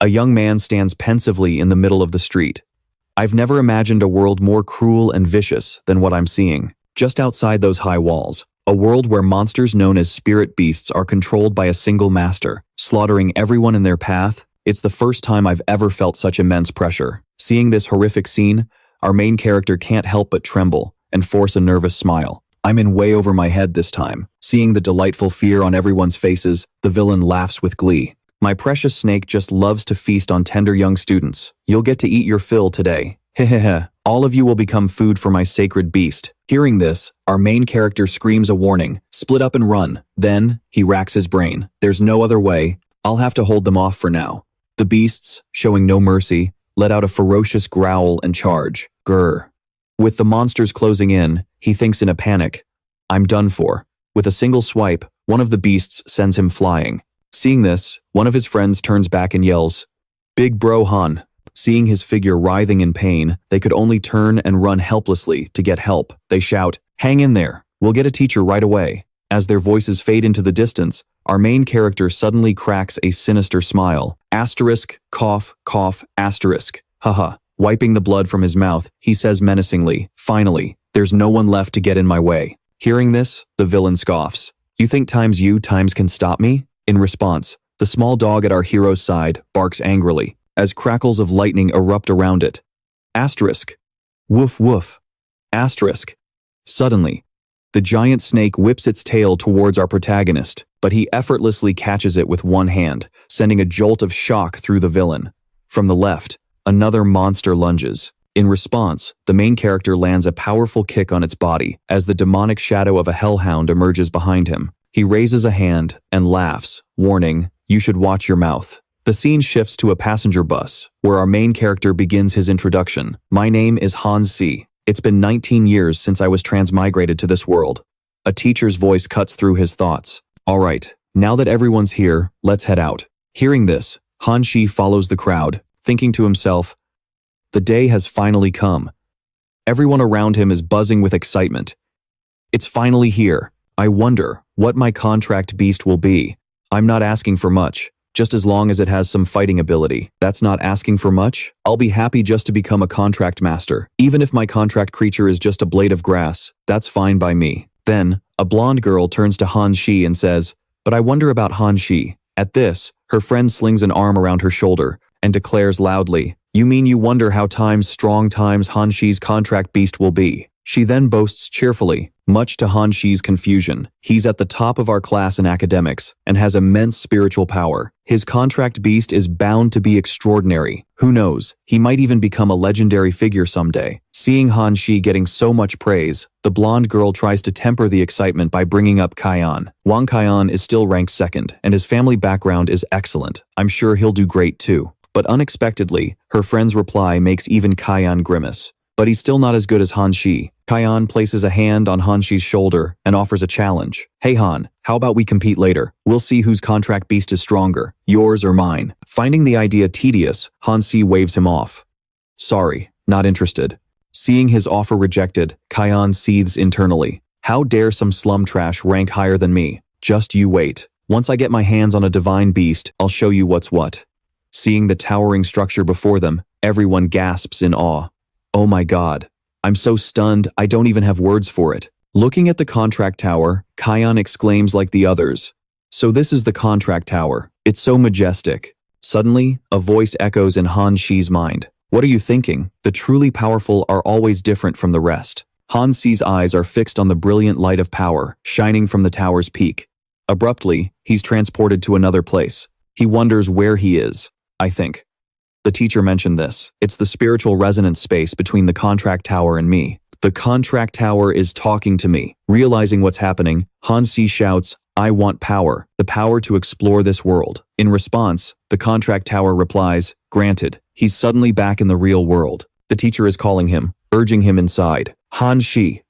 A young man stands pensively in the middle of the street. I've never imagined a world more cruel and vicious than what I'm seeing. Just outside those high walls, a world where monsters known as spirit beasts are controlled by a single master, slaughtering everyone in their path. It's the first time I've ever felt such immense pressure. Seeing this horrific scene, our main character can't help but tremble and force a nervous smile. I'm in way over my head this time. Seeing the delightful fear on everyone's faces, the villain laughs with glee. My precious snake just loves to feast on tender young students. You'll get to eat your fill today. Hehehe. All of you will become food for my sacred beast. Hearing this, our main character screams a warning. Split up and run. Then, he racks his brain. There's no other way. I'll have to hold them off for now. The beasts, showing no mercy, let out a ferocious growl and charge. Grr. With the monsters closing in, he thinks in a panic. I'm done for. With a single swipe, one of the beasts sends him flying. Seeing this, one of his friends turns back and yells, "Big bro Han." Seeing his figure writhing in pain, they could only turn and run helplessly to get help. They shout, "Hang in there. We'll get a teacher right away." As their voices fade into the distance, our main character suddenly cracks a sinister smile. Asterisk, cough, cough, asterisk. Haha. Wiping the blood from his mouth, he says menacingly, "Finally, there's no one left to get in my way." Hearing this, the villain scoffs. "You think times can stop me?" In response, the small dog at our hero's side barks angrily, as crackles of lightning erupt around it. Asterisk. Woof woof. Asterisk. Suddenly, the giant snake whips its tail towards our protagonist, but he effortlessly catches it with one hand, sending a jolt of shock through the villain. From the left, another monster lunges. In response, the main character lands a powerful kick on its body as the demonic shadow of a hellhound emerges behind him. He raises a hand and laughs, warning, "You should watch your mouth." The scene shifts to a passenger bus, where our main character begins his introduction. "My name is Han Si. It's been 19 years since I was transmigrated to this world." A teacher's voice cuts through his thoughts. "All right, now that everyone's here, let's head out." Hearing this, Han Shi follows the crowd, thinking to himself, the day has finally come. Everyone around him is buzzing with excitement. It's finally here. I wonder what my contract beast will be. I'm not asking for much, just as long as it has some fighting ability. That's not asking for much. I'll be happy just to become a contract master. Even if my contract creature is just a blade of grass, that's fine by me. Then, a blonde girl turns to Han Shi and says, "But I wonder about Han Shi." At this, her friend slings an arm around her shoulder and declares loudly, "You mean you wonder how strong times Han Shi's contract beast will be?" She then boasts cheerfully, much to Han Shi's confusion. He's at the top of our class in academics and has immense spiritual power. His contract beast is bound to be extraordinary. Who knows, he might even become a legendary figure someday. Seeing Han Shi getting so much praise, the blonde girl tries to temper the excitement by bringing up Kaiyan. Wang Kaiyan is still ranked second, and his family background is excellent. I'm sure he'll do great too. But unexpectedly, her friend's reply makes even Kaiyan grimace. But he's still not as good as Han Shi. Kaiyan places a hand on Han Shi's shoulder and offers a challenge. "Hey Han, how about we compete later? We'll see whose contract beast is stronger, yours or mine." Finding the idea tedious, Han Shi waves him off. "Sorry, not interested." Seeing his offer rejected, Kaiyan seethes internally. "How dare some slum trash rank higher than me? Just you wait. Once I get my hands on a divine beast, I'll show you what's what." Seeing the towering structure before them, everyone gasps in awe. Oh my god. I'm so stunned, I don't even have words for it. Looking at the contract tower, Kaiyan exclaims like the others. "So this is the contract tower. It's so majestic." Suddenly, a voice echoes in Han Shi's mind. "What are you thinking? The truly powerful are always different from the rest." Han Shi's eyes are fixed on the brilliant light of power, shining from the tower's peak. Abruptly, he's transported to another place. He wonders where he is. I think. The teacher mentioned this. It's the spiritual resonance space between the contract tower and me. The contract tower is talking to me. Realizing what's happening, Han Shi shouts, "I want power, the power to explore this world." In response, the contract tower replies, "Granted." He's suddenly back in the real world. The teacher is calling him, urging him inside. Han Shi,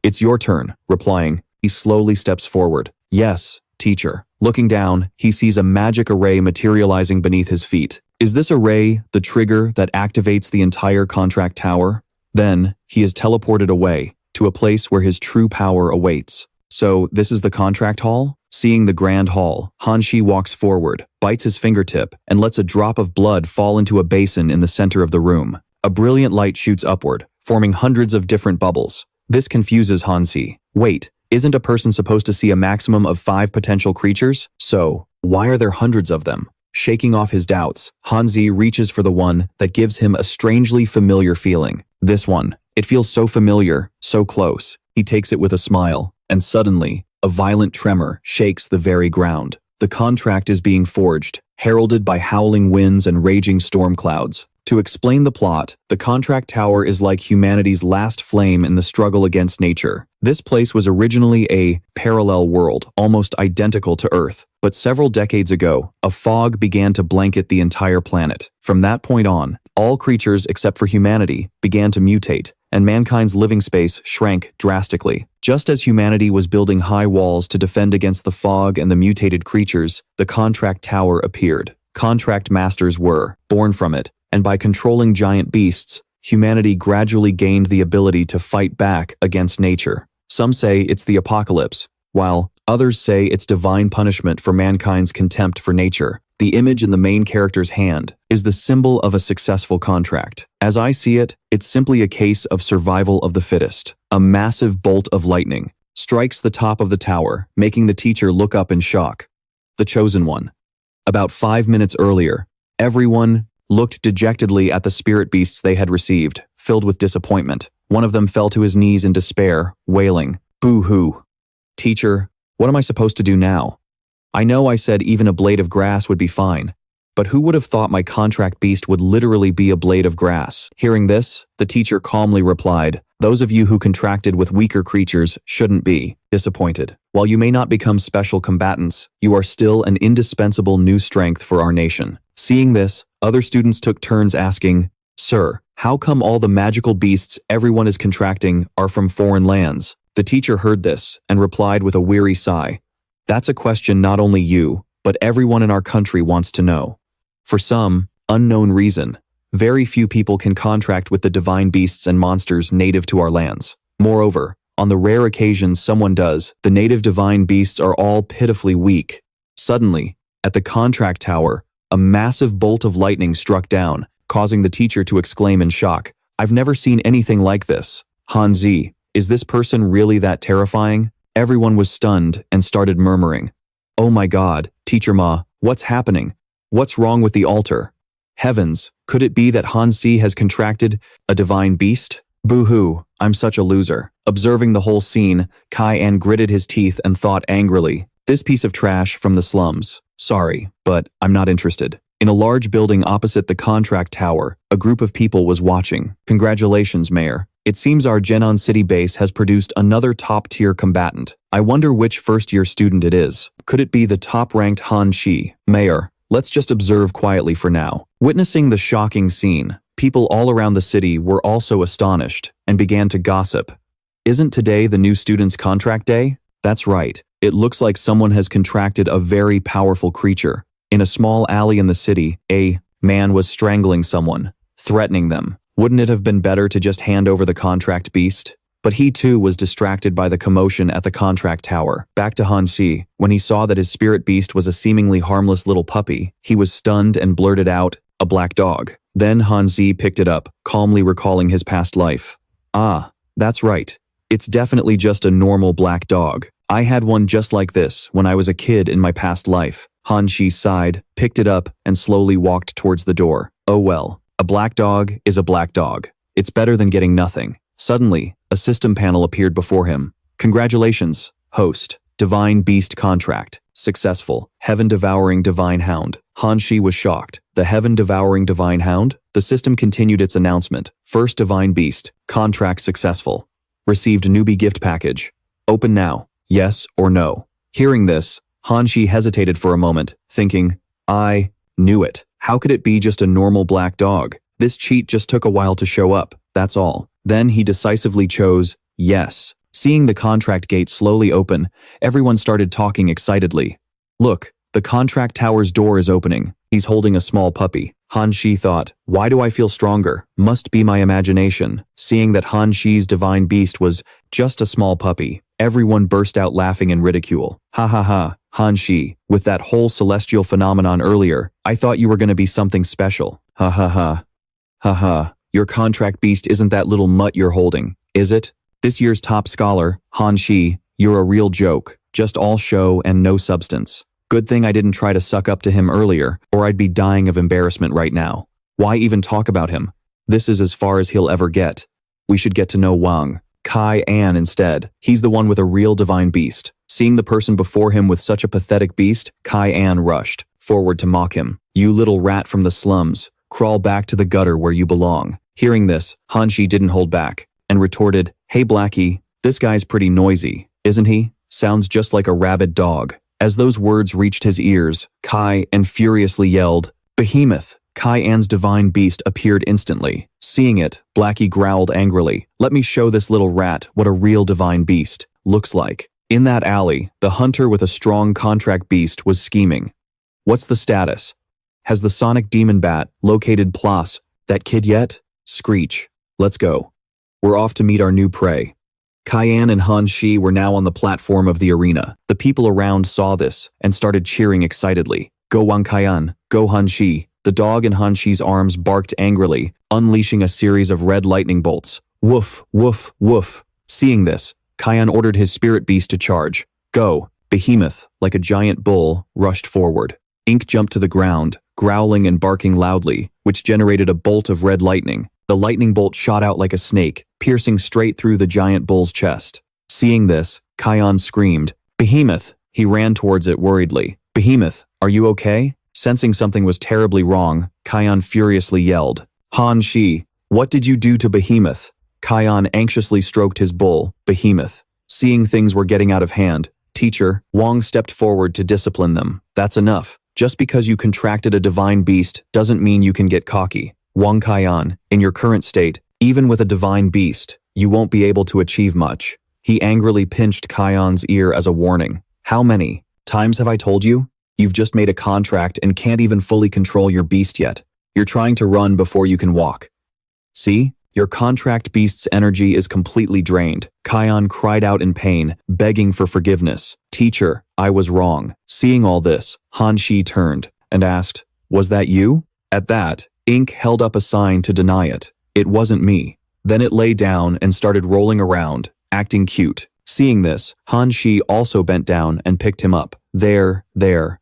it's your turn." Replying, he slowly steps forward. "Yes, teacher." Looking down, he sees a magic array materializing beneath his feet. Is this array the trigger that activates the entire contract tower? Then, he is teleported away to a place where his true power awaits. So, this is the contract hall? Seeing the grand hall, Hanshi walks forward, bites his fingertip, and lets a drop of blood fall into a basin in the center of the room. A brilliant light shoots upward, forming hundreds of different bubbles. This confuses Hanshi. Wait, isn't a person supposed to see a maximum of 5 potential creatures? So, why are there hundreds of them? Shaking off his doubts, Hanshi reaches for the one that gives him a strangely familiar feeling. This one. It feels so familiar, so close. He takes it with a smile, and suddenly, a violent tremor shakes the very ground. The contract is being forged, heralded by howling winds and raging storm clouds. To explain the plot, the contract tower is like humanity's last flame in the struggle against nature. This place was originally a parallel world, almost identical to Earth. But several decades ago, a fog began to blanket the entire planet. From that point on, all creatures except for humanity began to mutate, and mankind's living space shrank drastically. Just as humanity was building high walls to defend against the fog and the mutated creatures, the contract tower appeared. Contract masters were born from it, and by controlling giant beasts, humanity gradually gained the ability to fight back against nature. Some say it's the apocalypse, while others say it's divine punishment for mankind's contempt for nature. The image in the main character's hand is the symbol of a successful contract. As I see it, it's simply a case of survival of the fittest. A massive bolt of lightning strikes the top of the tower, making the teacher look up in shock. The chosen one. About 5 minutes earlier, everyone looked dejectedly at the spirit beasts they had received, filled with disappointment. One of them fell to his knees in despair, wailing, "Boo-hoo. Teacher, what am I supposed to do now? I know I said even a blade of grass would be fine, but who would have thought my contract beast would literally be a blade of grass?" Hearing this, the teacher calmly replied, "Those of you who contracted with weaker creatures shouldn't be disappointed. While you may not become special combatants, you are still an indispensable new strength for our nation." Seeing this, other students took turns asking, "Sir, how come all the magical beasts everyone is contracting are from foreign lands?" The teacher heard this and replied with a weary sigh, "That's a question not only you, but everyone in our country wants to know. For some unknown reason, very few people can contract with the divine beasts and monsters native to our lands. Moreover, on the rare occasions someone does, the native divine beasts are all pitifully weak." Suddenly, at the contract tower, a massive bolt of lightning struck down, causing the teacher to exclaim in shock, "I've never seen anything like this. Hanshi, is this person really that terrifying?" Everyone was stunned and started murmuring, "Oh my God, Teacher Ma, what's happening? What's wrong with the altar? Heavens, could it be that Hanshi has contracted a divine beast? Boo-hoo, I'm such a loser." Observing the whole scene, Kai-an gritted his teeth and thought angrily, "This piece of trash from the slums. Sorry, but I'm not interested." In a large building opposite the contract tower, a group of people was watching. "Congratulations, Mayor. It seems our Jenon City base has produced another top-tier combatant. I wonder which first-year student it is. Could it be the top-ranked Hanshi? Mayor, let's just observe quietly for now." Witnessing the shocking scene, people all around the city were also astonished and began to gossip. "Isn't today the new student's contract day?" That's right. It looks like someone has contracted a very powerful creature. In a small alley in the city, a man was strangling someone, threatening them. Wouldn't it have been better to just hand over the contract beast? But he too was distracted by the commotion at the contract tower. Back to Hanshi, when he saw that his spirit beast was a seemingly harmless little puppy, he was stunned and blurted out, "A black dog." Then Hanshi picked it up, calmly recalling his past life. "Ah, that's right. It's definitely just a normal black dog. I had one just like this when I was a kid in my past life." Hanshi sighed, picked it up, and slowly walked towards the door. "Oh well, a black dog is a black dog. It's better than getting nothing." Suddenly, a system panel appeared before him. "Congratulations, host. Divine beast contract. Successful. Heaven-devouring divine hound." Hanshi was shocked. The heaven-devouring divine hound? The system continued its announcement. "First divine beast. Contract successful. Received newbie gift package. Open now. Yes or no?" Hearing this, Hanshi hesitated for a moment, thinking, "I knew it. How could it be just a normal black dog? This cheat just took a while to show up, that's all." Then he decisively chose yes. Seeing the contract gate slowly open, everyone started talking excitedly. "Look, the contract tower's door is opening. He's holding a small puppy." Han Shi thought, why do I feel stronger? Must be my imagination. Seeing that Han Shi's divine beast was just a small puppy, everyone burst out laughing in ridicule. Ha ha ha, Han Shi, with that whole celestial phenomenon earlier, I thought you were going to be something special. Ha ha ha. Ha ha, your contract beast isn't that little mutt you're holding, is it? This year's top scholar, Han Shi, you're a real joke, just all show and no substance. Good thing I didn't try to suck up to him earlier, or I'd be dying of embarrassment right now. Why even talk about him? This is as far as he'll ever get. We should get to know Wang Kai An instead. He's the one with a real divine beast. Seeing the person before him with such a pathetic beast, Kai An rushed forward to mock him. You little rat from the slums, crawl back to the gutter where you belong. Hearing this, Han Shi didn't hold back, and retorted, hey Blackie, this guy's pretty noisy, isn't he? Sounds just like a rabid dog. As those words reached his ears, Kai An furiously yelled, Behemoth! Kai An's divine beast appeared instantly. Seeing it, Blackie growled angrily, let me show this little rat what a real divine beast looks like. In that alley, the hunter with a strong contract beast was scheming. What's the status? Has the sonic demon bat located Plas, that kid yet? Screech. Let's go. We're off to meet our new prey. Kai An and Han Shi were now on the platform of the arena. The people around saw this and started cheering excitedly. Go Wang Kai An, go Han Shi. The dog in Han Shi's arms barked angrily, unleashing a series of red lightning bolts. Woof, woof, woof. Seeing this, Kai An ordered his spirit beast to charge. Go. Behemoth, like a giant bull, rushed forward. Ink jumped to the ground, growling and barking loudly, which generated a bolt of red lightning. The lightning bolt shot out like a snake, piercing straight through the giant bull's chest. Seeing this, Kai An screamed, Behemoth! He ran towards it worriedly. Behemoth, are you okay? Sensing something was terribly wrong, Kai An furiously yelled. Han Shi, what did you do to Behemoth? Kai An anxiously stroked his bull, Behemoth. Seeing things were getting out of hand, Teacher Wang stepped forward to discipline them. That's enough. Just because you contracted a divine beast doesn't mean you can get cocky. Wang Kai An, in your current state, even with a divine beast, you won't be able to achieve much. He angrily pinched Kai An's ear as a warning. How many times have I told you? You've just made a contract and can't even fully control your beast yet. You're trying to run before you can walk. See? Your contract beast's energy is completely drained. Kai An cried out in pain, begging for forgiveness. Teacher, I was wrong. Seeing all this, Han Shi turned and asked, was that you? At that, Ink held up a sign to deny it. It wasn't me. Then it lay down and started rolling around, acting cute. Seeing this, Han Shi also bent down and picked him up. There,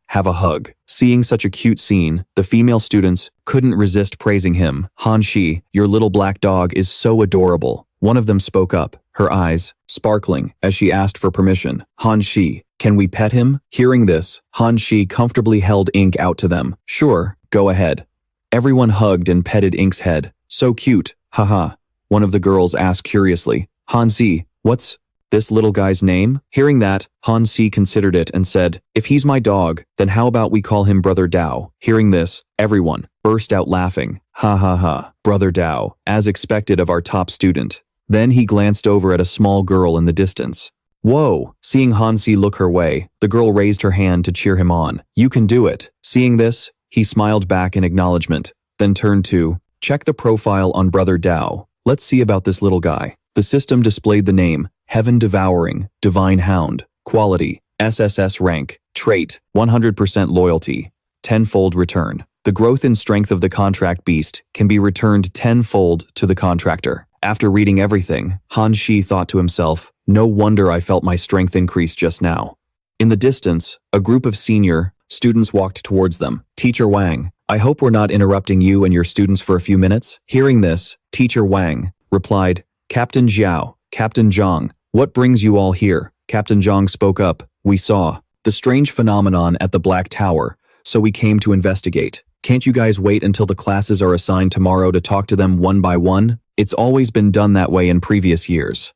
have a hug. Seeing such a cute scene, the female students couldn't resist praising him. Han Shi, your little black dog is so adorable. One of them spoke up, her eyes sparkling as she asked for permission. Han Shi, can we pet him? Hearing this, Han Shi comfortably held Ink out to them. Sure, go ahead. Everyone hugged and petted Ink's head. So cute, haha. One of the girls asked curiously. Han Shi, what's this little guy's name? Hearing that, Han Shi considered it and said, if he's my dog, then how about we call him Brother Dao? Hearing this, everyone burst out laughing. Ha ha ha, Brother Dao, as expected of our top student. Then he glanced over at a small girl in the distance. Whoa! Seeing Han Shi look her way, the girl raised her hand to cheer him on. You can do it. Seeing this, he smiled back in acknowledgement, then turned to, check the profile on Brother Dao. Let's see about this little guy. The system displayed the name, Heaven Devouring, Divine Hound, Quality, SSS-RANK, Trait, 100% Loyalty, 10-fold Return. The growth in strength of the contract beast can be returned 10-fold to the contractor. After reading everything, Han Shi thought to himself, no wonder I felt my strength increase just now. In the distance, a group of senior students walked towards them. Teacher Wang, I hope we're not interrupting you and your students for a few minutes. Hearing this, Teacher Wang replied, Captain Zhao, Captain Zhang, what brings you all here? Captain Zhang spoke up, we saw the strange phenomenon at the Black Tower, so we came to investigate. Can't you guys wait until the classes are assigned tomorrow to talk to them one by one? It's always been done that way in previous years.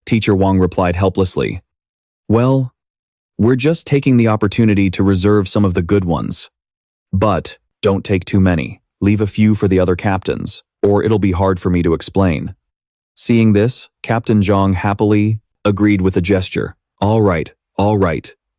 Teacher Wang replied helplessly, well, we're just taking the opportunity to reserve some of the good ones. But don't take too many. Leave a few for the other captains, or it'll be hard for me to explain. Seeing this, Captain Zhang happily agreed with a gesture. All right,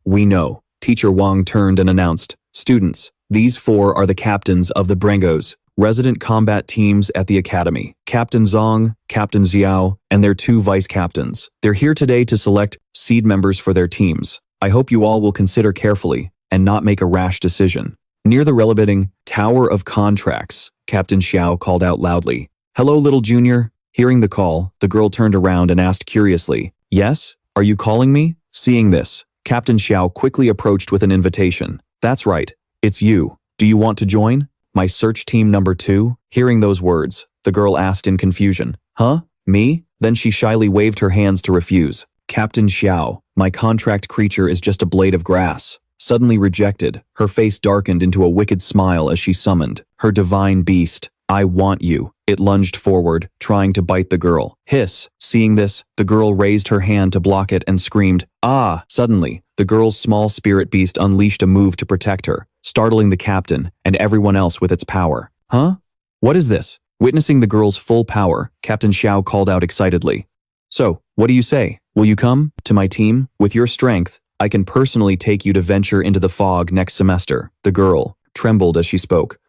we know. Teacher Wang turned and announced, students, These four are the captains of the Brengos, resident combat teams at the academy. Captain Zong, Captain Xiao, and their two vice captains. They're here today to select seed members for their teams. I hope you all will consider carefully and not make a rash decision. Near the relevating Tower of Contracts, Captain Xiao called out loudly. Hello, little junior. Hearing the call, the girl turned around and asked curiously, Yes? Are you calling me? Seeing this, Captain Xiao quickly approached with an invitation. That's right. It's you. Do you want to join? My search team number 2? Hearing those words, the girl asked in confusion. Huh? Me? Then she shyly waved her hands to refuse. Captain Xiao, my contract creature is just a blade of grass. Suddenly rejected, her face darkened into a wicked smile as she summoned her divine beast. I want you. It lunged forward, trying to bite the girl. Hiss. Seeing this, the girl raised her hand to block it and screamed, Ah! Suddenly, the girl's small spirit beast unleashed a move to protect her, startling the captain and everyone else with its power. Huh? What is this? Witnessing the girl's full power, Captain Xiao called out excitedly. So, what do you say? Will you come to my team? With your strength, I can personally take you to venture into the fog next semester. The girl trembled as she spoke.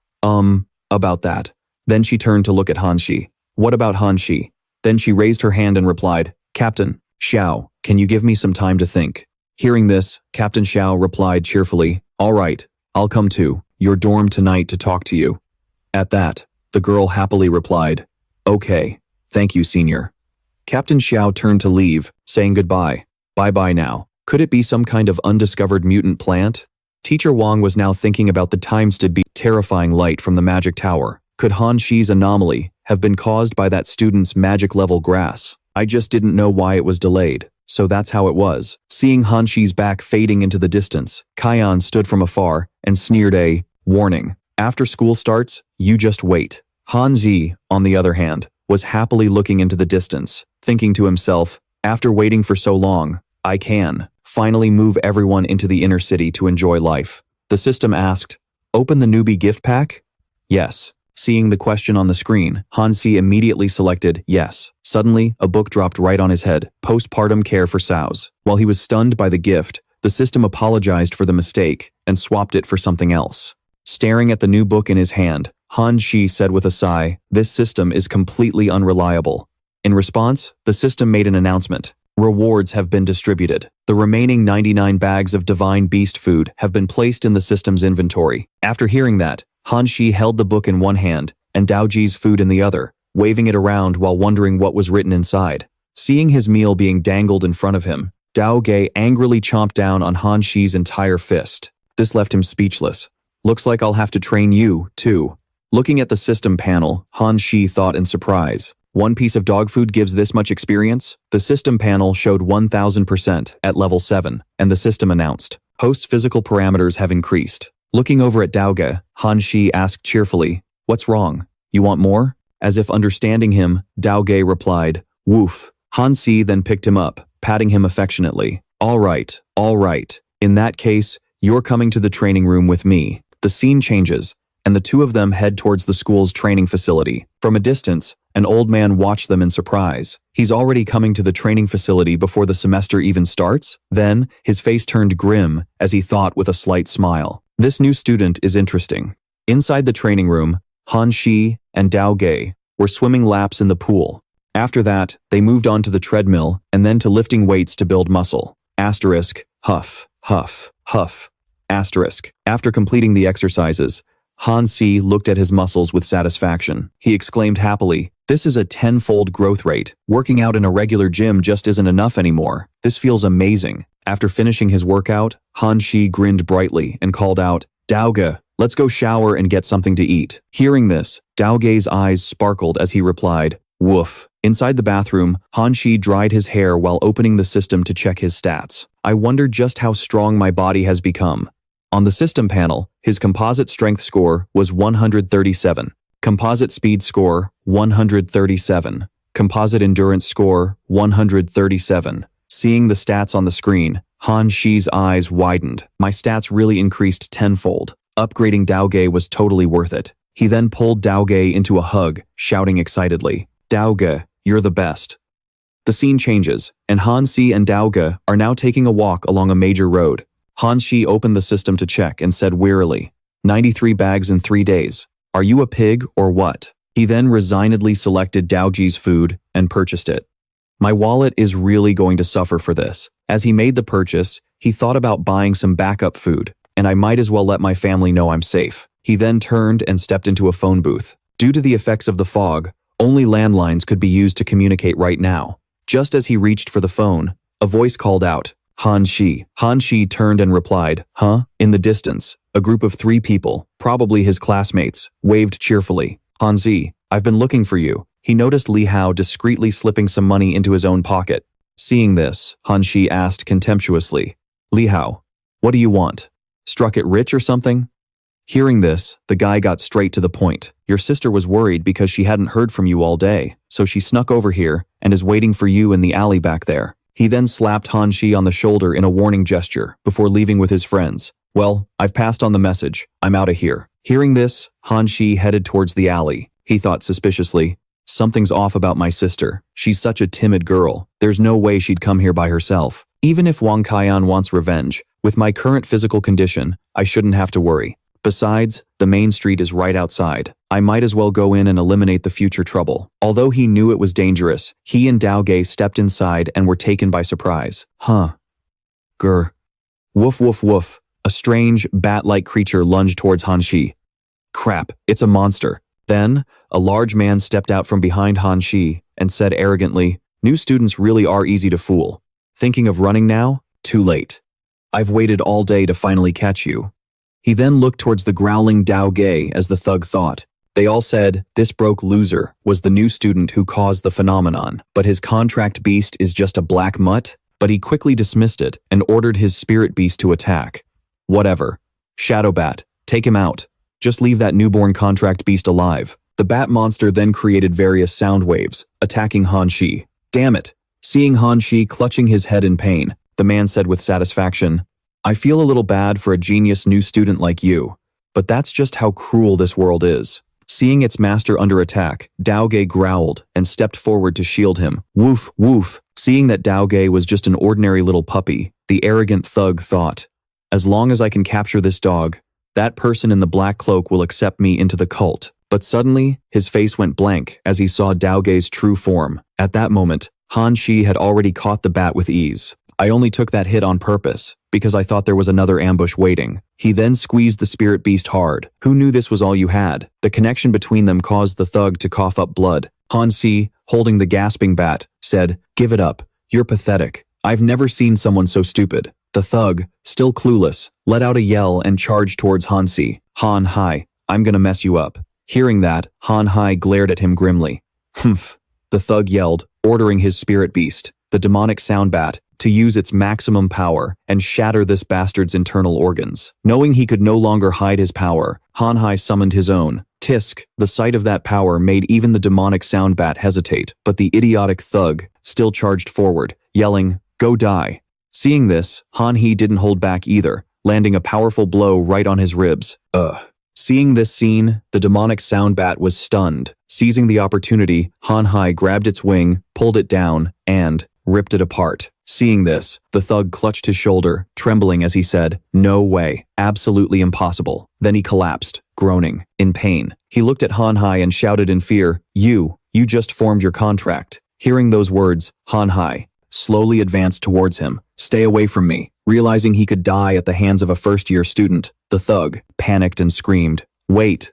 About that. Then she turned to look at Han Shi. What about Han Shi? Then she raised her hand and replied, Captain Xiao, can you give me some time to think? Hearing this, Captain Xiao replied cheerfully, All right, I'll come to your dorm tonight to talk to you. At that, the girl happily replied, Okay, thank you, senior. Captain Xiao turned to leave, saying goodbye. Bye-bye now. Could it be some kind of undiscovered mutant plant? Teacher Wang was now thinking about the time-stid terrifying light from the magic tower. Could Han Shi's anomaly have been caused by that student's magic-level grass? I just didn't know why it was delayed, so that's how it was. Seeing Han Shi's back fading into the distance, Kaiyan stood from afar and sneered a warning. After school starts, you just wait. Han Zi, on the other hand, was happily looking into the distance, thinking to himself, after waiting for so long, I can finally move everyone into the inner city to enjoy life. The system asked, Open the newbie gift pack? Yes. Seeing the question on the screen, Han Si immediately selected yes. Suddenly, a book dropped right on his head, Postpartum Care for Sows. While he was stunned by the gift, the system apologized for the mistake and swapped it for something else. Staring at the new book in his hand, Han Shi said with a sigh, This system is completely unreliable. In response, the system made an announcement. Rewards have been distributed. The remaining 99 bags of divine beast food have been placed in the system's inventory. After hearing that, Han Shi held the book in one hand and Dao Ji's food in the other, waving it around while wondering what was written inside. Seeing his meal being dangled in front of him, Dao Ge angrily chomped down on Han Shi's entire fist. This left him speechless. Looks like I'll have to train you, too. Looking at the system panel, Han Shi thought in surprise. One piece of dog food gives this much experience? The system panel showed 1000% at level 7, and the system announced, Host's physical parameters have increased. Looking over at Dao Ge, Han Shi asked cheerfully, What's wrong? You want more? As if understanding him, Dao Ge replied, Woof. Han Si then picked him up, patting him affectionately. All right. In that case, you're coming to the training room with me. The scene changes, and the two of them head towards the school's training facility. From a distance, an old man watched them in surprise. He's already coming to the training facility before the semester even starts? Then, his face turned grim as he thought with a slight smile. This new student is interesting. Inside the training room, Han Shi and Dao Ge were swimming laps in the pool. After that, they moved on to the treadmill and then to lifting weights to build muscle. Asterisk, huff, huff, huff. Asterisk. After completing the exercises, Han Si looked at his muscles with satisfaction. He exclaimed happily, This is a 10-fold growth rate. Working out in a regular gym just isn't enough anymore. This feels amazing. After finishing his workout, Han Shi grinned brightly and called out, Dao Ge, let's go shower and get something to eat. Hearing this, Dao Ge's eyes sparkled as he replied, Woof. Inside the bathroom, Han Shi dried his hair while opening the system to check his stats. I wonder just how strong my body has become. On the system panel, his composite strength score was 137, composite speed score 137, composite endurance score 137. Seeing the stats on the screen, Han Shi's eyes widened. My stats really increased tenfold. Upgrading Dao Ge was totally worth it. He then pulled Dao Ge into a hug, shouting excitedly, Dao Ge, you're the best. The scene changes, and Han Si and Dao Ge are now taking a walk along a major road. Han Shi opened the system to check and said wearily, 93 bags in 3 days. Are you a pig or what? He then resignedly selected Daoji's food and purchased it. My wallet is really going to suffer for this. As he made the purchase, he thought about buying some backup food, and I might as well let my family know I'm safe. He then turned and stepped into a phone booth. Due to the effects of the fog, only landlines could be used to communicate right now. Just as he reached for the phone, a voice called out, Han Shi. Han Shi turned and replied, huh? In the distance, a group of 3 people, probably his classmates, waved cheerfully. Han Zi, I've been looking for you. He noticed Li Hao discreetly slipping some money into his own pocket. Seeing this, Han Shi asked contemptuously, Li Hao, what do you want? Struck it rich or something? Hearing this, the guy got straight to the point. Your sister was worried because she hadn't heard from you all day, so she snuck over here and is waiting for you in the alley back there. He then slapped Han Shi on the shoulder in a warning gesture before leaving with his friends. Well, I've passed on the message. I'm out of here. Hearing this, Han Shi headed towards the alley. He thought suspiciously, something's off about my sister. She's such a timid girl. There's no way she'd come here by herself. Even if Wang Kaiyan wants revenge, with my current physical condition, I shouldn't have to worry. Besides, the main street is right outside. I might as well go in and eliminate the future trouble. Although he knew it was dangerous, he and Dao Ge stepped inside and were taken by surprise. Huh. Grr. Woof woof woof. A strange, bat-like creature lunged towards Han Shi. Crap, it's a monster. Then, a large man stepped out from behind Han Shi and said arrogantly, new students really are easy to fool. Thinking of running now? Too late. I've waited all day to finally catch you. He then looked towards the growling Dao Ge as the thug thought. They all said, this broke loser was the new student who caused the phenomenon, but his contract beast is just a black mutt? But he quickly dismissed it and ordered his spirit beast to attack. Whatever. Shadow Bat, take him out. Just leave that newborn contract beast alive. The bat monster then created various sound waves, attacking Han Shi. Damn it. Seeing Han Shi clutching his head in pain, the man said with satisfaction, I feel a little bad for a genius new student like you, but that's just how cruel this world is. Seeing its master under attack, Dao Ge growled and stepped forward to shield him. Woof, woof. Seeing that Dao Ge was just an ordinary little puppy, the arrogant thug thought, as long as I can capture this dog, that person in the black cloak will accept me into the cult. But suddenly, his face went blank as he saw Dao Ge's true form. At that moment, Han Shi had already caught the bat with ease. I only took that hit on purpose, because I thought there was another ambush waiting. He then squeezed the spirit beast hard. Who knew this was all you had? The connection between them caused the thug to cough up blood. Han Shi, holding the gasping bat, said, give it up. You're pathetic. I've never seen someone so stupid. The thug, still clueless, let out a yell and charged towards Han Shi. Han Hai, I'm gonna mess you up. Hearing that, Han Hai glared at him grimly. Humph. The thug yelled, ordering his spirit beast, the demonic sound bat, to use its maximum power and shatter this bastard's internal organs. Knowing he could no longer hide his power, Han Hai summoned his own. Tisk, the sight of that power made even the demonic sound bat hesitate, but the idiotic thug still charged forward, yelling, go die. Seeing this, Han He didn't hold back either, landing a powerful blow right on his ribs. Seeing this scene, the demonic sound bat was stunned. Seizing the opportunity, Han Hai grabbed its wing, pulled it down, and ripped it apart. Seeing this, the thug clutched his shoulder, trembling as he said, no way, absolutely impossible. Then he collapsed, groaning, in pain. He looked at Han Hai and shouted in fear, you just formed your contract. Hearing those words, Han Hai slowly advanced towards him. Stay away from me. Realizing he could die at the hands of a first-year student, the thug panicked and screamed, wait,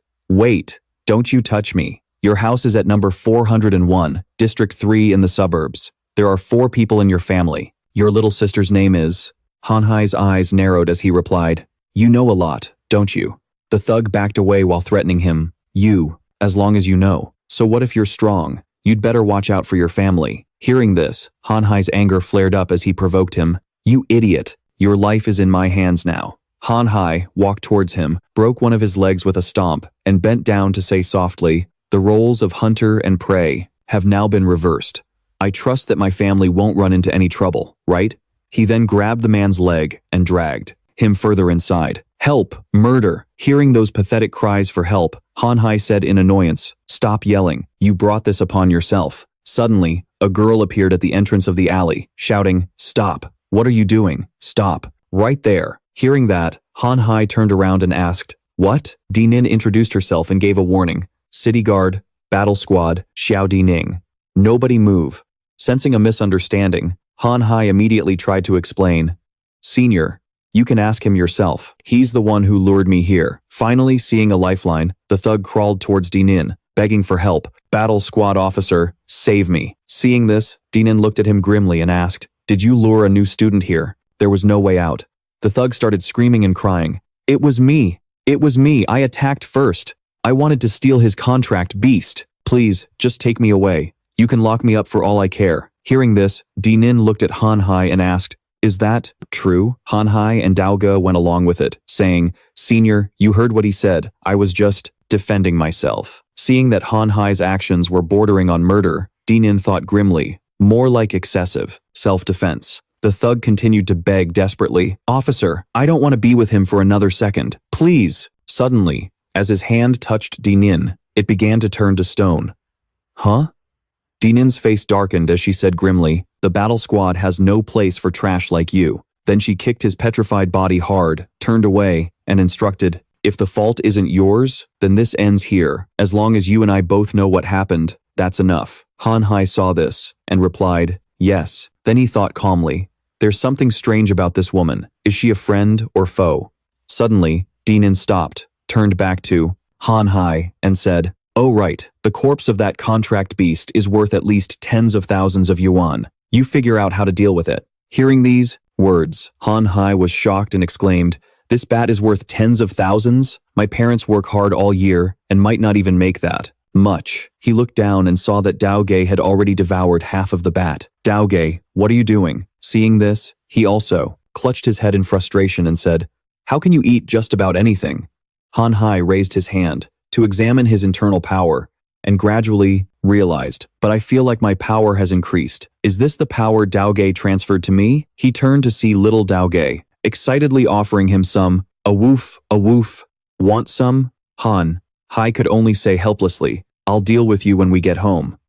don't you touch me. Your house is at number 401, District 3 in the suburbs. There are 4 people in your family. Your little sister's name is... Han Hai's eyes narrowed as he replied, you know a lot, don't you? The thug backed away while threatening him, as long as you know. So what if you're strong? You'd better watch out for your family. Hearing this, Han Hai's anger flared up as he provoked him. You idiot, your life is in my hands now. Han Hai walked towards him, broke one of his legs with a stomp, and bent down to say softly, the roles of hunter and prey have now been reversed. I trust that my family won't run into any trouble, right? He then grabbed the man's leg and dragged him further inside. Help! Murder! Hearing those pathetic cries for help, Han Hai said in annoyance, stop yelling, you brought this upon yourself. Suddenly, a girl appeared at the entrance of the alley, shouting, stop! What are you doing? Stop! Right there! Hearing that, Han Hai turned around and asked, What? Dinin introduced herself and gave a warning. City Guard, Battle Squad, Xiao Dining. Nobody move. Sensing a misunderstanding, Han Hai immediately tried to explain. Senior, you can ask him yourself. He's the one who lured me here. Finally, seeing a lifeline, the thug crawled towards Dinin, begging for help. Battle Squad officer, save me. Seeing this, Dinin looked at him grimly and asked, did you lure a new student here? There was no way out. The thug started screaming and crying. It was me. It was me. I attacked first. I wanted to steal his contract, Beast. Please, just take me away. You can lock me up for all I care. Hearing this, Dinin looked at Han Hai and asked, is that true? Han Hai and Daoge went along with it, saying, Senior, you heard what he said. I was just defending myself. Seeing that Han Hai's actions were bordering on murder, Dinin thought grimly, more like excessive self-defense. The thug continued to beg desperately, Officer, I don't want to be with him for another second. Please. Suddenly, as his hand touched Dinin, it began to turn to stone. Huh? Dinin's face darkened as she said grimly, the battle squad has no place for trash like you. Then she kicked his petrified body hard, turned away, and instructed, if the fault isn't yours, then this ends here. As long as you and I both know what happened, that's enough. Han Hai saw this, and replied, yes. Then he thought calmly, there's something strange about this woman. Is she a friend or foe? Suddenly, Dinin stopped, turned back to Han Hai, and said, oh right, the corpse of that contract beast is worth at least tens of thousands of yuan. You figure out how to deal with it. Hearing these words, Han Hai was shocked and exclaimed, this bat is worth tens of thousands? My parents work hard all year and might not even make that much. He looked down and saw that Daoge had already devoured half of the bat. Daoge, what are you doing? Seeing this, he also clutched his head in frustration and said, how can you eat just about anything? Han Hai raised his hand to examine his internal power and gradually realized, but I feel like my power has increased. Is this the power Daoge transferred to me? He turned to see little Daoge, excitedly offering him some. A woof, want some? Han Hai could only say helplessly, I'll deal with you when we get home.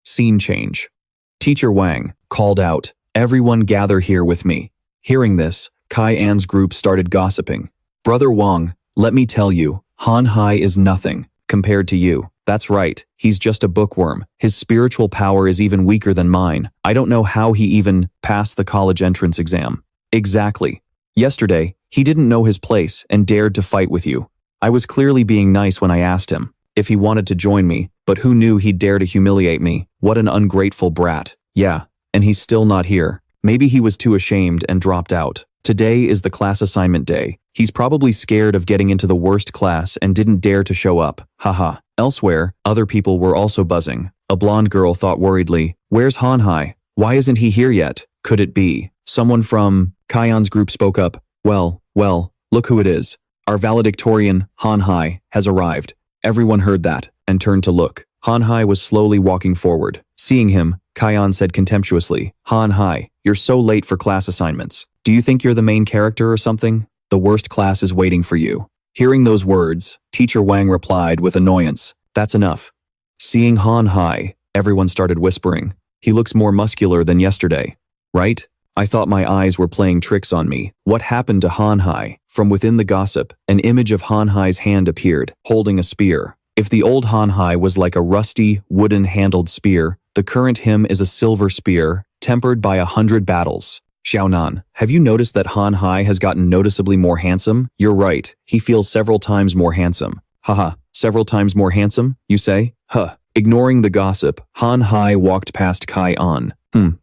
Scene change. Teacher Wang called out, everyone gather here with me. Hearing this, Kai An's group started gossiping. Brother Wang, let me tell you, Han Hai is nothing compared to you. That's right, he's just a bookworm. His spiritual power is even weaker than mine. I don't know how he even passed the college entrance exam. Exactly. Yesterday, he didn't know his place and dared to fight with you. I was clearly being nice when I asked him if he wanted to join me, but who knew he'd dare to humiliate me? What an ungrateful brat. Yeah, and he's still not here. Maybe he was too ashamed and dropped out. Today is the class assignment day. He's probably scared of getting into the worst class and didn't dare to show up. Haha. Elsewhere, other people were also buzzing. A blonde girl thought worriedly, where's Han Hai? Why isn't he here yet? Could it be? Someone from Kaian's group spoke up. Well, look who it is. Our valedictorian, Han Hai, has arrived. Everyone heard that and turned to look. Han Hai was slowly walking forward. Seeing him, Kaian said contemptuously, Han Hai, you're so late for class assignments. Do you think you're the main character or something? The worst class is waiting for you. Hearing those words, Teacher Wang replied with annoyance, that's enough. Seeing Han Hai, everyone started whispering, he looks more muscular than yesterday, right? I thought my eyes were playing tricks on me. What happened to Han Hai? From within the gossip, an image of Han Hai's hand appeared, holding a spear. If the old Han Hai was like a rusty, wooden-handled spear, the current him is a silver spear, tempered by 100 battles. Xiaonan, have you noticed that Han Hai has gotten noticeably more handsome? You're right, he feels several times more handsome. Haha, several times more handsome, you say? Huh. Ignoring the gossip, Han Hai walked past Kai An.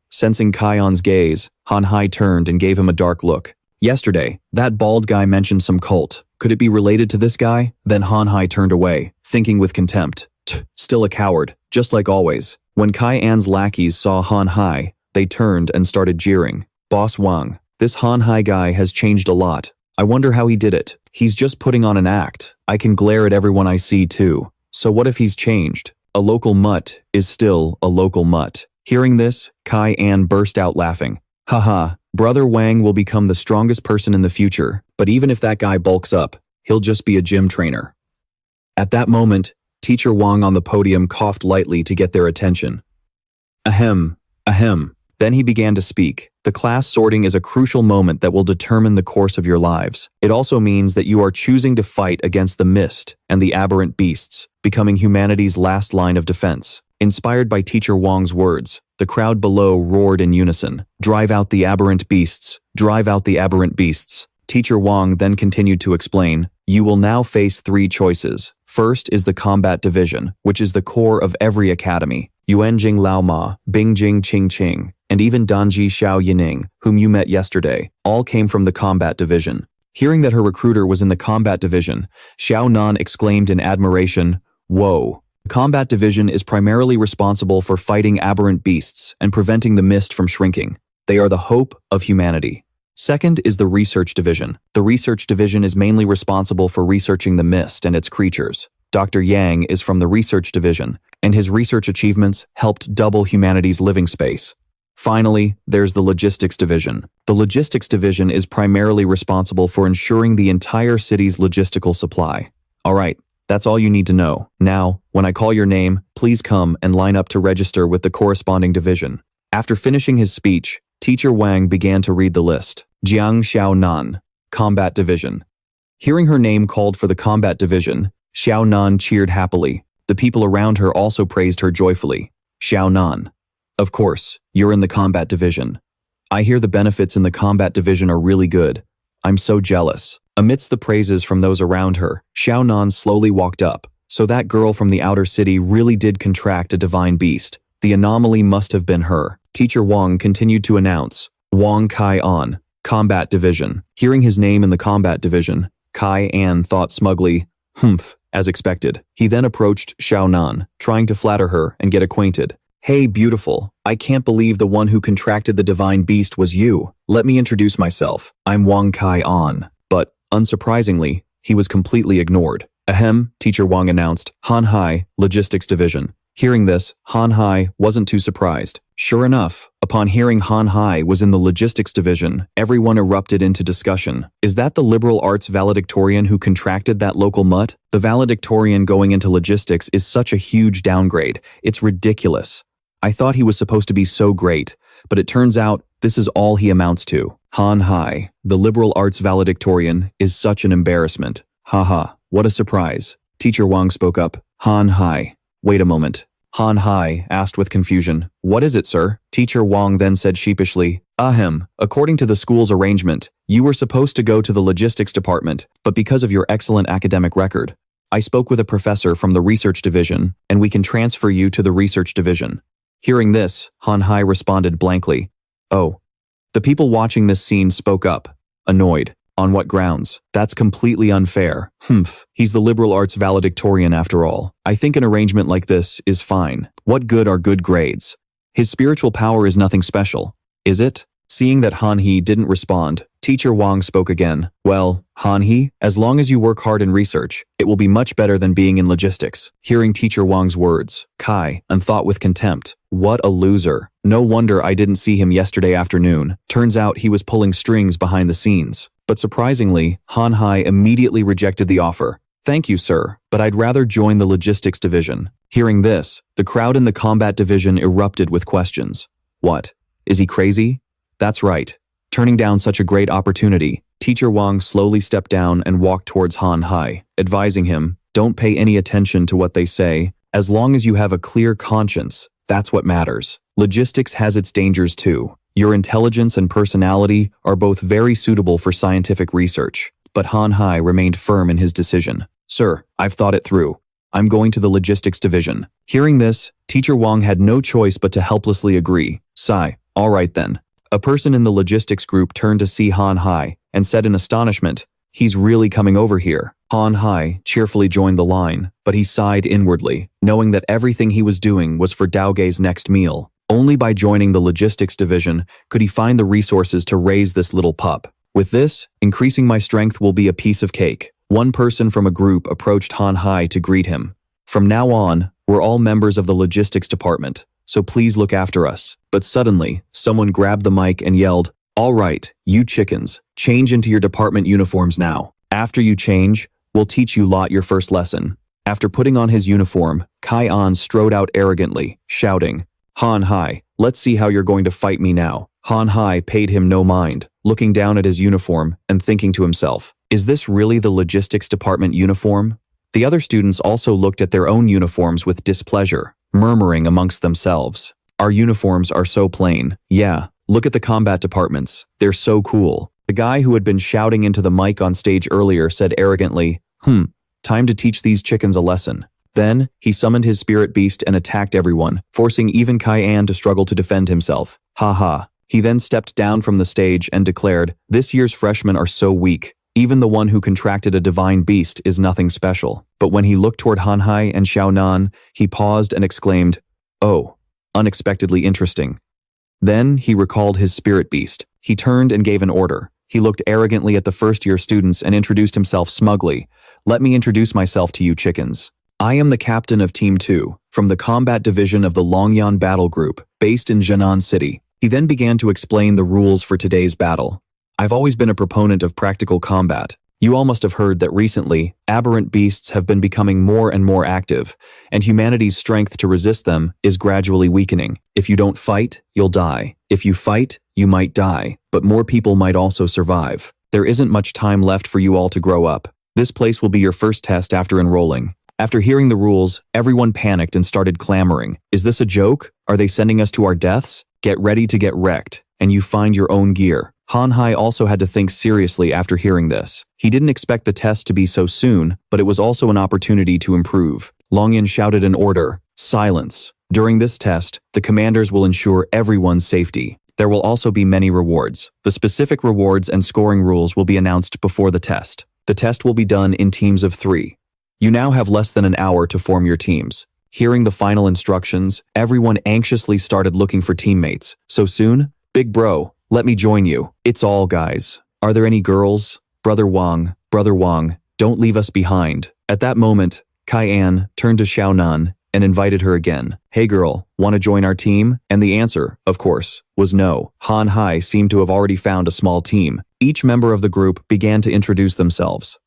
Sensing Kai An's gaze, Han Hai turned and gave him a dark look. Yesterday, that bald guy mentioned some cult. Could it be related to this guy? Then Han Hai turned away, thinking with contempt. Still a coward, just like always. When Kai An's lackeys saw Han Hai, they turned and started jeering. Boss Wang, this Han Hai guy has changed a lot. I wonder how he did it. He's just putting on an act. I can glare at everyone I see too. So what if he's changed? A local mutt is still a local mutt. Hearing this, Kai An burst out laughing. Haha, Brother Wang will become the strongest person in the future, but even if that guy bulks up, he'll just be a gym trainer. At that moment, Teacher Wang on the podium coughed lightly to get their attention. Ahem. Then he began to speak. The class sorting is a crucial moment that will determine the course of your lives. It also means that you are choosing to fight against the mist and the aberrant beasts, becoming humanity's last line of defense. Inspired by Teacher Wang's words, the crowd below roared in unison. Drive out the aberrant beasts! Drive out the aberrant beasts! Teacher Wang then continued to explain, you will now face 3 choices. First is the combat division, which is the core of every academy. Yuanjing Laoma, Bingjing Qingqing, and even Danji Xiao Yining, whom you met yesterday, all came from the combat division. Hearing that her recruiter was in the combat division, Xiao Nan exclaimed in admiration, whoa. The combat division is primarily responsible for fighting aberrant beasts and preventing the mist from shrinking. They are the hope of humanity. Second is the research division. The research division is mainly responsible for researching the mist and its creatures. Dr. Yang is from the research division, and his research achievements helped double humanity's living space. Finally, there's the logistics division. The logistics division is primarily responsible for ensuring the entire city's logistical supply. All right, that's all you need to know. Now, when I call your name, please come and line up to register with the corresponding division. After finishing his speech, Teacher Wang began to read the list. Jiang Xiao Nan, Combat Division. Hearing her name called for the Combat Division, Xiao Nan cheered happily. The people around her also praised her joyfully. Xiao Nan. Of course, you're in the Combat Division. I hear the benefits in the Combat Division are really good. I'm so jealous. Amidst the praises from those around her, Xiao Nan slowly walked up. So that girl from the outer city really did contract a divine beast. The anomaly must have been her. Teacher Wang continued to announce, Wang Kai-an, Combat Division. Hearing his name in the Combat Division, Kai-an thought smugly, humph, as expected. He then approached Xiao Nan, trying to flatter her and get acquainted. Hey, beautiful, I can't believe the one who contracted the divine beast was you. Let me introduce myself. I'm Wang Kai-an. But, unsurprisingly, he was completely ignored. Ahem, Teacher Wang announced, Han Hai, Logistics Division. Hearing this, Han Hai wasn't too surprised. Sure enough, upon hearing Han Hai was in the logistics division, everyone erupted into discussion. Is that the liberal arts valedictorian who contracted that local mutt? The valedictorian going into logistics is such a huge downgrade. It's ridiculous. I thought he was supposed to be so great, but it turns out this is all he amounts to. Han Hai, the liberal arts valedictorian, is such an embarrassment. Haha, what a surprise. Teacher Wang spoke up. Han Hai. Wait a moment. Han Hai asked with confusion. What is it, sir? Teacher Wang then said sheepishly, Ahem, according to the school's arrangement, you were supposed to go to the logistics department, but because of your excellent academic record, I spoke with a professor from the research division, and we can transfer you to the research division. Hearing this, Han Hai responded blankly. Oh. The people watching this scene spoke up, annoyed. On what grounds? That's completely unfair. Humph, he's the liberal arts valedictorian after all. I think an arrangement like this is fine. What good are good grades? His spiritual power is nothing special, is it? Seeing that Han He didn't respond, Teacher Wang spoke again. Well, Han He, as long as you work hard in research, it will be much better than being in logistics. Hearing Teacher Wang's words, Kai thought with contempt. What a loser. No wonder I didn't see him yesterday afternoon. Turns out he was pulling strings behind the scenes. But surprisingly, Han Hai immediately rejected the offer. Thank you, sir, but I'd rather join the logistics division. Hearing this, the crowd in the combat division erupted with questions. What? Is he crazy? That's right. Turning down such a great opportunity, Teacher Wang slowly stepped down and walked towards Han Hai, advising him, don't pay any attention to what they say. As long as you have a clear conscience, that's what matters. Logistics has its dangers too. Your intelligence and personality are both very suitable for scientific research. But Han Hai remained firm in his decision. Sir, I've thought it through. I'm going to the logistics division. Hearing this, Teacher Wang had no choice but to helplessly agree. Sigh, all right then. A person in the logistics group turned to see Han Hai and said in astonishment, he's really coming over here. Han Hai cheerfully joined the line, but he sighed inwardly, knowing that everything he was doing was for Daogei's next meal. Only by joining the logistics division could he find the resources to raise this little pup. With this, increasing my strength will be a piece of cake. One person from a group approached Han Hai to greet him. From now on, we're all members of the logistics department, so please look after us. But suddenly, someone grabbed the mic and yelled, all right, you chickens, change into your department uniforms now. After you change, we'll teach you lot your first lesson. After putting on his uniform, Kai-an strode out arrogantly, shouting, Han Hai, let's see how you're going to fight me now. Han Hai paid him no mind, looking down at his uniform and thinking to himself, is this really the logistics department uniform? The other students also looked at their own uniforms with displeasure, murmuring amongst themselves. Our uniforms are so plain. Yeah, look at the combat departments. They're so cool. The guy who had been shouting into the mic on stage earlier said arrogantly, time to teach these chickens a lesson. Then, he summoned his spirit beast and attacked everyone, forcing even Kai-An to struggle to defend himself. Ha. He then stepped down from the stage and declared, this year's freshmen are so weak. Even the one who contracted a divine beast is nothing special. But when he looked toward Han Hai and Xiao Nan, he paused and exclaimed, oh, unexpectedly interesting. Then, he recalled his spirit beast. He turned and gave an order. He looked arrogantly at the first-year students and introduced himself smugly. Let me introduce myself to you chickens. I am the captain of Team 2, from the combat division of the Longyan Battle Group, based in Jinan City. He then began to explain the rules for today's battle. I've always been a proponent of practical combat. You all must have heard that recently, aberrant beasts have been becoming more and more active, and humanity's strength to resist them is gradually weakening. If you don't fight, you'll die. If you fight, you might die, but more people might also survive. There isn't much time left for you all to grow up. This place will be your first test after enrolling. After hearing the rules, everyone panicked and started clamoring. Is this a joke? Are they sending us to our deaths? Get ready to get wrecked, and you find your own gear. Han Hai also had to think seriously after hearing this. He didn't expect the test to be so soon, but it was also an opportunity to improve. Longyan shouted an order, silence. During this test, the commanders will ensure everyone's safety. There will also be many rewards. The specific rewards and scoring rules will be announced before the test. The test will be done in teams of 3. You now have less than an hour to form your teams. Hearing the final instructions, everyone anxiously started looking for teammates. So soon? Big bro, let me join you. It's all guys. Are there any girls? Brother Wang, don't leave us behind. At that moment, Kai-An turned to Xiaonan and invited her again. Hey girl, want to join our team? And the answer, of course, was no. Han Hai seemed to have already found a small team. Each member of the group began to introduce themselves.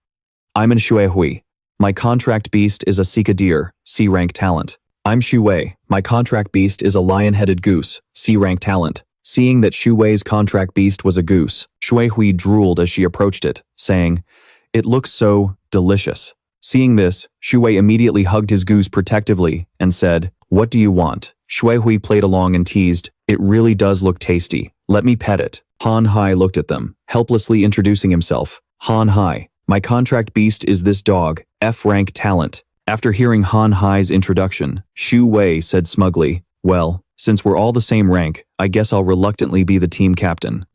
I'm in Shuehui. My contract beast is a Sika deer, C-rank talent. I'm Shu Wei. My contract beast is a lion-headed goose, C-rank talent. Seeing that Shu Wei's contract beast was a goose, Shuehui drooled as she approached it, saying, it looks so delicious. Seeing this, Shu Wei immediately hugged his goose protectively and said, what do you want? Shuehui played along and teased, it really does look tasty. Let me pet it. Han Hai looked at them, helplessly introducing himself. Han Hai. My contract beast is this dog, F-rank talent. After hearing Han Hai's introduction, Shu Wei said smugly, well, since we're all the same rank, I guess I'll reluctantly be the team captain.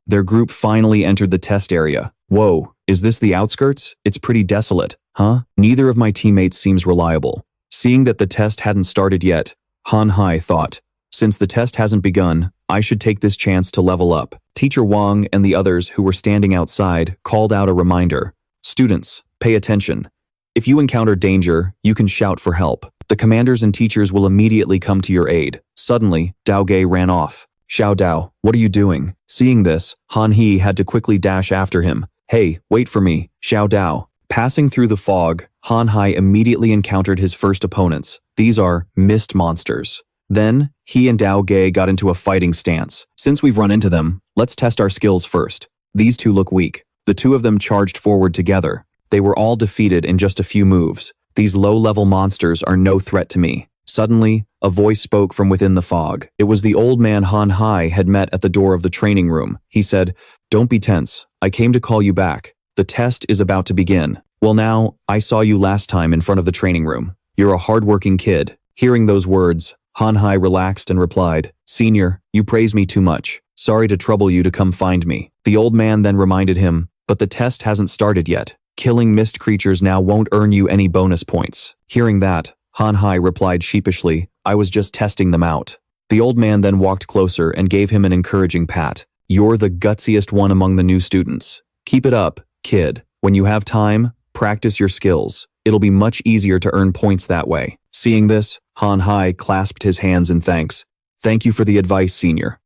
Their group finally entered the test area. Whoa, is this the outskirts? It's pretty desolate, huh? Neither of my teammates seems reliable. Seeing that the test hadn't started yet, Han Hai thought, since the test hasn't begun, I should take this chance to level up. Teacher Wang and the others who were standing outside called out a reminder. Students, pay attention. If you encounter danger, you can shout for help. The commanders and teachers will immediately come to your aid. Suddenly, Dao Ge ran off. Xiao Dao, what are you doing? Seeing this, Han He had to quickly dash after him. Hey, wait for me, Xiao Dao. Passing through the fog, Han Hai immediately encountered his first opponents. These are mist monsters. Then, he and Dao Ge got into a fighting stance. Since we've run into them, let's test our skills first. These two look weak. The two of them charged forward together. They were all defeated in just a few moves. These low-level monsters are no threat to me. Suddenly, a voice spoke from within the fog. It was the old man Han Hai had met at the door of the training room. He said, don't be tense. I came to call you back. The test is about to begin. Well now, I saw you last time in front of the training room. You're a hardworking kid. Hearing those words, Han Hai relaxed and replied, Senior, you praise me too much. Sorry to trouble you to come find me. The old man then reminded him, but the test hasn't started yet. Killing mist creatures now won't earn you any bonus points. Hearing that, Han Hai replied sheepishly, I was just testing them out. The old man then walked closer and gave him an encouraging pat. You're the gutsiest one among the new students. Keep it up, kid. When you have time, practice your skills. It'll be much easier to earn points that way. Seeing this, Han Hai clasped his hands in thanks. Thank you for the advice, Senior.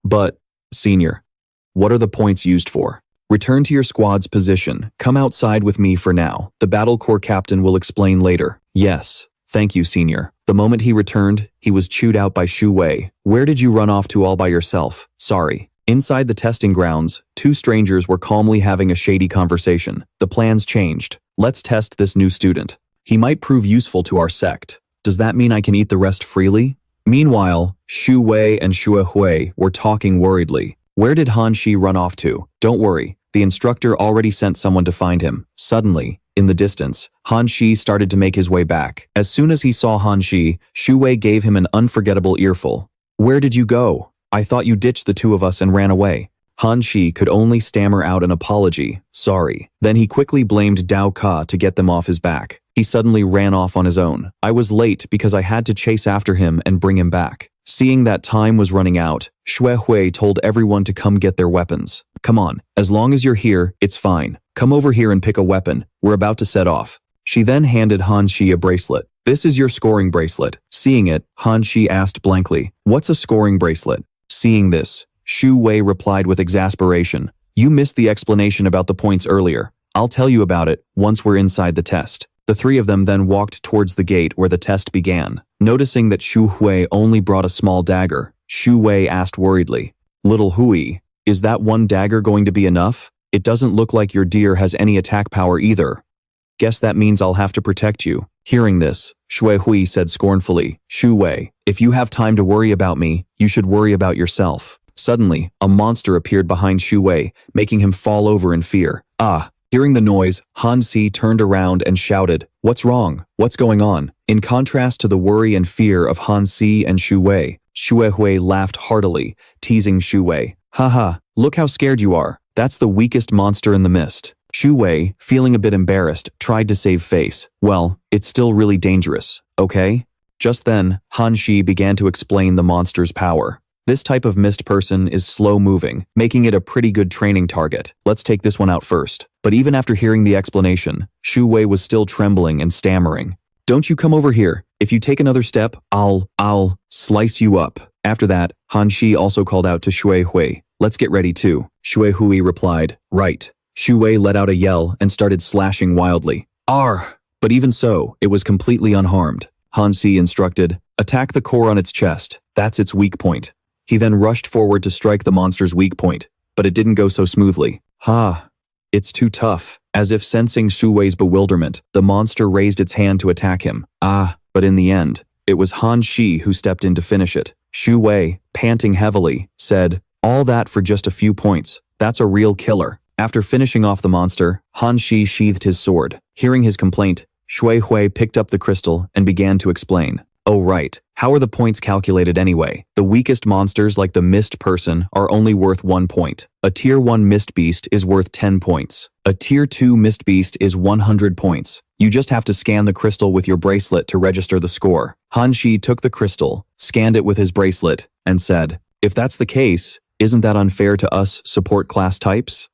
But, Senior, what are the points used for? Return to your squad's position. Come outside with me for now. The battle corps captain will explain later. Yes, thank you, Senior. The moment he returned, he was chewed out by Shu Wei. Where did you run off to all by yourself? Sorry. Inside the testing grounds, two strangers were calmly having a shady conversation. The plans changed. Let's test this new student. He might prove useful to our sect. Does that mean I can eat the rest freely? Meanwhile, Shu Wei and Xue Hui were talking worriedly. Where did Han Shi run off to? Don't worry, the instructor already sent someone to find him. Suddenly, in the distance, Han Shi started to make his way back. As soon as he saw Han Shi, Shu Wei gave him an unforgettable earful. Where did you go? I thought you ditched the two of us and ran away. Han Shi could only stammer out an apology. Sorry. Then he quickly blamed Dao Ka to get them off his back. He suddenly ran off on his own. I was late because I had to chase after him and bring him back. Seeing that time was running out, Xue Hui told everyone to come get their weapons. Come on, as long as you're here, it's fine. Come over here and pick a weapon. We're about to set off. She then handed Han Shi a bracelet. This is your scoring bracelet. Seeing it, Han Shi asked blankly, what's a scoring bracelet? Seeing this, Shu Wei replied with exasperation. You missed the explanation about the points earlier. I'll tell you about it once we're inside the test. The three of them then walked towards the gate where the test began. Noticing that Shu Hui only brought a small dagger, Shu Wei asked worriedly, Little Hui, is that one dagger going to be enough? It doesn't look like your deer has any attack power either. Guess that means I'll have to protect you. Hearing this, Xue Hui said scornfully, Shu Wei, if you have time to worry about me, you should worry about yourself. Suddenly, a monster appeared behind Shu Wei, making him fall over in fear. Ah! Hearing the noise, Han Si turned around and shouted, What's wrong? What's going on? In contrast to the worry and fear of Han Si and Shu Wei, Xue Hui laughed heartily, teasing Shu Wei. Haha, look how scared you are. That's the weakest monster in the mist. Shu Wei, feeling a bit embarrassed, tried to save face. Well, it's still really dangerous, okay? Just then, Han Shi began to explain the monster's power. This type of mist person is slow-moving, making it a pretty good training target. Let's take this one out first. But even after hearing the explanation, Shu Wei was still trembling and stammering. Don't you come over here. If you take another step, I'll slice you up. After that, Han Shi also called out to Xue Hui. Let's get ready too. Xue Hui replied, Right. Shu Wei let out a yell and started slashing wildly. Arr! But even so, it was completely unharmed. Han Si instructed, Attack the core on its chest. That's its weak point. He then rushed forward to strike the monster's weak point, but it didn't go so smoothly. It's too tough. As if sensing Shu Wei's bewilderment, the monster raised its hand to attack him. But in the end, it was Han Shi who stepped in to finish it. Shu Wei, panting heavily, said, All that for just a few points. That's a real killer. After finishing off the monster, Han Shi sheathed his sword. Hearing his complaint, Xue Hui picked up the crystal and began to explain. Oh right, how are the points calculated anyway? The weakest monsters like the mist person are only worth 1 point. A tier 1 mist beast is worth 10 points. A tier 2 mist beast is 100 points. You just have to scan the crystal with your bracelet to register the score. Han Shi took the crystal, scanned it with his bracelet, and said, If that's the case, isn't that unfair to us support class types?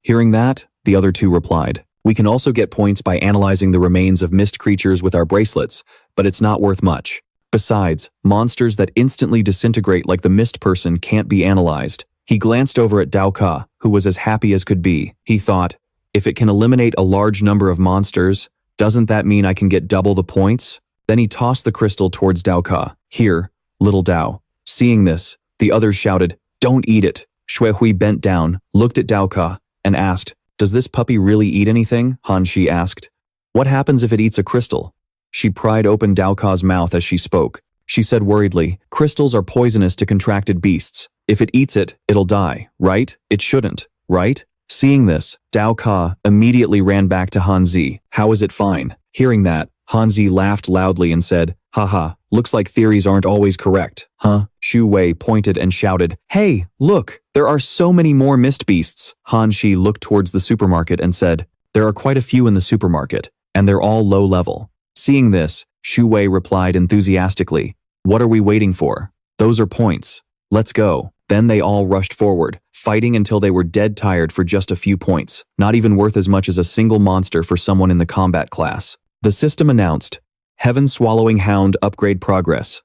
Hearing that, the other two replied, We can also get points by analyzing the remains of mist creatures with our bracelets, but it's not worth much. Besides, monsters that instantly disintegrate like the mist person can't be analyzed. He glanced over at Dao Ka, who was as happy as could be. He thought, if it can eliminate a large number of monsters, doesn't that mean I can get double the points? Then he tossed the crystal towards Dao Ka. Here, little Dao. Seeing this, the others shouted, Don't eat it. Xue Hui bent down, looked at Dao Ka, and asked, Does this puppy really eat anything? Han Shi asked. What happens if it eats a crystal? She pried open Dao Ka's mouth as she spoke. She said worriedly, Crystals are poisonous to contracted beasts. If it eats it, it'll die, right? It shouldn't, right? Seeing this, Dao Ka immediately ran back to Han Zi. How is it fine? Hearing that, Han Zi laughed loudly and said, Haha, looks like theories aren't always correct. Huh? Shu Wei pointed and shouted, Hey, look, there are so many more mist beasts. Han Shi looked towards the supermarket and said, There are quite a few in the supermarket, and they're all low level. Seeing this, Shu Wei replied enthusiastically, What are we waiting for? Those are points. Let's go. Then they all rushed forward, fighting until they were dead tired for just a few points, not even worth as much as a single monster for someone in the combat class. The system announced, Heaven Swallowing Hound upgrade progress,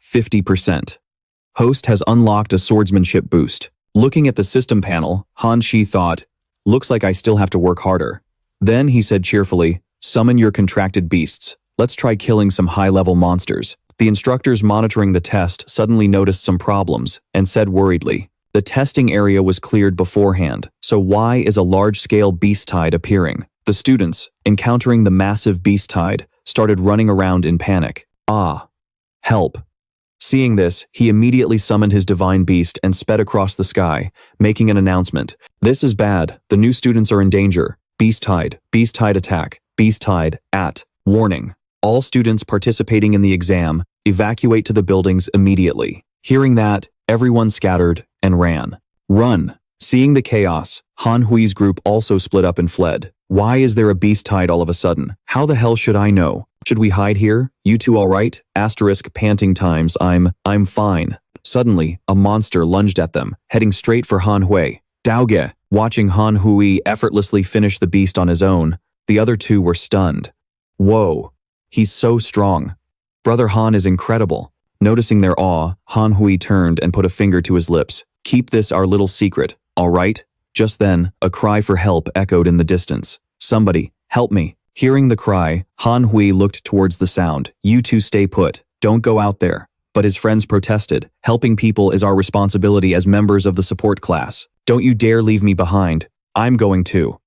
50%. Host has unlocked a swordsmanship boost. Looking at the system panel, Han Shi thought, Looks like I still have to work harder. Then he said cheerfully, Summon your contracted beasts. Let's try killing some high-level monsters. The instructors monitoring the test suddenly noticed some problems and said worriedly, "The testing area was cleared beforehand, so why is a large-scale beast tide appearing?" The students, encountering the massive beast tide, started running around in panic. Ah! Help! Seeing this, he immediately summoned his divine beast and sped across the sky, making an announcement. "This is bad. The new students are in danger. Beast tide attack, beast tide at. Warning. All students participating in the exam, evacuate to the buildings immediately." Hearing that, everyone scattered and ran. Run! Seeing the chaos, Han Hui's group also split up and fled. Why is there a beast tide all of a sudden? How the hell should I know? Should we hide here? You two all right? Asterisk panting times. I'm fine. Suddenly, a monster lunged at them, heading straight for Han Hui. Daoge, watching Han Hui effortlessly finish the beast on his own, the other two were stunned. Whoa, he's so strong. Brother Han is incredible. Noticing their awe, Han Hui turned and put a finger to his lips. Keep this our little secret, all right? Just then, a cry for help echoed in the distance. Somebody, help me. Hearing the cry, Han Hui looked towards the sound. You two stay put. Don't go out there. But his friends protested. Helping people is our responsibility as members of the support class. Don't you dare leave me behind. I'm going too.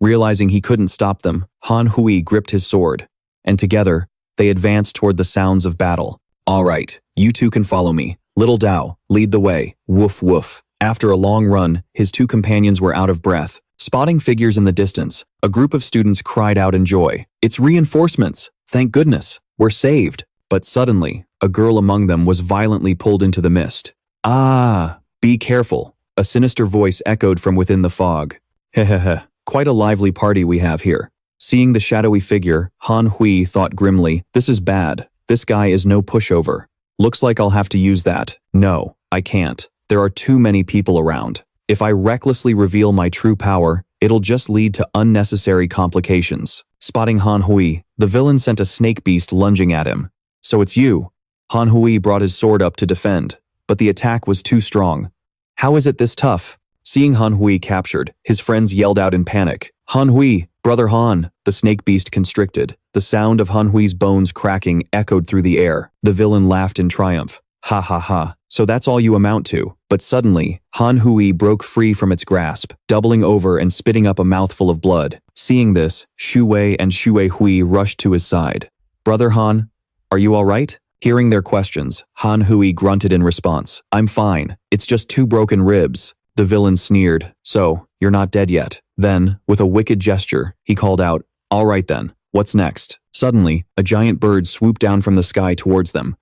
Realizing he couldn't stop them, Han Hui gripped his sword. And together, they advanced toward the sounds of battle. All right, you two can follow me. Little Dao, lead the way. Woof woof. After a long run, his two companions were out of breath. Spotting figures in the distance, a group of students cried out in joy. It's reinforcements! Thank goodness! We're saved! But suddenly, a girl among them was violently pulled into the mist. Ah! Be careful! A sinister voice echoed from within the fog. Hehehe, quite a lively party we have here. Seeing the shadowy figure, Han Hui thought grimly, this is bad. This guy is no pushover. Looks like I'll have to use that. No, I can't. There are too many people around. If I recklessly reveal my true power, it'll just lead to unnecessary complications. Spotting Han Hui, the villain sent a snake beast lunging at him. So it's you. Han Hui brought his sword up to defend, but the attack was too strong. How is it this tough? Seeing Han Hui captured, his friends yelled out in panic. Han Hui, brother Han, the snake beast constricted. The sound of Han Hui's bones cracking echoed through the air. The villain laughed in triumph. Ha ha ha, so that's all you amount to. But suddenly, Han Hui broke free from its grasp, doubling over and spitting up a mouthful of blood. Seeing this, Shu Wei and Shu Hui rushed to his side. Brother Han, are you all right? Hearing their questions, Han Hui grunted in response. I'm fine, it's just 2 broken ribs. The villain sneered. So, you're not dead yet. Then, with a wicked gesture, he called out, all right then, what's next? Suddenly, a giant bird swooped down from the sky towards them.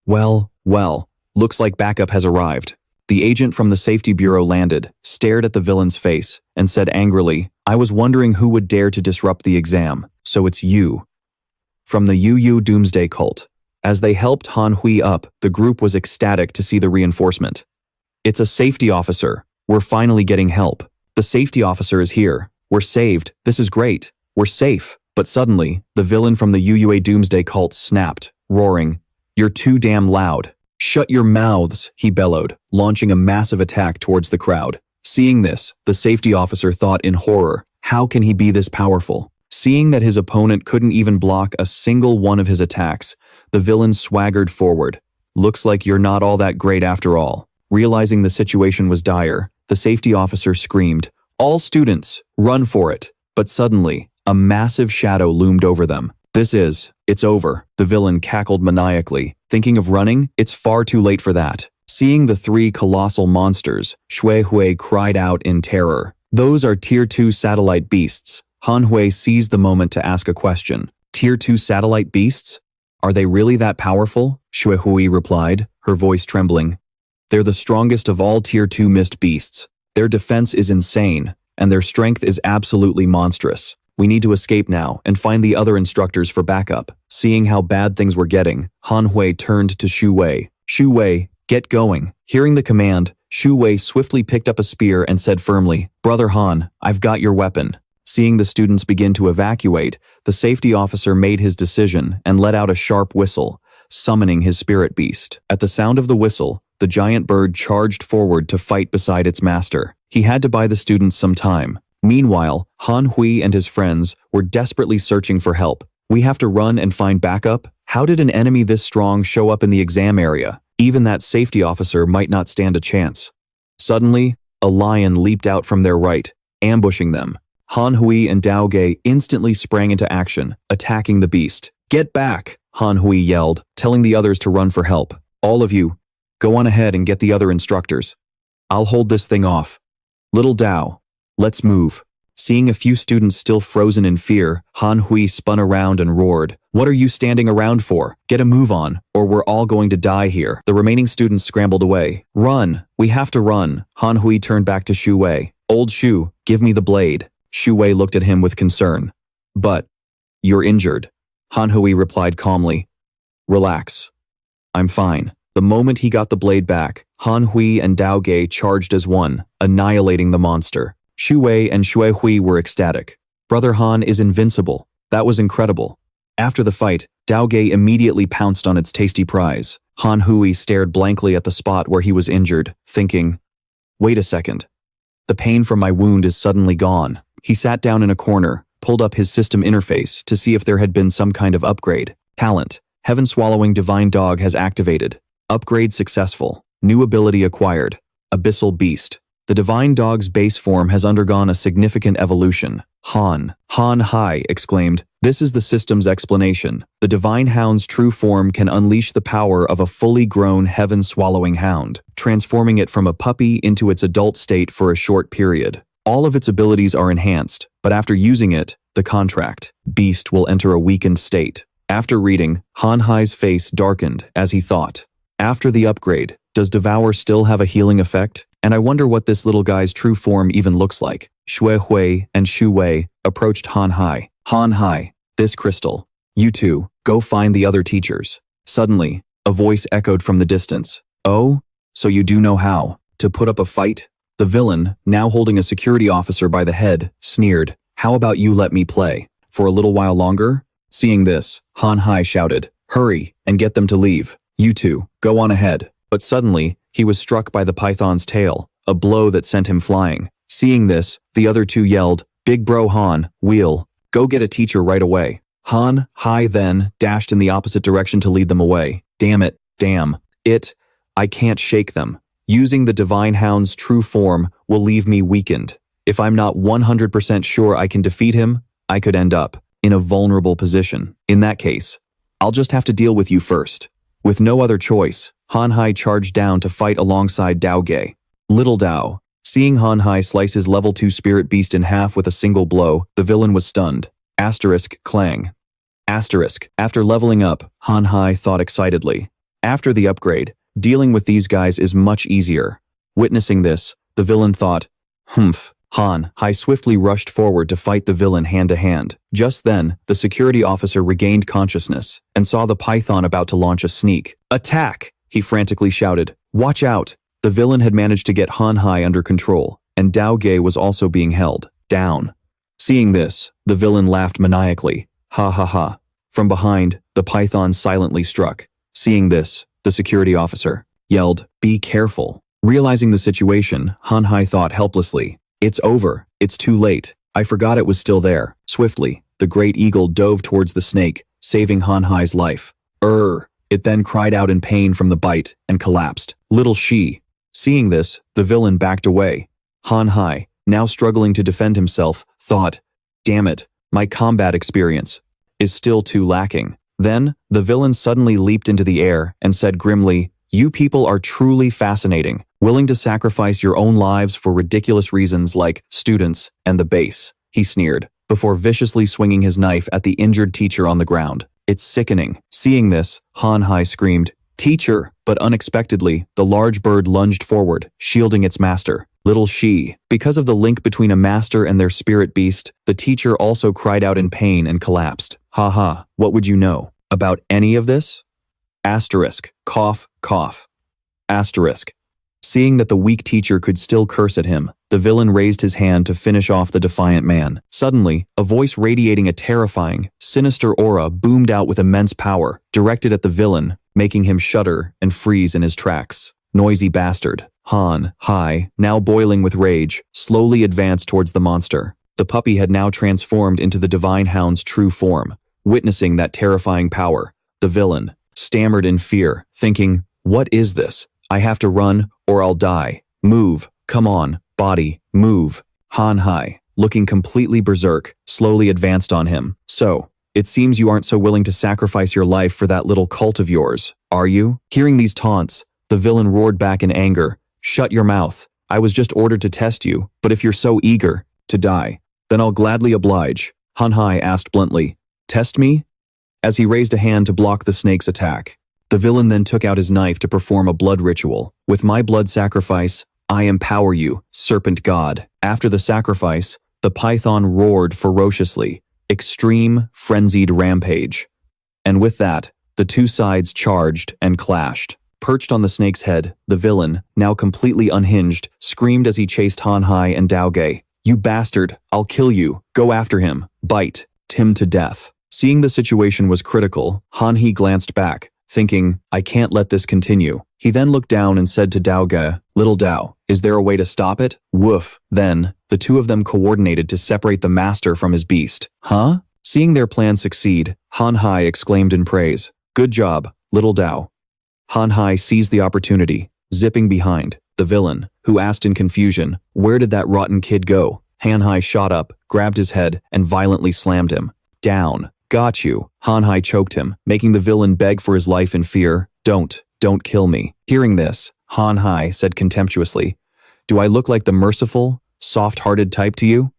Well, looks like backup has arrived. The agent from the safety bureau landed, stared at the villain's face, and said angrily, I was wondering who would dare to disrupt the exam, so it's you. From the Yu Doomsday Cult. As they helped Han Hui up, the group was ecstatic to see the reinforcement. It's a safety officer. We're finally getting help. The safety officer is here. We're saved. This is great. We're safe. But suddenly, the villain from the UUA Doomsday Cult snapped, roaring, You're too damn loud. Shut your mouths, he bellowed, launching a massive attack towards the crowd. Seeing this, the safety officer thought in horror, how can he be this powerful? Seeing that his opponent couldn't even block a single one of his attacks, the villain swaggered forward. Looks like you're not all that great after all. Realizing the situation was dire, the safety officer screamed, All students, run for it. But suddenly, a massive shadow loomed over them. It's over, the villain cackled maniacally. Thinking of running? It's far too late for that. Seeing the 3 colossal monsters, Shui Hui cried out in terror. Those are Tier 2 satellite beasts. Han Hui seized the moment to ask a question. Tier 2 satellite beasts? Are they really that powerful? Shui Hui replied, her voice trembling. They're the strongest of all Tier 2 mist beasts. Their defense is insane, and their strength is absolutely monstrous. We need to escape now and find the other instructors for backup. Seeing how bad things were getting, Han Hui turned to Shu Wei. Shu Wei, get going. Hearing the command, Shu Wei swiftly picked up a spear and said firmly, Brother Han, I've got your weapon. Seeing the students begin to evacuate, the safety officer made his decision and let out a sharp whistle, summoning his spirit beast. At the sound of the whistle, the giant bird charged forward to fight beside its master. He had to buy the students some time. Meanwhile, Han Hui and his friends were desperately searching for help. We have to run and find backup? How did an enemy this strong show up in the exam area? Even that safety officer might not stand a chance. Suddenly, a lion leaped out from their right, ambushing them. Han Hui and Dao Ge instantly sprang into action, attacking the beast. "Get back!" Han Hui yelled, telling the others to run for help. "All of you, go on ahead and get the other instructors. I'll hold this thing off. Little Dao, let's move." Seeing a few students still frozen in fear, Han Hui spun around and roared, "What are you standing around for? Get a move on, or we're all going to die here." The remaining students scrambled away. "Run! We have to run!" Han Hui turned back to Shu Wei. "Old Shu, give me the blade." Shu Wei looked at him with concern. "But, you're injured." Han Hui replied calmly. "Relax. I'm fine." The moment he got the blade back, Han Hui and Dao Ge charged as one, annihilating the monster. Shu Wei and Shui Hui were ecstatic. Brother Han is invincible. That was incredible. After the fight, Dao Ge immediately pounced on its tasty prize. Han Hui stared blankly at the spot where he was injured, thinking, "Wait a second. The pain from my wound is suddenly gone." He sat down in a corner, pulled up his system interface to see if there had been some kind of upgrade. Talent: Heaven-swallowing divine dog has activated. Upgrade successful. New ability acquired. Abyssal beast. The divine dog's base form has undergone a significant evolution. Han Hai exclaimed, "This is the system's explanation. The divine hound's true form can unleash the power of a fully grown heaven-swallowing hound, transforming it from a puppy into its adult state for a short period. All of its abilities are enhanced, but after using it, the contract beast will enter a weakened state." After reading, Han Hai's face darkened as he thought, "After the upgrade, does Devour still have a healing effect? And I wonder what this little guy's true form even looks like." Shui Hui and Shu Wei approached Han Hai. "Han Hai, this crystal. You two, go find the other teachers." Suddenly, a voice echoed from the distance. "Oh, so you do know how to put up a fight?" The villain, now holding a security officer by the head, sneered, "How about you let me play for a little while longer?" Seeing this, Han Hai shouted, "Hurry and get them to leave. You two, go on ahead." But suddenly, he was struck by the python's tail, a blow that sent him flying. Seeing this, the other two yelled, "Big bro Han, wheel, go get a teacher right away." Han Hai then dashed in the opposite direction to lead them away. "Damn it, I can't shake them. Using the divine hound's true form will leave me weakened. If I'm not 100% sure I can defeat him, I could end up in a vulnerable position. In that case, I'll just have to deal with you first." With no other choice, Han Hai charged down to fight alongside Dao Ge. Little Dao, seeing Han Hai slice his level 2 spirit beast in half with a single blow, the villain was stunned. Asterisk clang. Asterisk. After leveling up, Han Hai thought excitedly. After the upgrade, dealing with these guys is much easier. Witnessing this, the villain thought, "Humph." Han Hai swiftly rushed forward to fight the villain hand to hand. Just then, the security officer regained consciousness and saw the python about to launch a sneak. "Attack!" he frantically shouted. "Watch out!" The villain had managed to get Han Hai under control, and Dao Ge was also being held down. Seeing this, the villain laughed maniacally. "Ha ha ha." From behind, the python silently struck. Seeing this, the security officer yelled, "Be careful." Realizing the situation, Han Hai thought helplessly, "It's over. It's too late. I forgot it was still there." Swiftly, the great eagle dove towards the snake, saving Han Hai's life. It then cried out in pain from the bite and collapsed. Little she. Seeing this, the villain backed away. Han Hai, now struggling to defend himself, thought, "Damn it, my combat experience is still too lacking." Then, the villain suddenly leaped into the air and said grimly, "You people are truly fascinating, willing to sacrifice your own lives for ridiculous reasons like students and the base." He sneered, before viciously swinging his knife at the injured teacher on the ground. "It's sickening." Seeing this, Han Hai screamed, "Teacher!" But unexpectedly, the large bird lunged forward, shielding its master. Little she. Because of the link between a master and their spirit beast, the teacher also cried out in pain and collapsed. "Ha, what would you know about any of this?" Asterisk, cough, cough. Asterisk. Seeing that the weak teacher could still curse at him, the villain raised his hand to finish off the defiant man. Suddenly, a voice radiating a terrifying, sinister aura boomed out with immense power, directed at the villain, making him shudder and freeze in his tracks. Noisy bastard. Han Hai, now boiling with rage, slowly advanced towards the monster. The puppy had now transformed into the divine hound's true form. Witnessing that terrifying power, the villain, stammered in fear, thinking, "What is this? I have to run or I'll die. Move, come on, body, move." Han Hai, looking completely berserk, slowly advanced on him. "So, it seems you aren't so willing to sacrifice your life for that little cult of yours, are you?" Hearing these taunts, the villain roared back in anger, "Shut your mouth. I was just ordered to test you, but if you're so eager to die, then I'll gladly oblige." Han Hai asked bluntly, "Test me?" As he raised a hand to block the snake's attack, the villain then took out his knife to perform a blood ritual. "With my blood sacrifice, I empower you, serpent god." After the sacrifice, the python roared ferociously, extreme, frenzied rampage. And with that, the two sides charged and clashed. Perched on the snake's head, the villain, now completely unhinged, screamed as he chased Han Hai and Dao Ge. "You bastard, I'll kill you. Go after him. Bite him to death." Seeing the situation was critical, Han He glanced back, thinking, "I can't let this continue." He then looked down and said to Dao Ge, "Little Dao, is there a way to stop it?" Woof. Then, the two of them coordinated to separate the master from his beast. Huh? Seeing their plan succeed, Han Hai exclaimed in praise, "Good job, little Dao." Han Hai seized the opportunity, zipping behind the villain, who asked in confusion, "Where did that rotten kid go?" Han Hai shot up, grabbed his head, and violently slammed him. "Down. Got you." Han Hai choked him, making the villain beg for his life in fear. Don't kill me." Hearing this, Han Hai said contemptuously, "Do I look like the merciful, soft-hearted type to you?"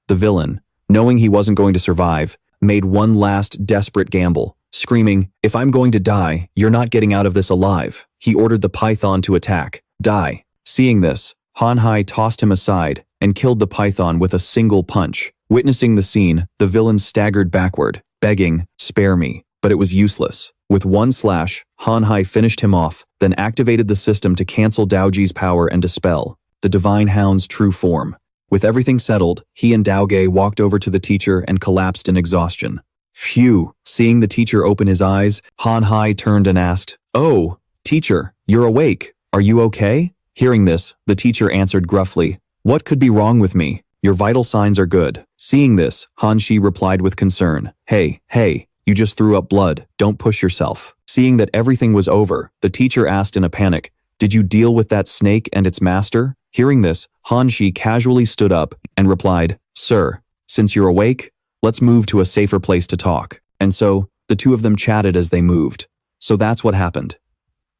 The villain, knowing he wasn't going to survive, made one last desperate gamble, screaming, "If I'm going to die, you're not getting out of this alive." He ordered the python to attack. "Die." Seeing this, Han Hai tossed him aside and killed the python with a single punch. Witnessing the scene, the villain staggered backward, begging, "Spare me," but it was useless. With one slash, Han Hai finished him off, then activated the system to cancel Daoji's power and dispel the Divine Hound's true form. With everything settled, he and Dao Ge walked over to the teacher and collapsed in exhaustion. Phew! Seeing the teacher open his eyes, Han Hai turned and asked, "Oh, teacher, you're awake. Are you okay?" Hearing this, the teacher answered gruffly, "What could be wrong with me? Your vital signs are good." Seeing this, Han Shi replied with concern, Hey, you just threw up blood. Don't push yourself." Seeing that everything was over, the teacher asked in a panic, "Did you deal with that snake and its master?" Hearing this, Han Shi casually stood up and replied, "Sir, since you're awake, let's move to a safer place to talk." And so, the two of them chatted as they moved. So that's what happened.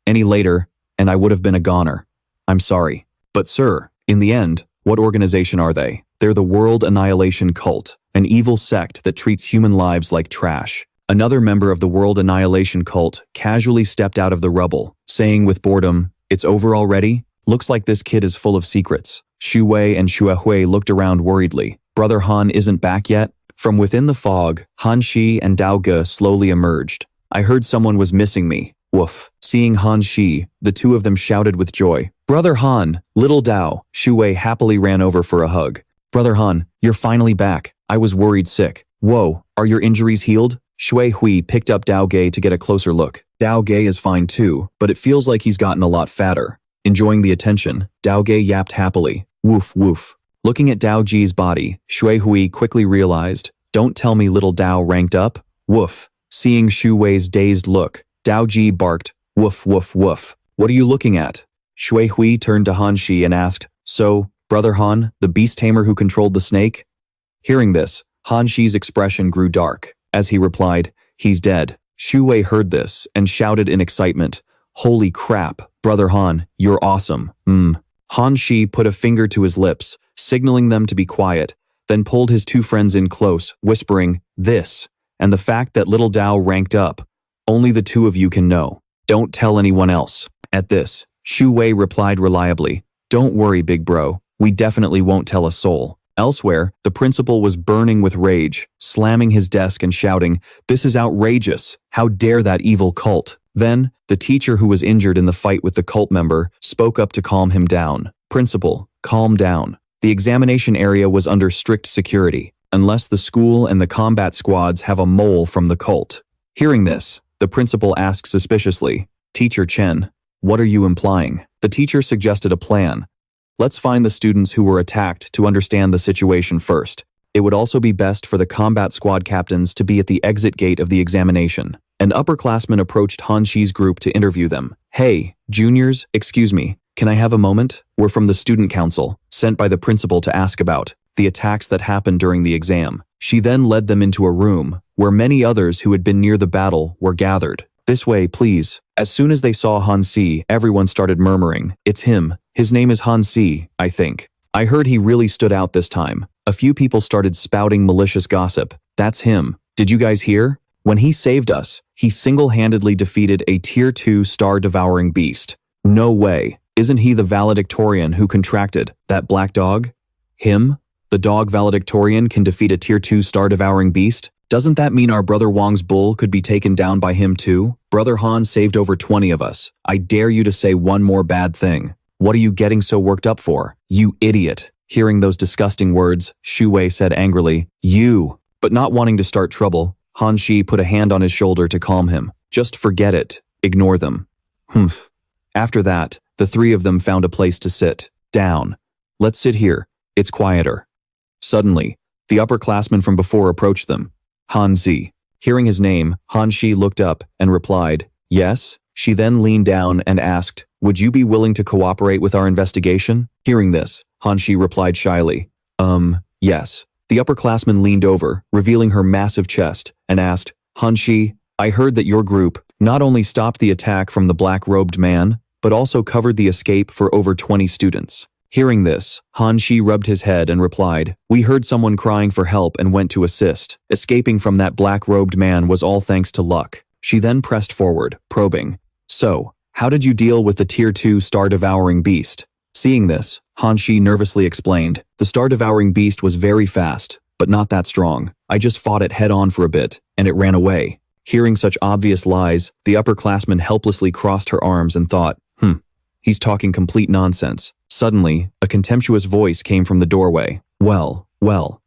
Any later, and I would have been a goner. I'm sorry. But sir, in the end, what organization are they? They're the World Annihilation Cult, an evil sect that treats human lives like trash. Another member of the World Annihilation Cult casually stepped out of the rubble, saying with boredom, "It's over already? Looks like this kid is full of secrets." Shu Wei and Xue Hui looked around worriedly. Brother Han isn't back yet? From within the fog, Han Shi and Dao Ge slowly emerged. "I heard someone was missing me." Woof. Seeing Han Shi, the two of them shouted with joy, "Brother Han, little Dao." Shu Wei happily ran over for a hug. "Brother Han, you're finally back. I was worried sick." "Whoa, are your injuries healed?" Xue Hui picked up Dao Ge to get a closer look. Dao Ge is fine too, but it feels like he's gotten a lot fatter. Enjoying the attention, Dao Ge yapped happily. Woof woof. Looking at Dao Ji's body, Xue Hui quickly realized, "Don't tell me little Dao ranked up?" Woof. Seeing Shu Wei's dazed look, Dao Ji barked, "Woof woof woof. What are you looking at?" Xue Hui turned to Han Shi and asked, "So, Brother Han, the beast tamer who controlled the snake?" Hearing this, Han Shi's expression grew dark. As he replied, "He's dead." Shu Wei heard this and shouted in excitement, "Holy crap, Brother Han, you're awesome." Han Shi put a finger to his lips, signaling them to be quiet, then pulled his two friends in close, whispering, "This, and the fact that little Dao ranked up. Only the two of you can know. Don't tell anyone else." At this, Shu Wei replied reliably, "Don't worry, big bro. We definitely won't tell a soul." Elsewhere, the principal was burning with rage, slamming his desk and shouting, "This is outrageous! How dare that evil cult!" Then, the teacher who was injured in the fight with the cult member spoke up to calm him down. "Principal, calm down. The examination area was under strict security, unless the school and the combat squads have a mole from the cult." Hearing this, the principal asked suspiciously, "Teacher Chen, what are you implying?" The teacher suggested a plan. "Let's find the students who were attacked to understand the situation first. It would also be best for the combat squad captains to be at the exit gate of the examination. An upperclassman approached Han Shi's group to interview them. Hey, juniors, excuse me, can I have a moment? We're from the student council, sent by the principal to ask about the attacks that happened during the exam. She then led them into a room where many others who had been near the battle were gathered. This way, please. As soon as they saw Han Si, everyone started murmuring, it's him. His name is Han Si, I think. I heard he really stood out this time. A few people started spouting malicious gossip. That's him. Did you guys hear? When he saved us, he single-handedly defeated a Tier 2 star-devouring beast. No way. Isn't he the valedictorian who contracted that black dog? Him? The dog valedictorian can defeat a Tier 2 star-devouring beast? Doesn't that mean our brother Wang's bull could be taken down by him too? Brother Han saved over 20 of us. I dare you to say one more bad thing. What are you getting so worked up for? You idiot. Hearing those disgusting words, Shu Wei said angrily, you. But not wanting to start trouble, Han Shi put a hand on his shoulder to calm him. Just forget it. Ignore them. Humph. After that, the three of them found a place to sit. Down. Let's sit here. It's quieter. Suddenly, the upperclassman from before approached them. Han Zi. Hearing his name, Han Shi looked up and replied, yes. She then leaned down and asked, would you be willing to cooperate with our investigation? Hearing this, Han Shi replied shyly, yes. The upperclassman leaned over, revealing her massive chest, and asked, Han Shi, I heard that your group not only stopped the attack from the black-robed man, but also covered the escape for over 20 students. Hearing this, Han Shi rubbed his head and replied, we heard someone crying for help and went to assist. Escaping from that black-robed man was all thanks to luck. She then pressed forward, probing, so, how did you deal with the Tier 2 star-devouring beast? Seeing this, Han Shi nervously explained, the star-devouring beast was very fast, but not that strong. I just fought it head-on for a bit, and it ran away. Hearing such obvious lies, the upperclassman helplessly crossed her arms and thought, he's talking complete nonsense. Suddenly, a contemptuous voice came from the doorway. Well,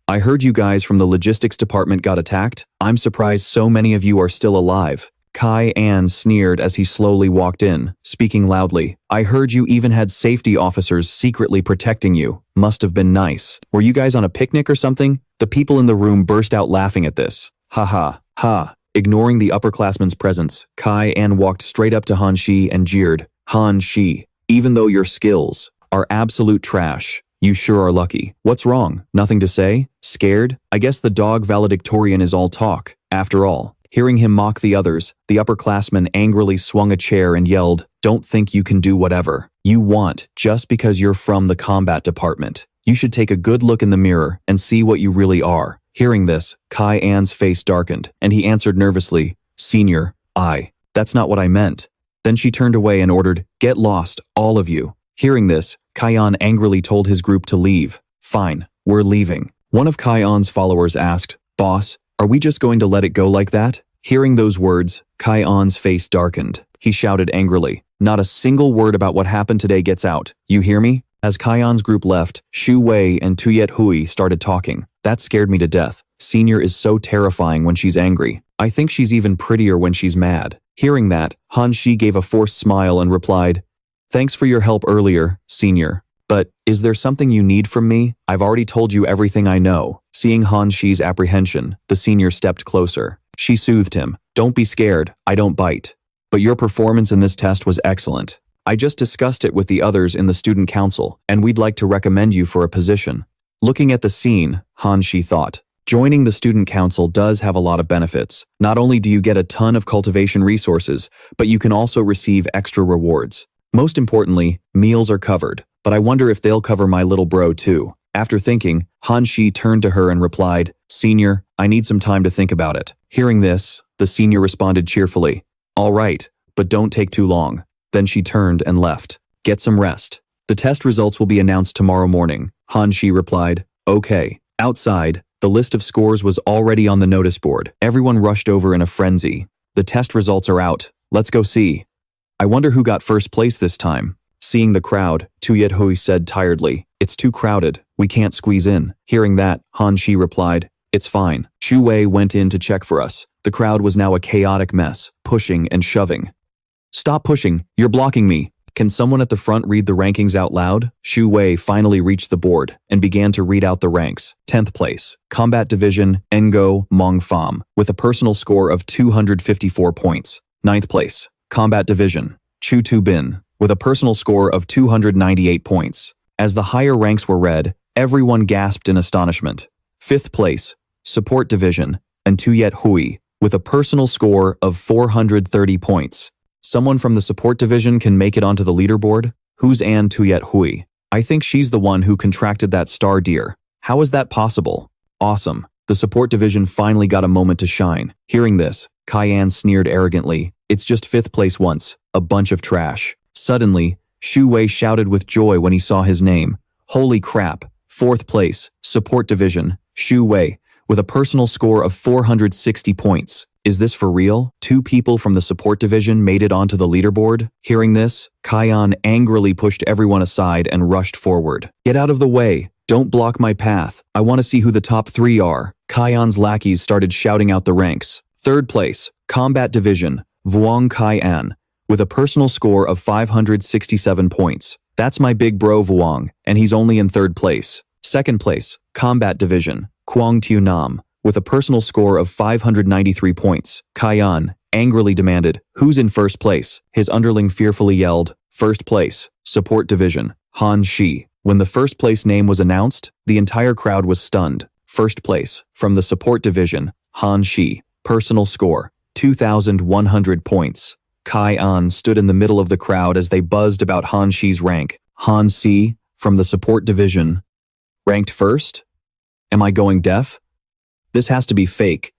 I heard you guys from the logistics department got attacked. I'm surprised so many of you are still alive. Kai An sneered as he slowly walked in, speaking loudly. I heard you even had safety officers secretly protecting you. Must have been nice. Were you guys on a picnic or something? The people in the room burst out laughing at this. Ha ha, ha. Ignoring the upperclassman's presence, Kai An walked straight up to Han Shi and jeered. Han Shi, even though your skills are absolute trash, you sure are lucky. What's wrong? Nothing to say? Scared? I guess the dog valedictorian is all talk. After all. Hearing him mock the others, the upperclassman angrily swung a chair and yelled, don't think you can do whatever you want just because you're from the combat department. You should take a good look in the mirror and see what you really are. Hearing this, Kai An's face darkened, and he answered nervously, Senior, that's not what I meant. Then she turned away and ordered, get lost, all of you. Hearing this, Kai-an angrily told his group to leave. Fine, we're leaving. One of Kai-an's followers asked, Boss, are we just going to let it go like that? Hearing those words, Kai-an's face darkened. He shouted angrily, not a single word about what happened today gets out. You hear me? As Kai-an's group left, Shu Wei and Tuyet Hui started talking. That scared me to death. Senior is so terrifying when she's angry. I think she's even prettier when she's mad. Hearing that, Han Shi gave a forced smile and replied, Thanks for your help earlier, Senior. But, is there something you need from me? I've already told you everything I know. Seeing Han Shi's apprehension, the senior stepped closer. She soothed him. Don't be scared, I don't bite. But your performance in this test was excellent. I just discussed it with the others in the student council, and we'd like to recommend you for a position. Looking at the scene, Han Shi thought, joining the student council does have a lot of benefits. Not only do you get a ton of cultivation resources, but you can also receive extra rewards. Most importantly, meals are covered, but I wonder if they'll cover my little bro too. After thinking, Han Shi turned to her and replied, Senior, I need some time to think about it. Hearing this, the senior responded cheerfully, All right, but don't take too long. Then she turned and left. Get some rest. The test results will be announced tomorrow morning. Han Shi replied, Okay. Outside, the list of scores was already on the notice board. Everyone rushed over in a frenzy. The test results are out. Let's go see. I wonder who got first place this time. Seeing the crowd, Tuyet Hui said tiredly, It's too crowded. We can't squeeze in. Hearing that, Han Shi replied, It's fine. Shu Wei went in to check for us. The crowd was now a chaotic mess, pushing and shoving. Stop pushing. You're blocking me. Can someone at the front read the rankings out loud? Shu Wei finally reached the board and began to read out the ranks. 10th place, Combat Division, Engo Mong Pham, with a personal score of 254 points. 9th place, Combat Division, Chu Tu Bin, with a personal score of 298 points. As the higher ranks were read, everyone gasped in astonishment. 5th place, Support Division, and Tuyet Hui, with a personal score of 430 points. Someone from the Support Division can make it onto the leaderboard? Who's An Tuyet Hui? I think she's the one who contracted that star deer. How is that possible? Awesome. The Support Division finally got a moment to shine. Hearing this, Kai-An sneered arrogantly. It's just 5th place once. A bunch of trash. Suddenly, Shu Wei shouted with joy when he saw his name. Holy crap. 4th place, Support Division, Shu Wei, with a personal score of 460 points. Is this for real? 2 people from the Support Division made it onto the leaderboard? Hearing this, Kai-An angrily pushed everyone aside and rushed forward. Get out of the way. Don't block my path. I want to see who the top 3 are. Kai-An's lackeys started shouting out the ranks. 3rd place, Combat Division, Vuong Kai-An, with a personal score of 567 points. That's my big bro Vuong, and he's only in 3rd place. 2nd place, Combat Division, Quang Tu Nam, with a personal score of 593 points. Kai-An angrily demanded, "Who's in 1st place?" His underling fearfully yelled, "1st place, Support Division, Han Shi." When the 1st place name was announced, the entire crowd was stunned. 1st place, from the Support Division, Han Shi, personal score, 2,100 points. Kai-An stood in the middle of the crowd as they buzzed about Han Shi's rank. Han Shi, from the Support Division, ranked 1st? Am I going deaf? This has to be fake.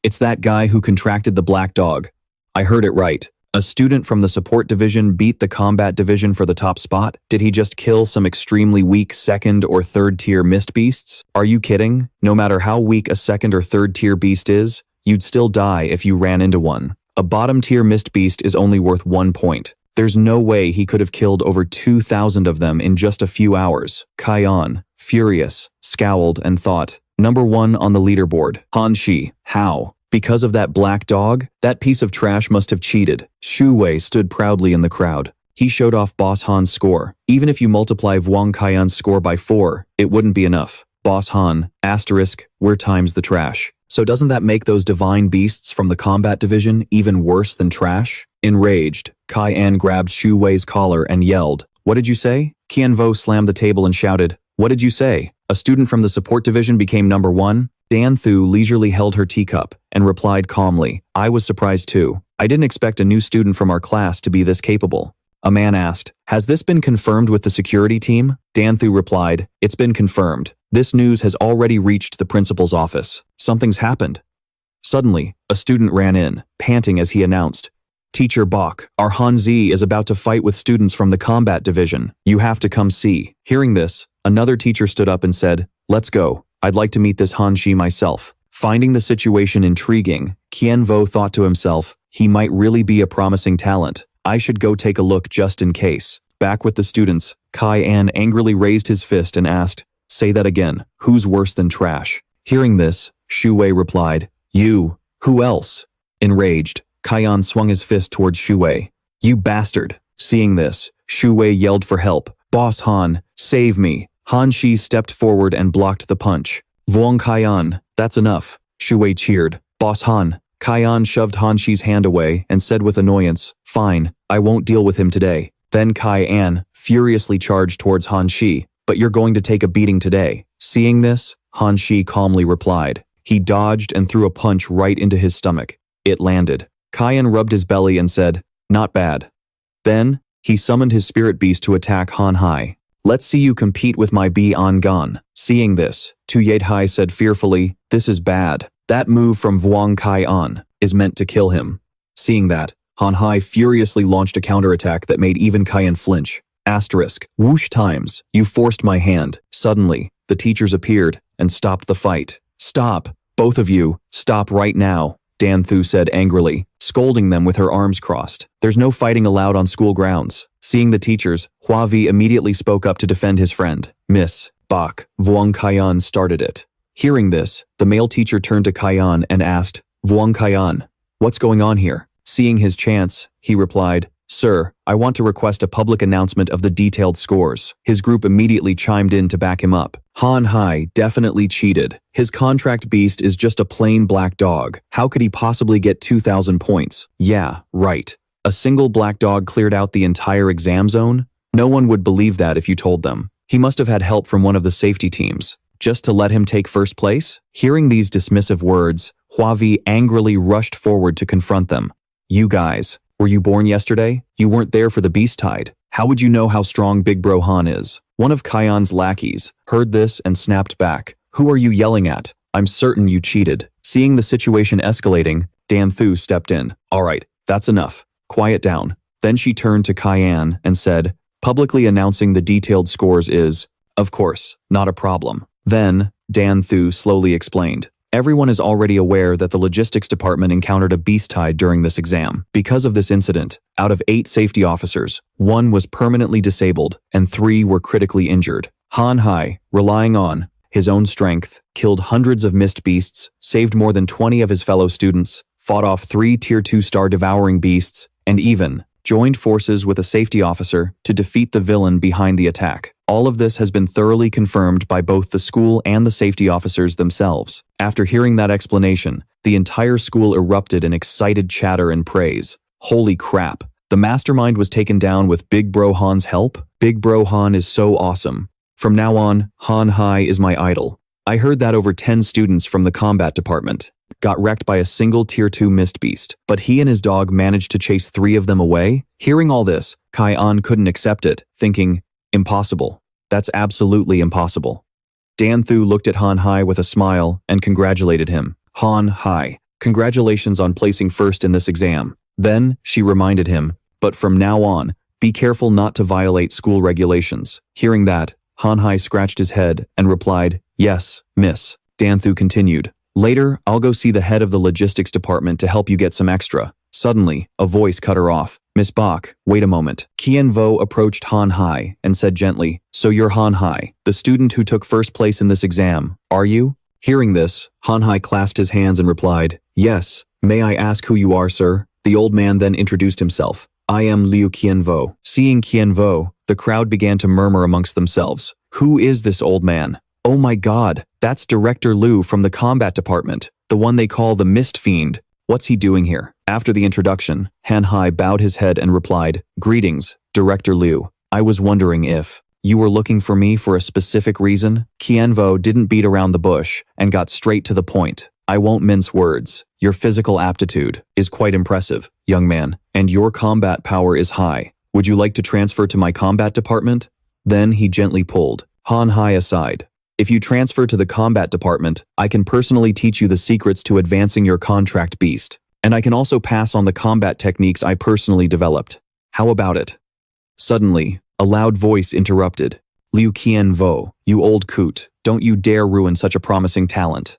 It's that guy who contracted the black dog. I heard it right. A student from the Support Division beat the Combat Division for the top spot? Did he just kill some extremely weak 2nd or 3rd tier mist beasts? Are you kidding? No matter how weak a 2nd or 3rd tier beast is, you'd still die if you ran into one. A bottom tier mist beast is only worth 1 point. There's no way he could have killed over 2,000 of them in just a few hours. Kai-An, furious, scowled and thought, number 1 on the leaderboard. Han Shi. How? Because of that black dog? That piece of trash must have cheated. Shu Wei stood proudly in the crowd. He showed off Boss Han's score. Even if you multiply Vuong Kai-An's score by 4, it wouldn't be enough. Boss Han, asterisk, we're times the trash. So doesn't that make those divine beasts from the Combat Division even worse than trash? Enraged, Kai-An grabbed Shu Wei's collar and yelled, "What did you say?" Qianvo slammed the table and shouted, "What did you say? A student from the Support Division became number 1? Dan Thu leisurely held her teacup and replied calmly, "I was surprised too. I didn't expect a new student from our class to be this capable." A man asked, "Has this been confirmed with the security team?" Dan Thu replied, "It's been confirmed. This news has already reached the principal's office. Something's happened." Suddenly, a student ran in, panting as he announced, "Teacher Bok, our Han Zi is about to fight with students from the Combat Division. You have to come see." Hearing this, another teacher stood up and said, "Let's go. I'd like to meet this Han Shi myself." Finding the situation intriguing, Qianvo thought to himself, he might really be a promising talent. I should go take a look just in case. Back with the students, Kai-An angrily raised his fist and asked, "Say that again. Who's worse than trash?" Hearing this, Shu Wei replied, "You. Who else?" Enraged, Kai-An swung his fist towards Shu Wei. "You bastard." Seeing this, Shu Wei yelled for help. "Boss Han, save me." Han Shi stepped forward and blocked the punch. "Vuong Kai-An, that's enough." Shu Wei cheered. "Boss Han." Kai-An shoved Han Shi's hand away and said with annoyance, "Fine, I won't deal with him today." Then Kai-An furiously charged towards Han Shi. "But you're going to take a beating today." Seeing this, Han Shi calmly replied. He dodged and threw a punch right into his stomach. It landed. Kai-An rubbed his belly and said, "Not bad." Then, he summoned his spirit beast to attack Han Hai. "Let's see you compete with my Bi-An Gun." Seeing this, Tuyet Hai said fearfully, "This is bad. That move from Vuong Kai-An is meant to kill him." Seeing that, Han Hai furiously launched a counterattack that made even Kai-An flinch. Asterisk, whoosh times, you forced my hand. Suddenly, the teachers appeared and stopped the fight. "Stop, both of you, stop right now," Dan Thu said angrily, scolding them with her arms crossed. "There's no fighting allowed on school grounds." Seeing the teachers, Hua Vi immediately spoke up to defend his friend. "Miss Bok, Vuong Kai-An started it." Hearing this, the male teacher turned to Kai-An and asked, "Vuong Kai-An, what's going on here?" Seeing his chance, he replied, "Sir, I want to request a public announcement of the detailed scores." His group immediately chimed in to back him up. Han Hai definitely cheated. His contract beast is just a plain black dog. How could he possibly get 2,000 points? Yeah, right. A single black dog cleared out the entire exam zone? No one would believe that if you told them. He must have had help from one of the safety teams. Just to let him take first place? Hearing these dismissive words, Huavi angrily rushed forward to confront them. "You guys, were you born yesterday? You weren't there for the beast tide. How would you know how strong Big Bro Han is?" One of Kai'an's lackeys heard this and snapped back. "Who are you yelling at? I'm certain you cheated." Seeing the situation escalating, Dan Thu stepped in. "All right, that's enough. Quiet down." Then she turned to Kai'an and said, "Publicly announcing the detailed scores is, of course, not a problem." Then, Dan Thu slowly explained, "Everyone is already aware that the logistics department encountered a beast tide during this exam. Because of this incident, out of 8 safety officers, 1 was permanently disabled and 3 were critically injured. Han Hai, relying on his own strength, killed hundreds of mist beasts, saved more than 20 of his fellow students, fought off 3 Tier 2 star devouring beasts, and even joined forces with a safety officer to defeat the villain behind the attack. All of this has been thoroughly confirmed by both the school and the safety officers themselves." After hearing that explanation, the entire school erupted in excited chatter and praise. Holy crap! The mastermind was taken down with Big Bro Han's help? Big Bro Han is so awesome. From now on, Han Hai is my idol. I heard that over 10 students from the combat department got wrecked by a single Tier 2 mist beast, but he and his dog managed to chase 3 of them away? Hearing all this, Kai'an couldn't accept it, thinking, impossible. That's absolutely impossible. Dan Thu looked at Han Hai with a smile and congratulated him. "Han Hai, congratulations on placing first in this exam." Then she reminded him, "But from now on, be careful not to violate school regulations." Hearing that, Han Hai scratched his head and replied, "Yes, miss." Dan Thu continued, "Later, I'll go see the head of the logistics department to help you get some extra." Suddenly, a voice cut her off. "Miss Bach, wait a moment." Qian Vo approached Han Hai and said gently, "So you're Han Hai, the student who took first place in this exam, are you?" Hearing this, Han Hai clasped his hands and replied, "Yes. May I ask who you are, sir?" The old man then introduced himself. "I am Liu Qian Vo." Seeing Qian Vo, the crowd began to murmur amongst themselves. Who is this old man? Oh my god, that's Director Liu from the combat department, the one they call the Mist Fiend. What's he doing here? After the introduction, Han Hai bowed his head and replied, "Greetings, Director Liu. I was wondering if you were looking for me for a specific reason." Qian Vo didn't beat around the bush and got straight to the point. "I won't mince words. Your physical aptitude is quite impressive, young man, and your combat power is high. Would you like to transfer to my combat department?" Then he gently pulled Han Hai aside. "If you transfer to the combat department, I can personally teach you the secrets to advancing your contract beast. And I can also pass on the combat techniques I personally developed. How about it?" Suddenly, a loud voice interrupted. "Liu Qian Vo, you old coot, don't you dare ruin such a promising talent."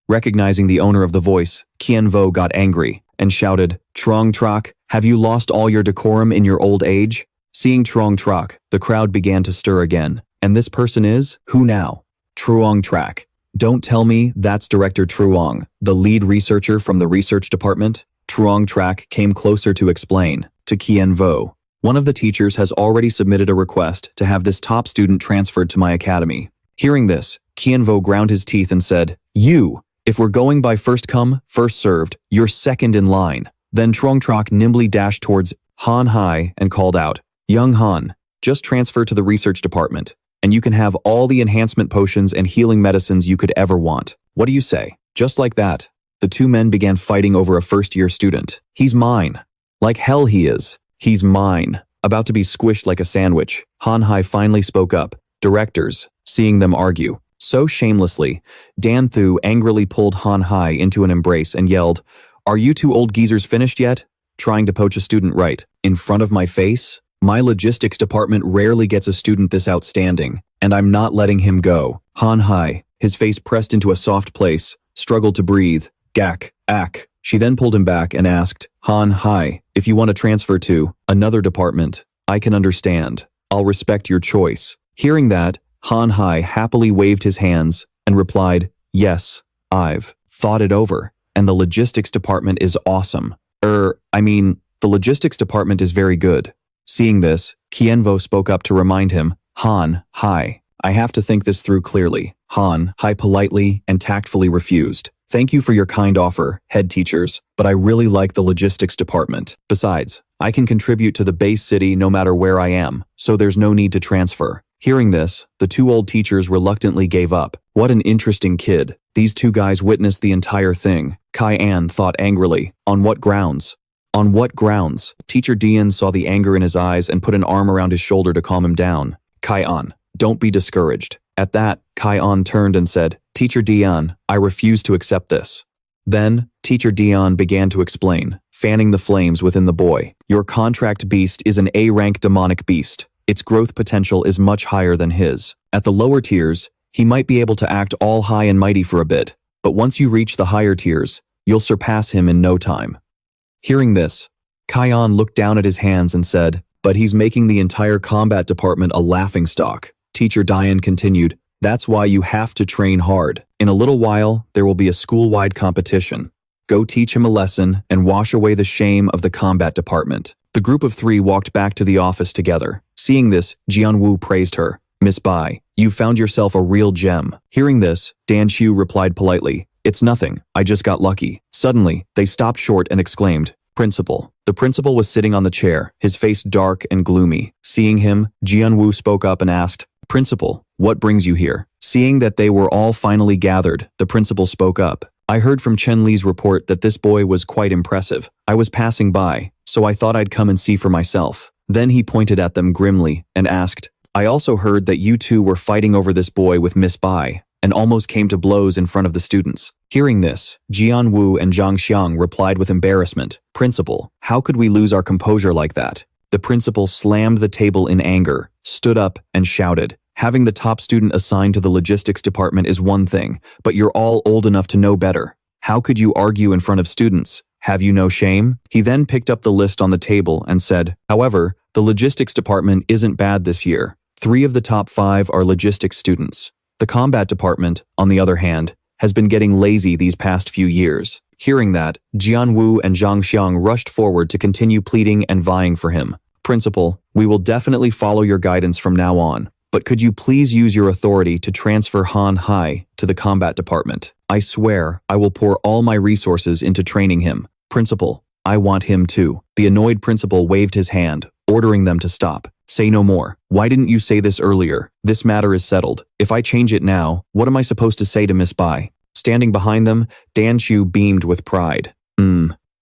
Recognizing the owner of the voice, Qian Vo got angry and shouted, "Trong Trak, have you lost all your decorum in your old age?" Seeing Trong Trak, the crowd began to stir again. "And this person is? Who now?" "Truong Trak. Don't tell me that's Director Truong, the lead researcher from the research department." Truong Trak came closer to explain to Qian Vo. "One of the teachers has already submitted a request to have this top student transferred to my academy." Hearing this, Qian Vo ground his teeth and said, "You, if we're going by first come, first served, you're second in line." Then Truong Trak nimbly dashed towards Han Hai and called out, "Young Han, just transfer to the research department, and you can have all the enhancement potions and healing medicines you could ever want. What do you say?" Just like that, the 2 men began fighting over a first-year student. "He's mine." Like hell he is. "He's mine." About to be squished like a sandwich, Han Hai finally spoke up. Directors, seeing them argue so shamelessly, Dan Thu angrily pulled Han Hai into an embrace and yelled, "Are you 2 old geezers finished yet? Trying to poach a student right in front of my face? My logistics department rarely gets a student this outstanding, and I'm not letting him go." Han Hai, his face pressed into a soft place, struggled to breathe. "Gak, ack." She then pulled him back and asked, "Han Hai, if you want to transfer to another department, I can understand. I'll respect your choice." Hearing that, Han Hai happily waved his hands and replied, "Yes, I've thought it over, and the logistics department is awesome. I mean, The logistics department is very good. Seeing this, Kienvo spoke up to remind him, Han, hi. I have to think this through clearly. Han, hi politely and tactfully refused. Thank you for your kind offer, head teachers, but I really like the logistics department. Besides, I can contribute to the base city no matter where I am, so there's no need to transfer. Hearing this, the two old teachers reluctantly gave up. What an interesting kid. These two guys witnessed the entire thing. Kai-an thought angrily. On what grounds? On what grounds? Teacher Dian saw the anger in his eyes and put an arm around his shoulder to calm him down. Kai-an, don't be discouraged. At that, Kai-an turned and said, Teacher Dian, I refuse to accept this. Then, Teacher Dian began to explain, fanning the flames within the boy. Your contract beast is an A-rank demonic beast. Its growth potential is much higher than his. At the lower tiers, he might be able to act all high and mighty for a bit, but once you reach the higher tiers, you'll surpass him in no time. Hearing this, Kai-an looked down at his hands and said, but he's making the entire combat department a laughingstock. Teacher Dian continued, that's why you have to train hard. In a little while, there will be a school-wide competition. Go teach him a lesson and wash away the shame of the combat department. The group of three walked back to the office together. Seeing this, Jianwu praised her. Miss Bai, you found yourself a real gem. Hearing this, Dan Xiu replied politely, it's nothing, I just got lucky. Suddenly, they stopped short and exclaimed, Principal. The principal was sitting on the chair, his face dark and gloomy. Seeing him, Jianwu spoke up and asked, Principal, what brings you here? Seeing that they were all finally gathered, the principal spoke up. I heard from Chen Li's report that this boy was quite impressive. I was passing by, so I thought I'd come and see for myself. Then he pointed at them grimly and asked, I also heard that you two were fighting over this boy with Miss Bai, and almost came to blows in front of the students. Hearing this, Jian Wu and Zhang Xiang replied with embarrassment, Principal, how could we lose our composure like that? The principal slammed the table in anger, stood up, and shouted, having the top student assigned to the logistics department is one thing, but you're all old enough to know better. How could you argue in front of students? Have you no shame? He then picked up the list on the table and said, however, the logistics department isn't bad this year. 3 of the top 5 are logistics students. The combat department, on the other hand, has been getting lazy these past few years. Hearing that, Jian Wu and Zhang Xiang rushed forward to continue pleading and vying for him. Principal, we will definitely follow your guidance from now on, but could you please use your authority to transfer Han Hai to the combat department? I swear I will pour all my resources into training him. Principal, I want him too. The annoyed principal waved his hand, ordering them to stop. Say no more. Why didn't you say this earlier? This matter is settled. If I change it now, what am I supposed to say to Miss Bai? Standing behind them, Dan Chu beamed with pride.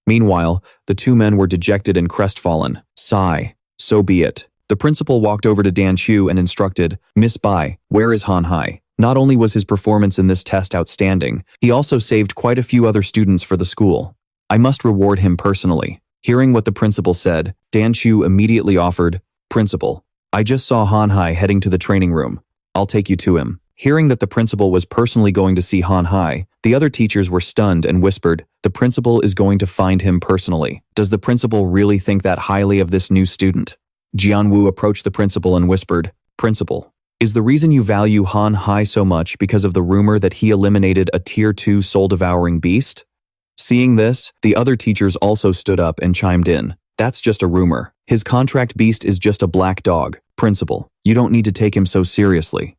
Meanwhile, the 2 men were dejected and crestfallen. Sigh. So be it. The principal walked over to Dan Chu and instructed, Miss Bai, where is Han Hai? Not only was his performance in this test outstanding, he also saved quite a few other students for the school. I must reward him personally. Hearing what the principal said, Dan Chu immediately offered, Principal, I just saw Han Hai heading to the training room. I'll take you to him. Hearing that the principal was personally going to see Han Hai, the other teachers were stunned and whispered, the principal is going to find him personally. Does the principal really think that highly of this new student? Jian Wu approached the principal and whispered, Principal, is the reason you value Han Hai so much because of the rumor that he eliminated a Tier 2 soul-devouring beast? Seeing this, the other teachers also stood up and chimed in. That's just a rumor. His contract beast is just a black dog. Principal, you don't need to take him so seriously.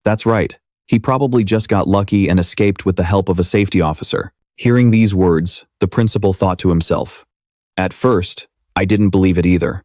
That's right. He probably just got lucky and escaped with the help of a safety officer. Hearing these words, the principal thought to himself. At first, I didn't believe it either.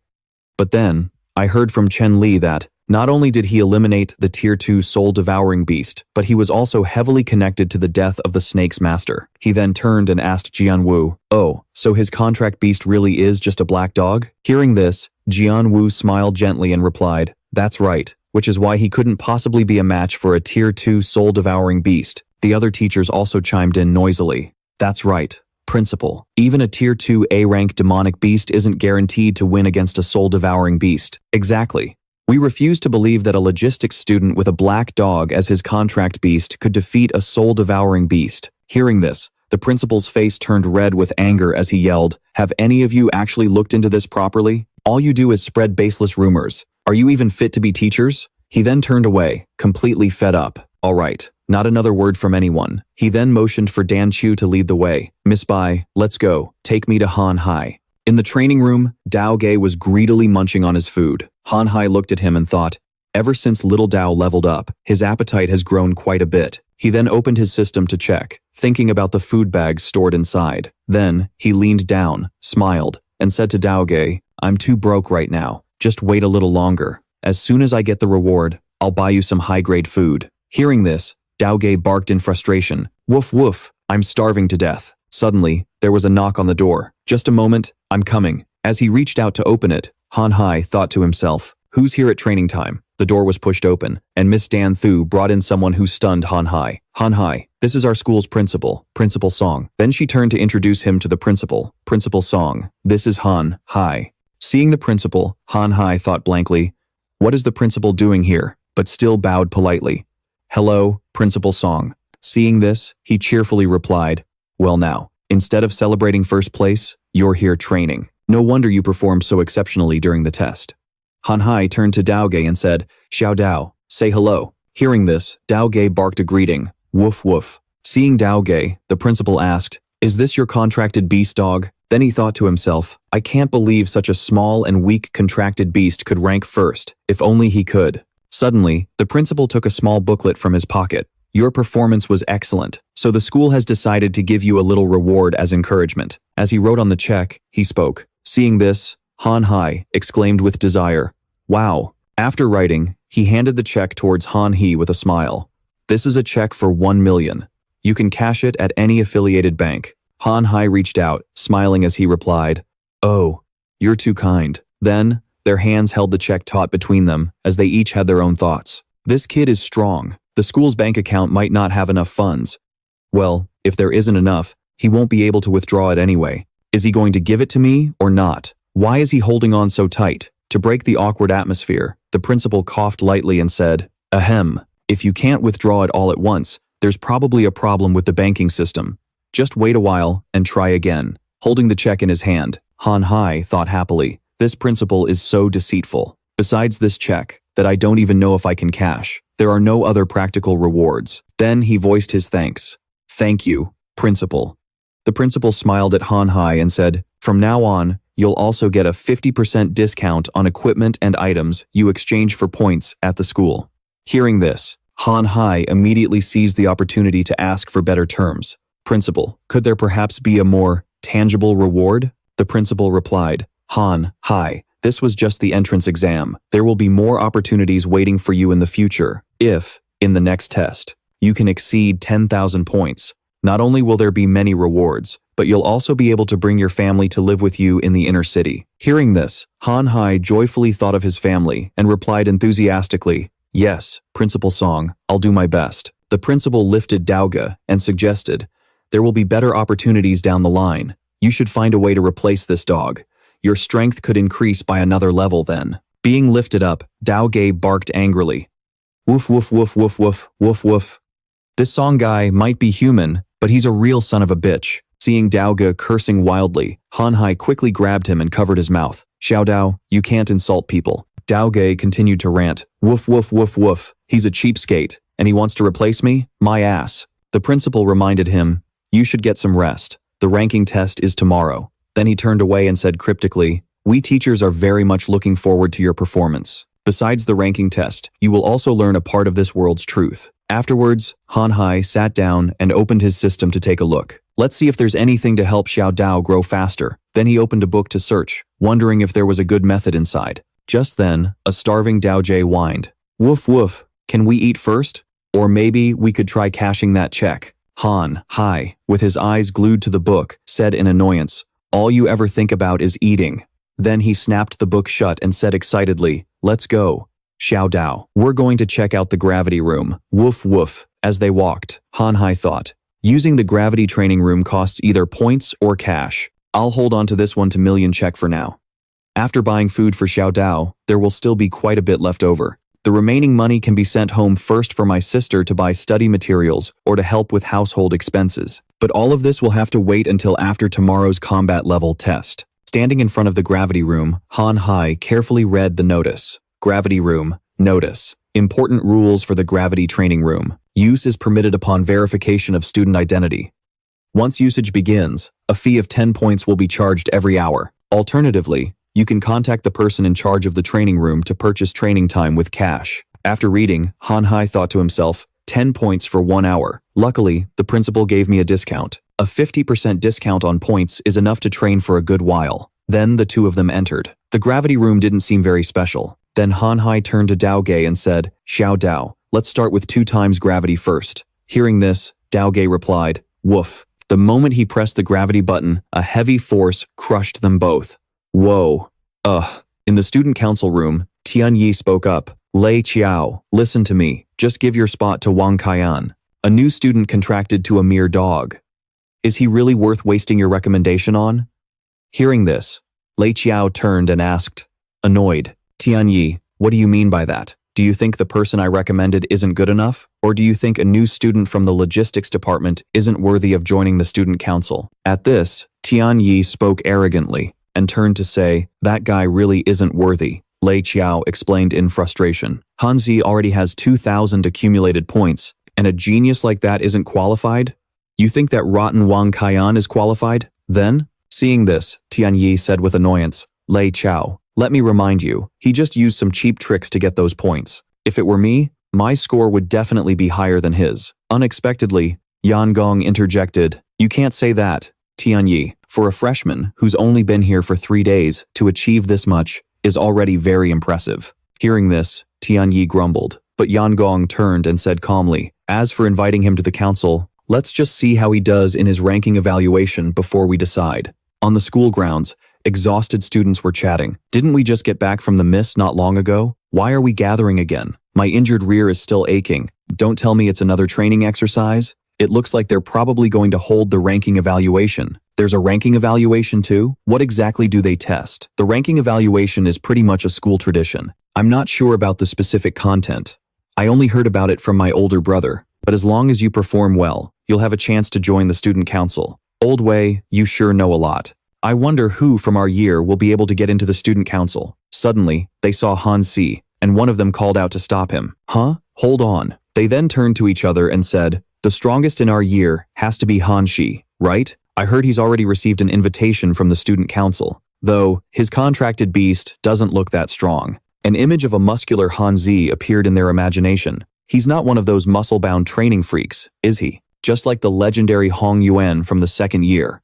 But then, I heard from Chen Li that, not only did he eliminate the Tier 2 soul-devouring beast, but he was also heavily connected to the death of the snake's master. He then turned and asked Jian Wu, oh, so his contract beast really is just a black dog? Hearing this, Jian Wu smiled gently and replied, that's right, which is why he couldn't possibly be a match for a Tier 2 soul-devouring beast. The other teachers also chimed in noisily. That's right. Principal, even a Tier 2 A-rank demonic beast isn't guaranteed to win against a soul-devouring beast. Exactly. We refuse to believe that a logistics student with a black dog as his contract beast could defeat a soul-devouring beast. Hearing this, the principal's face turned red with anger as he yelled, have any of you actually looked into this properly? All you do is spread baseless rumors. Are you even fit to be teachers? He then turned away, completely fed up. All right, not another word from anyone. He then motioned for Dan Chu to lead the way. Miss Bai, let's go. Take me to Han Hai. In the training room, Dao Ge was greedily munching on his food. Han Hai looked at him and thought, ever since little Dao leveled up, his appetite has grown quite a bit. He then opened his system to check, thinking about the food bags stored inside. Then, he leaned down, smiled, and said to Dao Ge, I'm too broke right now. Just wait a little longer. As soon as I get the reward, I'll buy you some high-grade food. Hearing this, Dao Ge barked in frustration. Woof woof, I'm starving to death. Suddenly, there was a knock on the door. Just a moment, I'm coming. As he reached out to open it, Han Hai thought to himself, who's here at training time? The door was pushed open, and Miss Dan Thu brought in someone who stunned Han Hai. Han Hai, this is our school's principal, Principal Song. Then she turned to introduce him to the principal, Principal Song. This is Han Hai. Seeing the principal, Han Hai thought blankly, what is the principal doing here? But still bowed politely. Hello, Principal Song. Seeing this, he cheerfully replied, well now, instead of celebrating first place, you're here training. No wonder you performed so exceptionally during the test. Han Hai turned to Dao Ge and said, Xiao Dao, say hello. Hearing this, Dao Ge barked a greeting, woof woof. Seeing Dao Ge, the principal asked, is this your contracted beast dog? Then he thought to himself, I can't believe such a small and weak contracted beast could rank first, if only he could. Suddenly, the principal took a small booklet from his pocket. Your performance was excellent, so the school has decided to give you a little reward as encouragement. As he wrote on the check, he spoke. Seeing this, Han Hai exclaimed with desire, wow. After writing, he handed the check towards Han He with a smile. This is a check for 1 million. You can cash it at any affiliated bank. Han Hai reached out, smiling as he replied, oh, you're too kind. Then, their hands held the check taut between them as they each had their own thoughts. This kid is strong. The school's bank account might not have enough funds. Well, if there isn't enough, he won't be able to withdraw it anyway. Is he going to give it to me or not? Why is he holding on so tight? To break the awkward atmosphere, the principal coughed lightly and said, ahem, if you can't withdraw it all at once, there's probably a problem with the banking system. Just wait a while and try again. Holding the check in his hand, Han Hai thought happily, this principal is so deceitful. Besides this check, that I don't even know if I can cash. There are no other practical rewards. Then he voiced his thanks. Thank you, principal. The principal smiled at Han Hai and said, from now on, you'll also get a 50% discount on equipment and items you exchange for points at the school. Hearing this, Han Hai immediately seized the opportunity to ask for better terms. Principal, could there perhaps be a more tangible reward? The principal replied, Han Hai, this was just the entrance exam. There will be more opportunities waiting for you in the future. If, in the next test, you can exceed 10,000 points, not only will there be many rewards, but you'll also be able to bring your family to live with you in the inner city. Hearing this, Han Hai joyfully thought of his family and replied enthusiastically, yes, Principal Song, I'll do my best. The principal lifted Dao Ge and suggested, there will be better opportunities down the line. You should find a way to replace this dog. Your strength could increase by another level then. Being lifted up, Dao Ge barked angrily. Woof woof woof woof woof woof woof. This Song guy might be human, but he's a real son of a bitch. Seeing Dao Ge cursing wildly, Han Hai quickly grabbed him and covered his mouth. Xiao Dao, you can't insult people. Dao Ge continued to rant. Woof woof woof woof. He's a cheapskate, and he wants to replace me? My ass. The principal reminded him, you should get some rest. The ranking test is tomorrow. Then he turned away and said cryptically, we teachers are very much looking forward to your performance. Besides the ranking test, you will also learn a part of this world's truth. Afterwards, Han Hai sat down and opened his system to take a look. Let's see if there's anything to help Xiao Dao grow faster. Then he opened a book to search, wondering if there was a good method inside. Just then, a starving Dao Ge whined. Woof woof, can we eat first? Or maybe we could try cashing that check. Han Hai, with his eyes glued to the book, said in annoyance, all you ever think about is eating. Then he snapped the book shut and said excitedly, let's go. Xiao Dao, we're going to check out the gravity room. Woof woof. As they walked, Han Hai thought, using the gravity training room costs either points or cash. I'll hold on to this 1 million check for now. After buying food for Xiao Dao, there will still be quite a bit left over. The remaining money can be sent home first for my sister to buy study materials or to help with household expenses. But all of this will have to wait until after tomorrow's combat level test. Standing in front of the gravity room, Han Hai carefully read the notice. Gravity room, notice. Important rules for the gravity training room. Use is permitted upon verification of student identity. Once usage begins, a fee of 10 points will be charged every hour. Alternatively, you can contact the person in charge of the training room to purchase training time with cash. After reading, Han Hai thought to himself, 10 points for 1 hour. Luckily, the principal gave me a discount. A 50% discount on points is enough to train for a good while. Then the two of them entered. The gravity room didn't seem very special. Then Han Hai turned to Dao Ge and said, Xiao Dao, let's start with 2 times gravity first. Hearing this, Dao Ge replied, woof. The moment he pressed the gravity button, a heavy force crushed them both. Whoa. In the student council room, Tian Yi spoke up. Lei Qiao, listen to me. Just give your spot to Wang Kaiyan. A new student contracted to a mere dog. Is he really worth wasting your recommendation on? Hearing this, Lei Qiao turned and asked, annoyed, Tian Yi, what do you mean by that? Do you think the person I recommended isn't good enough? Or do you think a new student from the logistics department isn't worthy of joining the student council? At this, Tian Yi spoke arrogantly and turned to say, that guy really isn't worthy. Lei Qiao explained in frustration. Hanzi already has 2,000 accumulated points, and a genius like that isn't qualified? You think that rotten Wang Kaiyan is qualified? Then, seeing this, Tian Yi said with annoyance, Lei Qiao, let me remind you, he just used some cheap tricks to get those points. If it were me, my score would definitely be higher than his. Unexpectedly, Yan Gong interjected, you can't say that, Tian Yi. For a freshman who's only been here for 3 days, to achieve this much is already very impressive. Hearing this, Tian Yi grumbled, but Yan Gong turned and said calmly, as for inviting him to the council, let's just see how he does in his ranking evaluation before we decide. On the school grounds, exhausted students were chatting. Didn't we just get back from the miss not long ago? Why are we gathering again? My injured rear is still aching. Don't tell me it's another training exercise. It looks like they're probably going to hold the ranking evaluation. There's a ranking evaluation too? What exactly do they test? The ranking evaluation is pretty much a school tradition. I'm not sure about the specific content. I only heard about it from my older brother, but as long as you perform well, you'll have a chance to join the student council. Old Wei, you sure know a lot. I wonder who from our year will be able to get into the student council. Suddenly, they saw Han Si, and one of them called out to stop him. Huh? Hold on. They then turned to each other and said, the strongest in our year has to be Han Shi, right? I heard he's already received an invitation from the student council, though his contracted beast doesn't look that strong. An image of a muscular Han Zi appeared in their imagination. He's not one of those muscle-bound training freaks, is he? Just like the legendary Hong Yuan from the second year.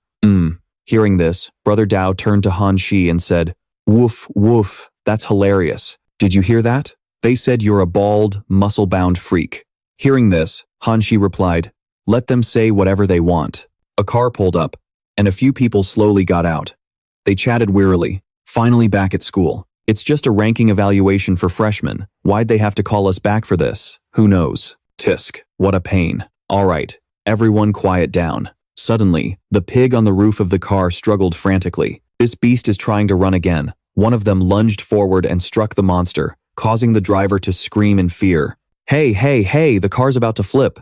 Hearing this, Brother Dao turned to Han Shi and said, woof, woof, that's hilarious. Did you hear that? They said you're a bald, muscle-bound freak. Hearing this, Han Shi replied, let them say whatever they want. A car pulled up, and a few people slowly got out. They chatted wearily, finally back at school. It's just a ranking evaluation for freshmen. Why'd they have to call us back for this? Who knows? Tisk, what a pain. All right, everyone quiet down. Suddenly, the pig on the roof of the car struggled frantically. This beast is trying to run again. One of them lunged forward and struck the monster, causing the driver to scream in fear. Hey, hey, hey, the car's about to flip.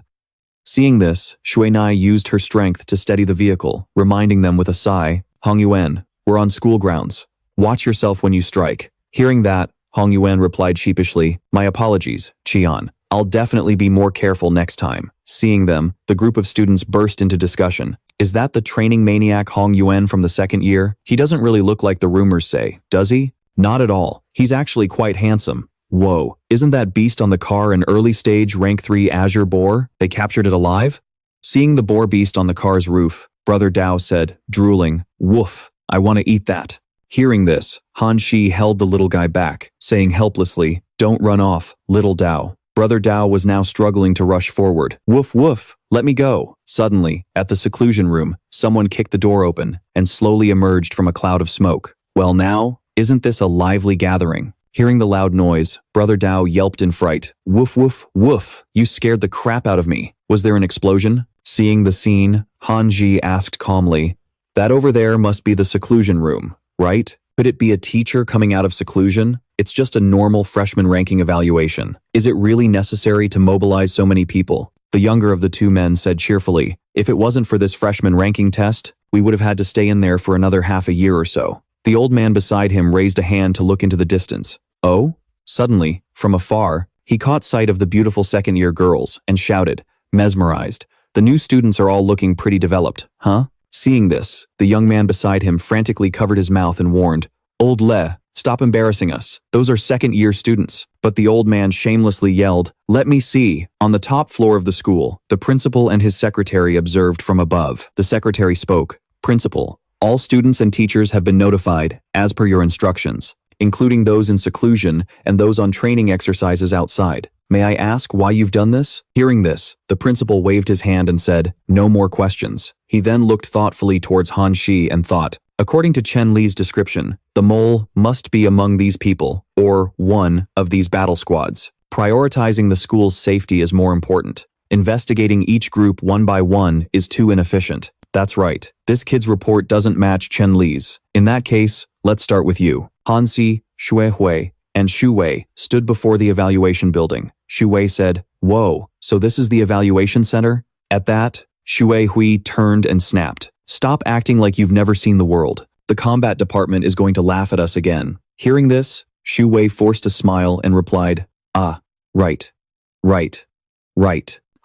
Seeing this, Shui Nai used her strength to steady the vehicle, reminding them with a sigh, Hong Yuan, we're on school grounds. Watch yourself when you strike. Hearing that, Hong Yuan replied sheepishly, my apologies, Qian. I'll definitely be more careful next time. Seeing them, the group of students burst into discussion. Is that the training maniac Hong Yuan from the second year? He doesn't really look like the rumors say, does he? Not at all. He's actually quite handsome. Whoa, isn't that beast on the car an early stage rank 3 Azure boar? They captured it alive? Seeing the boar beast on the car's roof, Brother Dao said, drooling, woof, I want to eat that. Hearing this, Han Shi held the little guy back, saying helplessly, don't run off, little Dao. Brother Dao was now struggling to rush forward. Woof woof, let me go. Suddenly, at the seclusion room, someone kicked the door open and slowly emerged from a cloud of smoke. Well now, isn't this a lively gathering? Hearing the loud noise, Brother Dao yelped in fright. Woof woof woof, you scared the crap out of me. Was there an explosion? Seeing the scene, Han Ji asked calmly, that over there must be the seclusion room, right? Could it be a teacher coming out of seclusion? It's just a normal freshman ranking evaluation. Is it really necessary to mobilize so many people? The younger of the two men said cheerfully, if it wasn't for this freshman ranking test, we would have had to stay in there for another half a year or so. The old man beside him raised a hand to look into the distance. Oh? Suddenly, from afar, he caught sight of the beautiful second-year girls and shouted, mesmerized, the new students are all looking pretty developed, huh? Seeing this, the young man beside him frantically covered his mouth and warned, "Old Le, stop embarrassing us. Those are second-year students." But the old man shamelessly yelled, "Let me see." On the top floor of the school, the principal and his secretary observed from above. The secretary spoke, "Principal, all students and teachers have been notified, as per your instructions, including those in seclusion and those on training exercises outside. May I ask why you've done this?" Hearing this, the principal waved his hand and said, "No more questions." He then looked thoughtfully towards Han Shi and thought, according to Chen Li's description, the mole must be among these people, or one of these battle squads. Prioritizing the school's safety is more important. Investigating each group one by one is too inefficient. That's right, this kid's report doesn't match Chen Li's. In that case, let's start with you. Han Xi, Xue Hui, and Xu Wei stood before the evaluation building. Xu Wei said, "Whoa, so this is the evaluation center?" At that, Xue Hui turned and snapped, "Stop acting like you've never seen the world. The combat department is going to laugh at us again." Hearing this, Xu Wei forced a smile and replied, "Ah, right.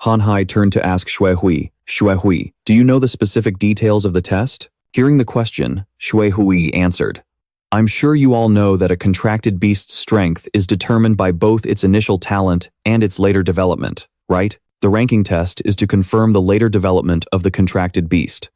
Han Hai turned to ask Xue Hui, "Do you know the specific details of the test?" Hearing the question, Xue Hui answered, "I'm sure you all know that a contracted beast's strength is determined by both its initial talent and its later development, right? The ranking test is to confirm the later development of the contracted beast.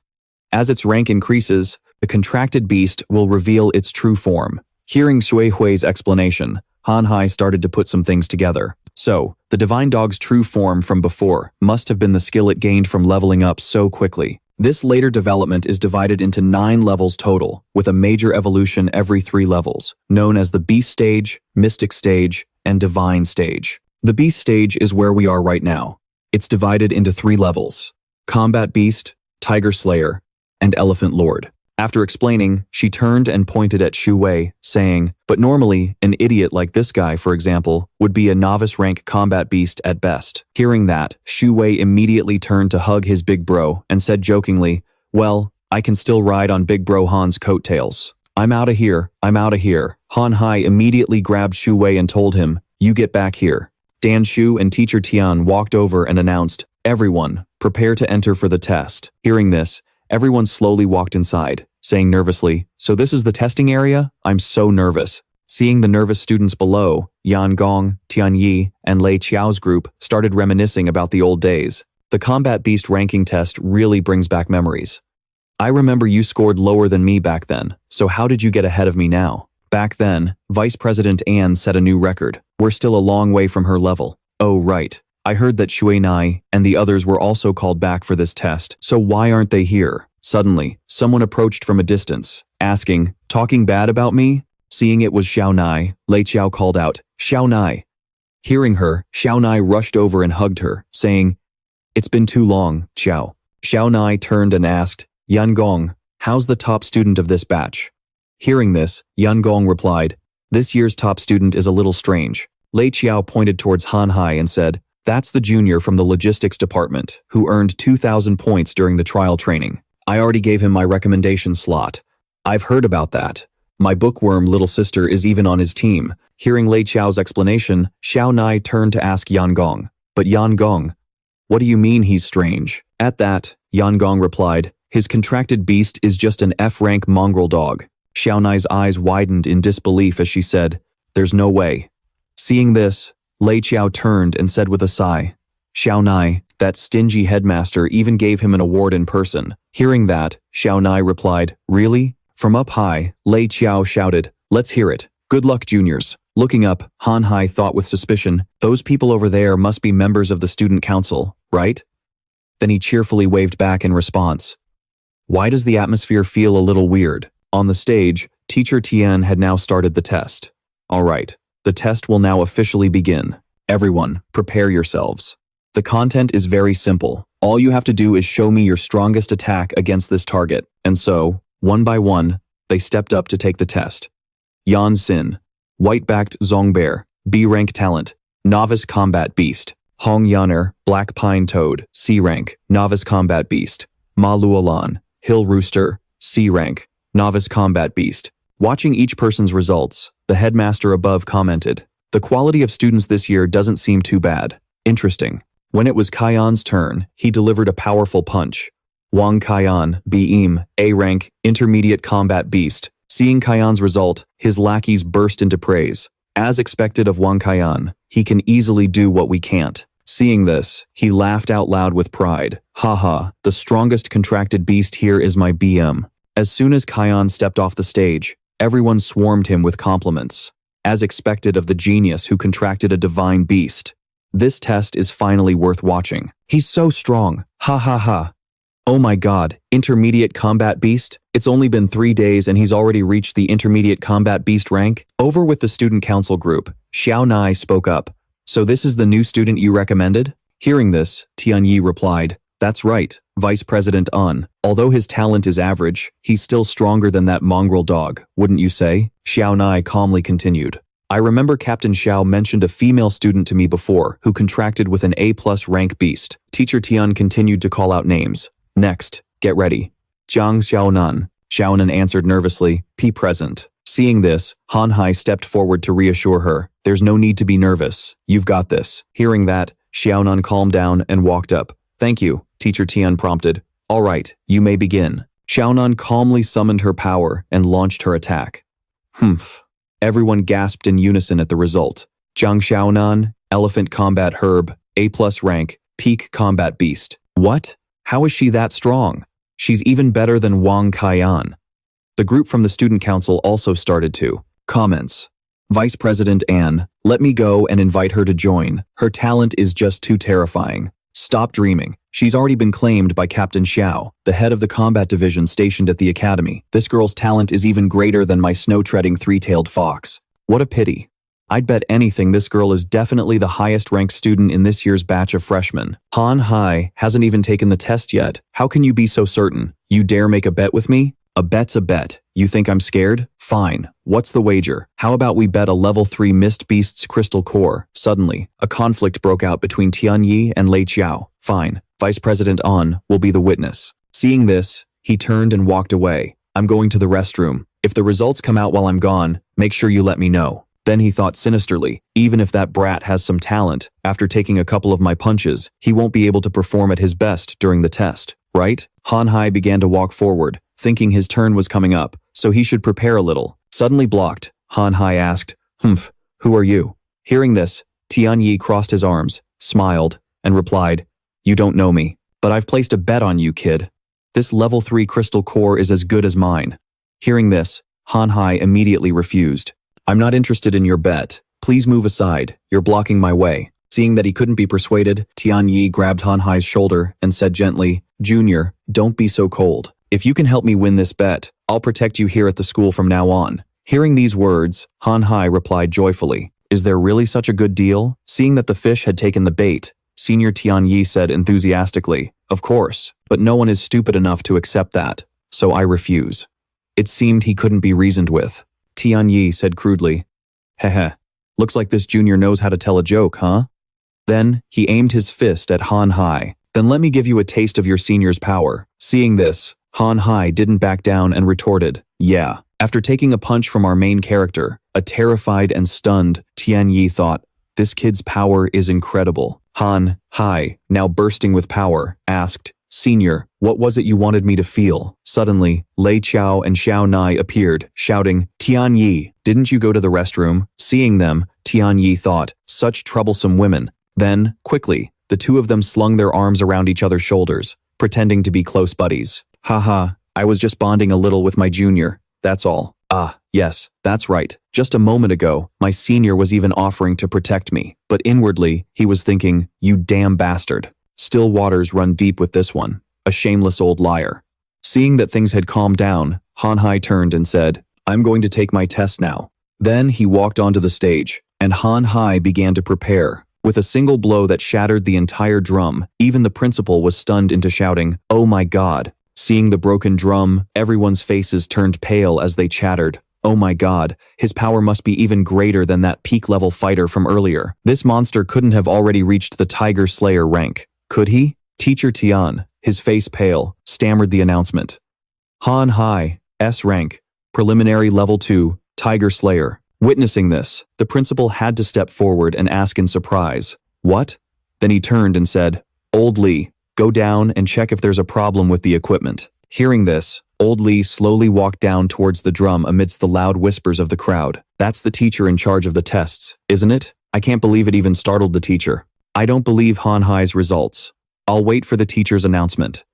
As its rank increases, the contracted beast will reveal its true form." Hearing Xue Hui's explanation, Han Hai started to put some things together. So, the divine dog's true form from before must have been the skill it gained from leveling up so quickly. This later development is divided into 9 levels total, with a major evolution every 3 levels, known as the Beast Stage, Mystic Stage, and Divine Stage. The Beast Stage is where we are right now. It's divided into 3 levels: Combat Beast, Tiger Slayer, and Elephant Lord. After explaining, she turned and pointed at Xu Wei, saying, "But normally, an idiot like this guy, for example, would be a novice rank combat beast at best." Hearing that, Xu Wei immediately turned to hug his big bro and said jokingly, "Well, I can still ride on big bro Han's coattails. I'm outta here. Han Hai immediately grabbed Xu Wei and told him, "You get back here." Dan Shu and teacher Tian walked over and announced, "Everyone, prepare to enter for the test." Hearing this, everyone slowly walked inside, saying nervously, "So this is the testing area? I'm so nervous." Seeing the nervous students below, Yan Gong, Tian Yi, and Lei Qiao's group started reminiscing about the old days. The combat beast ranking test really brings back memories. "I remember you scored lower than me back then, so how did you get ahead of me now?" Back then, Vice President Anne set a new record. We're still a long way from her level. "Oh right. I heard that Xue Nai and the others were also called back for this test, so why aren't they here?" Suddenly, someone approached from a distance, asking, "Talking bad about me?" Seeing it was Xiao Nai, Lei Qiao called out, "Xiao Nai." Hearing her, Xiao Nai rushed over and hugged her, saying, "It's been too long, Xiao." Xiao Nai turned and asked, "Yan Gong, how's the top student of this batch?" Hearing this, Yan Gong replied, "This year's top student is a little strange." Lei Qiao pointed towards Han Hai and said, "That's the junior from the logistics department, who earned 2,000 points during the trial training. I already gave him my recommendation slot. I've heard about that. My bookworm little sister is even on his team." Hearing Lei Qiao's explanation, Xiao Nai turned to ask Yan Gong, "But Yan Gong, what do you mean he's strange?" At that, Yan Gong replied, "His contracted beast is just an F-rank mongrel dog." Xiao Nai's eyes widened in disbelief as she said, "There's no way." Seeing this, Lei Qiao turned and said with a sigh, "Xiao Nai, that stingy headmaster even gave him an award in person." Hearing that, Xiao Nai replied, "Really?" From up high, Lei Qiao shouted, "Let's hear it. Good luck, juniors." Looking up, Han Hai thought with suspicion, "Those people over there must be members of the student council, right?" Then he cheerfully waved back in response. Why does the atmosphere feel a little weird? On the stage, teacher Tian had now started the test. All right, the test will now officially begin. Everyone, prepare yourselves. The content is very simple. All you have to do is show me your strongest attack against this target. And so, one by one, they stepped up to take the test. Yan Xin, white-backed Zongbear, B-rank talent, novice combat beast. Hong Yaner, black pine toad, C-rank, novice combat beast. Ma Luolan, hill rooster, C-rank, novice combat beast. Watching each person's results, the headmaster above commented, "The quality of students this year doesn't seem too bad. Interesting." When it was Kaiyan's turn, he delivered a powerful punch. Wang Kaiyan, BEAM, A rank, intermediate combat beast. Seeing Kaiyan's result, his lackeys burst into praise. As expected of Wang Kaiyan, he can easily do what we can't. Seeing this, he laughed out loud with pride. Haha, the strongest contracted beast here is my BM. As soon as Kaiyan stepped off the stage, everyone swarmed him with compliments. As expected of the genius who contracted a divine beast. This test is finally worth watching. He's so strong. Ha ha ha. Oh my god, intermediate combat beast? It's only been 3 days and he's already reached the intermediate combat beast rank? Over with the student council group, Xiao Nai spoke up. So this is the new student you recommended? Hearing this, Tianyi replied, that's right, Vice President An. Although his talent is average, he's still stronger than that mongrel dog, wouldn't you say? Xiao Nai calmly continued. I remember Captain Xiao mentioned a female student to me before who contracted with an A+ rank beast. Teacher Tian continued to call out names. Next, get ready. Jiang Xiaonan. Xiaonan answered nervously, P present. Seeing this, Han Hai stepped forward to reassure her. There's no need to be nervous. You've got this. Hearing that, Xiaonan calmed down and walked up. Thank you, Teacher Tian prompted. All right, you may begin. Xiaonan calmly summoned her power and launched her attack. Humph. Everyone gasped in unison at the result. Jiang Xiaonan, Elephant Combat Herb, A+ rank, Peak Combat Beast. What? How is she that strong? She's even better than Wang Kaiyan. The group from the student council also started to. Comments. Vice President An, let me go and invite her to join. Her talent is just too terrifying. Stop dreaming. She's already been claimed by Captain Xiao, the head of the combat division stationed at the academy. This girl's talent is even greater than my snow-treading three-tailed fox. What a pity. I'd bet anything this girl is definitely the highest-ranked student in this year's batch of freshmen. Han Hai hasn't even taken the test yet. How can you be so certain? You dare make a bet with me? A bet's a bet. You think I'm scared? Fine. What's the wager? How about we bet a level 3 Mist Beast's crystal core? Suddenly, a conflict broke out between Tianyi and Lei Qiao. Fine. Vice President An will be the witness. Seeing this, he turned and walked away. I'm going to the restroom. If the results come out while I'm gone, make sure you let me know. Then he thought sinisterly, even if that brat has some talent, after taking a couple of my punches, he won't be able to perform at his best during the test, right? Han Hai began to walk forward, thinking his turn was coming up, so he should prepare a little. Suddenly blocked, Han Hai asked, Humph, who are you? Hearing this, Tianyi crossed his arms, smiled, and replied, You don't know me, but I've placed a bet on you, kid. This level 3 crystal core is as good as mine. Hearing this, Han Hai immediately refused. I'm not interested in your bet. Please move aside. You're blocking my way. Seeing that he couldn't be persuaded, Tianyi grabbed Han Hai's shoulder and said gently, Junior, don't be so cold. If you can help me win this bet, I'll protect you here at the school from now on. Hearing these words, Han Hai replied joyfully, Is there really such a good deal? Seeing that the fish had taken the bait, Senior Tianyi said enthusiastically, Of course, but no one is stupid enough to accept that, so I refuse. It seemed he couldn't be reasoned with. Tianyi said crudely, Heh, looks like this junior knows how to tell a joke, huh? Then, he aimed his fist at Han Hai. Then let me give you a taste of your senior's power. Seeing this, Han Hai didn't back down and retorted, Yeah. After taking a punch from our main character, a terrified and stunned Tianyi thought, This kid's power is incredible. Han Hai, now bursting with power, asked, Senior, what was it you wanted me to feel? Suddenly, Lei Qiao and Xiao Nai appeared, shouting, Tianyi, didn't you go to the restroom? Seeing them, Tianyi thought, such troublesome women. Then, quickly, the two of them slung their arms around each other's shoulders, pretending to be close buddies. Haha, I was just bonding a little with my junior, that's all. Ah, yes, that's right. Just a moment ago, my senior was even offering to protect me, but inwardly, he was thinking, You damn bastard. Still waters run deep with this one, a shameless old liar. Seeing that things had calmed down, Han Hai turned and said, I'm going to take my test now. Then he walked onto the stage, and Han Hai began to prepare. With a single blow that shattered the entire drum, even the principal was stunned into shouting, Oh my God. Seeing the broken drum, everyone's faces turned pale as they chattered. Oh my God, his power must be even greater than that peak-level fighter from earlier. This monster couldn't have already reached the Tiger Slayer rank. Could he? Teacher Tian, his face pale, stammered the announcement. Han Hai, S rank, preliminary level 2, Tiger Slayer. Witnessing this, the principal had to step forward and ask in surprise, What? Then he turned and said, Old Lee, Go down and check if there's a problem with the equipment. Hearing this, old Lee slowly walked down towards the drum amidst the loud whispers of the crowd. That's the teacher in charge of the tests, isn't it? I can't believe it even startled the teacher. I don't believe Han Hai's results. I'll wait for the teacher's announcement.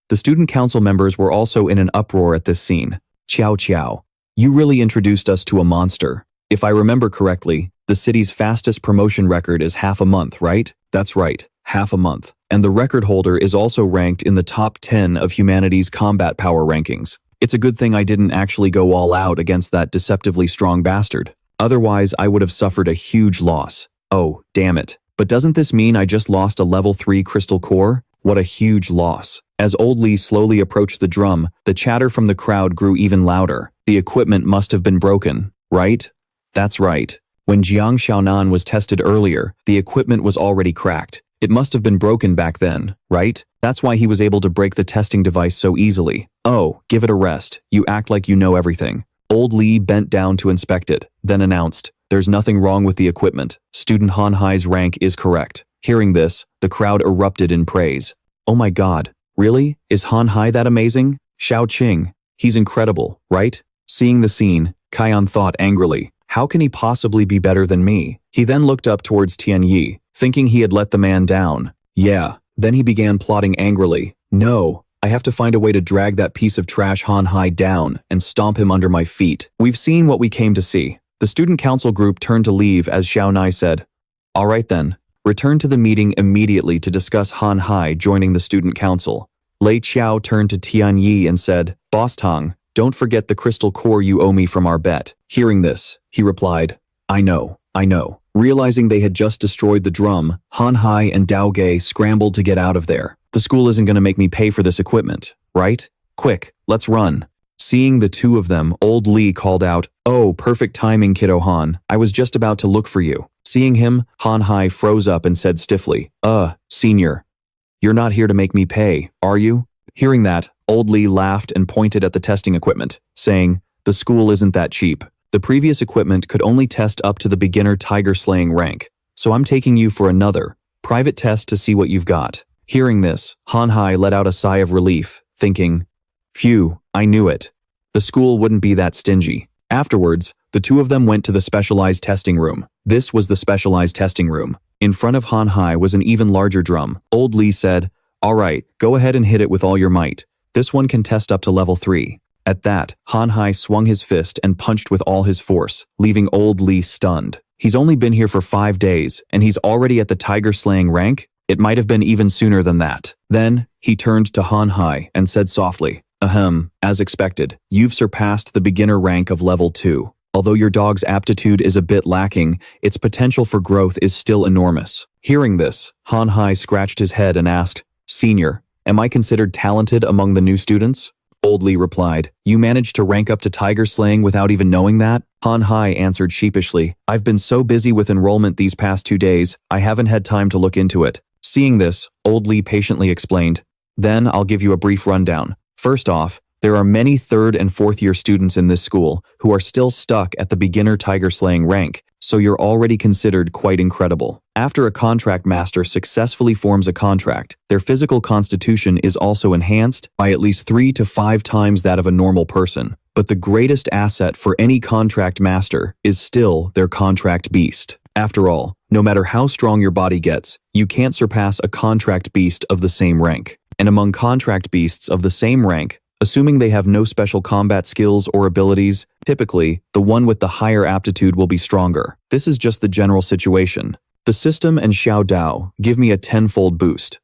The student council members were also in an uproar at this scene. Qiao Qiao, you really introduced us to a monster. If I remember correctly, the city's fastest promotion record is half a month, right? That's right, half a month. And the record holder is also ranked in the top 10 of humanity's combat power rankings. It's a good thing I didn't actually go all out against that deceptively strong bastard. Otherwise, I would have suffered a huge loss. Oh, damn it. But doesn't this mean I just lost a level 3 crystal core? What a huge loss. As old Lee slowly approached the drum, the chatter from the crowd grew even louder. The equipment must have been broken, right? That's right. When Jiang Xiaonan was tested earlier, the equipment was already cracked. It must have been broken back then, right? That's why he was able to break the testing device so easily. Oh, give it a rest. You act like you know everything. Old Lee bent down to inspect it, then announced, "There's nothing wrong with the equipment. Student Han Hai's rank is correct." Hearing this, the crowd erupted in praise. Oh my god, really? Is Han Hai that amazing? Xiao Qing, he's incredible, right? Seeing the scene, Kian thought angrily, how can he possibly be better than me? He then looked up towards Tian Yi, thinking he had let the man down. Yeah, then he began plotting angrily. No, I have to find a way to drag that piece of trash Han Hai down and stomp him under my feet. We've seen what we came to see. The student council group turned to leave as Xiao Nai said, all right then, return to the meeting immediately to discuss Han Hai joining the student council. Lei Qiao turned to Tian Yi and said, Boss Tang, don't forget the crystal core you owe me from our bet. Hearing this, he replied, I know. Realizing they had just destroyed the drum, Han Hai and Dao Ge scrambled to get out of there. The school isn't going to make me pay for this equipment, right? Quick, let's run. Seeing the two of them, old Lee called out, oh, perfect timing, kiddo Han. I was just about to look for you. Seeing him, Han Hai froze up and said stiffly, senior. You're not here to make me pay, are you? Hearing that, old Lee laughed and pointed at the testing equipment, saying, the school isn't that cheap. The previous equipment could only test up to the beginner tiger-slaying rank, so I'm taking you for another private test to see what you've got. Hearing this, Han Hai let out a sigh of relief, thinking, phew, I knew it. The school wouldn't be that stingy. Afterwards, the two of them went to the specialized testing room. This was the specialized testing room. In front of Han Hai was an even larger drum. Old Lee said, all right, go ahead and hit it with all your might. This one can test up to level 3. At that, Han Hai swung his fist and punched with all his force, leaving old Lee stunned. He's only been here for 5 days, and he's already at the tiger-slaying rank? It might have been even sooner than that. Then, he turned to Han Hai and said softly, as expected, you've surpassed the beginner rank of level 2. Although your dog's aptitude is a bit lacking, its potential for growth is still enormous. Hearing this, Han Hai scratched his head and asked, Senior, am I considered talented among the new students? Old Lee replied, you managed to rank up to tiger slaying without even knowing that? Han Hai answered sheepishly, I've been so busy with enrollment these past 2 days, I haven't had time to look into it. Seeing this, Old Lee patiently explained, then I'll give you a brief rundown. First off, there are many 3rd and 4th year students in this school who are still stuck at the beginner tiger slaying rank, so you're already considered quite incredible. After a contract master successfully forms a contract, their physical constitution is also enhanced by at least 3 to 5 times that of a normal person. But the greatest asset for any contract master is still their contract beast. After all, no matter how strong your body gets, you can't surpass a contract beast of the same rank. And among contract beasts of the same rank, assuming they have no special combat skills or abilities, typically, the one with the higher aptitude will be stronger. This is just the general situation. The system and Xiao Dao give me a 10-fold boost.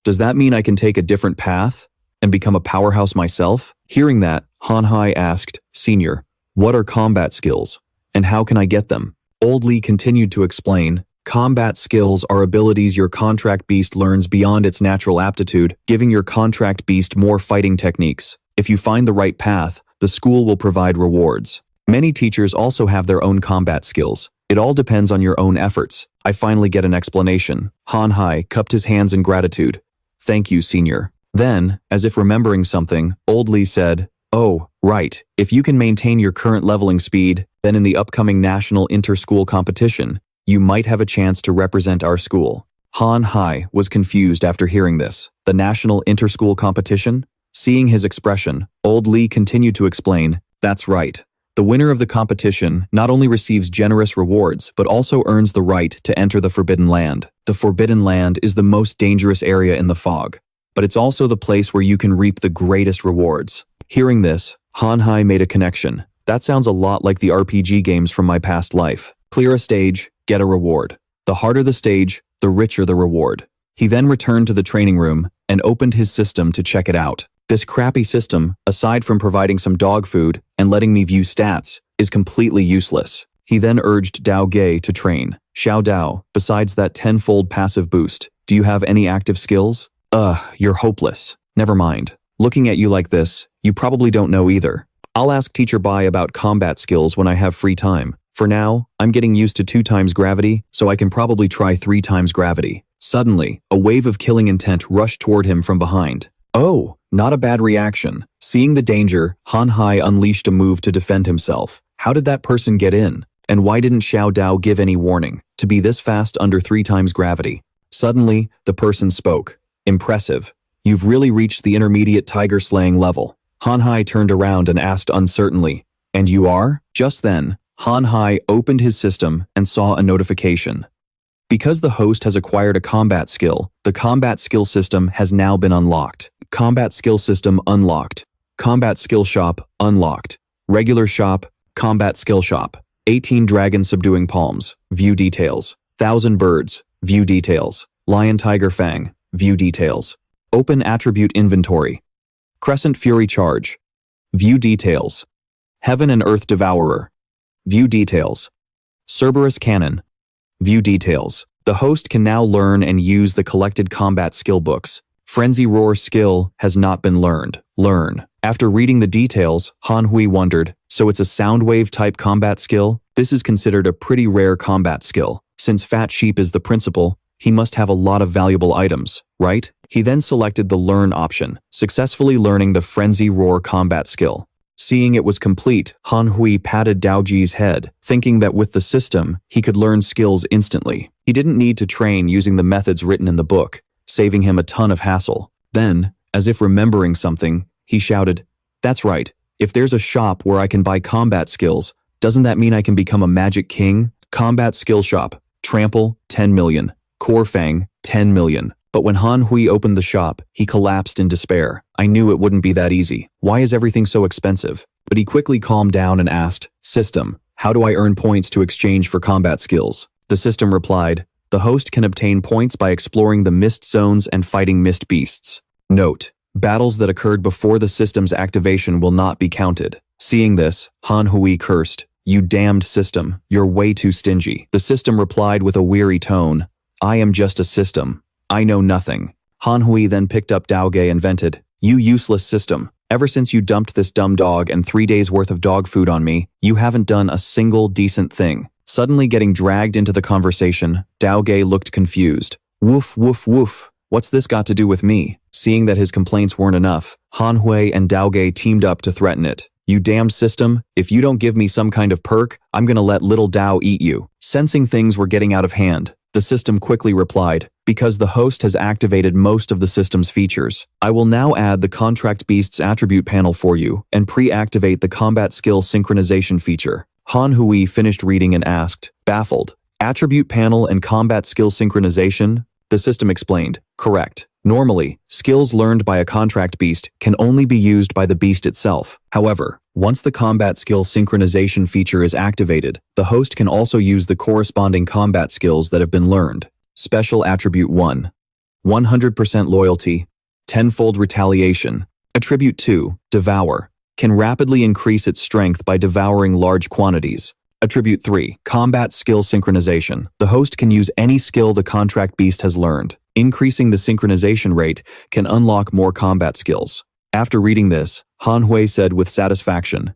Does that mean I can take a different path and become a powerhouse myself? Hearing that, Han Hai asked, Senior, what are combat skills, and how can I get them? Old Lee continued to explain, combat skills are abilities your contract beast learns beyond its natural aptitude, giving your contract beast more fighting techniques. If you find the right path, the school will provide rewards. Many teachers also have their own combat skills. It all depends on your own efforts. I finally get an explanation. Han Hai cupped his hands in gratitude. Thank you, Senior. Then, as if remembering something, Old Lee said, oh, right. If you can maintain your current leveling speed, then in the upcoming national inter-school competition, you might have a chance to represent our school. Han Hai was confused after hearing this. The national inter-school competition? Seeing his expression, old Lee continued to explain, that's right. The winner of the competition not only receives generous rewards, but also earns the right to enter the Forbidden Land. The Forbidden Land is the most dangerous area in the fog, but it's also the place where you can reap the greatest rewards. Hearing this, Han Hai made a connection. That sounds a lot like the RPG games from my past life. Clear a stage, get a reward. The harder the stage, the richer the reward. He then returned to the training room and opened his system to check it out. This crappy system, aside from providing some dog food and letting me view stats, is completely useless. He then urged Dao Ge to train. Xiao Dao, besides that tenfold passive boost, do you have any active skills? You're hopeless. Never mind. Looking at you like this, you probably don't know either. I'll ask Teacher Bai about combat skills when I have free time. For now, I'm getting used to 2 times gravity, so I can probably try 3 times gravity. Suddenly, a wave of killing intent rushed toward him from behind. Oh, not a bad reaction. Seeing the danger, Han Hai unleashed a move to defend himself. How did that person get in? And why didn't Xiao Dao give any warning? To be this fast under 3 times gravity. Suddenly, the person spoke. Impressive. You've really reached the intermediate tiger-slaying level. Han Hai turned around and asked uncertainly, and you are? Just then, Han Hai opened his system and saw a notification. Because the host has acquired a combat skill, the combat skill system has now been unlocked. Combat skill system unlocked. Combat skill shop unlocked. Regular shop, combat skill shop. 18 dragons subduing palms, view details. 1,000 birds, view details. Lion tiger fang, view details. Open attribute inventory. Crescent fury charge, view details. Heaven and earth devourer, view details. Cerberus cannon, view details. The host can now learn and use the collected combat skill books. Frenzy roar skill has not been learned. Learn. After reading the details, Han Hui wondered, so it's a sound wave type combat skill? This is considered a pretty rare combat skill. Since Fat Sheep is the principal, he must have a lot of valuable items, right? He then selected the learn option, successfully learning the frenzy roar combat skill. Seeing it was complete, Han Hui patted Dao Ji's head, thinking that with the system, he could learn skills instantly. He didn't need to train using the methods written in the book, saving him a ton of hassle. Then, as if remembering something, he shouted, that's right, if there's a shop where I can buy combat skills, doesn't that mean I can become a magic king? Combat skill shop, trample, 10 million, core fang, 10 million. But when Han Hui opened the shop, he collapsed in despair. I knew it wouldn't be that easy. Why is everything so expensive? But he quickly calmed down and asked, System, how do I earn points to exchange for combat skills? The system replied, the host can obtain points by exploring the mist zones and fighting mist beasts. Note, battles that occurred before the system's activation will not be counted. Seeing this, Han Hui cursed, you damned system, you're way too stingy. The system replied with a weary tone, I am just a system. I know nothing. Han Hui then picked up Dao Ge and vented, you useless system. Ever since you dumped this dumb dog and 3 days worth of dog food on me, you haven't done a single decent thing. Suddenly getting dragged into the conversation, Dao Ge looked confused. Woof, woof, woof. What's this got to do with me? Seeing that his complaints weren't enough, Han Hui and Dao Ge teamed up to threaten it. You damn system, if you don't give me some kind of perk, I'm gonna let little Dao eat you. Sensing things were getting out of hand, the system quickly replied, because the host has activated most of the system's features. I will now add the Contract Beasts attribute panel for you and pre-activate the combat skill synchronization feature. Han Hui finished reading and asked, baffled, attribute panel and combat skill synchronization? The system explained, correct. Normally, skills learned by a contract beast can only be used by the beast itself. However, once the combat skill synchronization feature is activated, the host can also use the corresponding combat skills that have been learned. Special Attribute 1. 100% Loyalty. Tenfold Retaliation. Attribute 2. Devour. Can rapidly increase its strength by devouring large quantities. Attribute 3. Combat Skill Synchronization. The host can use any skill the contract beast has learned. Increasing the synchronization rate can unlock more combat skills. After reading this, Han Hui said with satisfaction,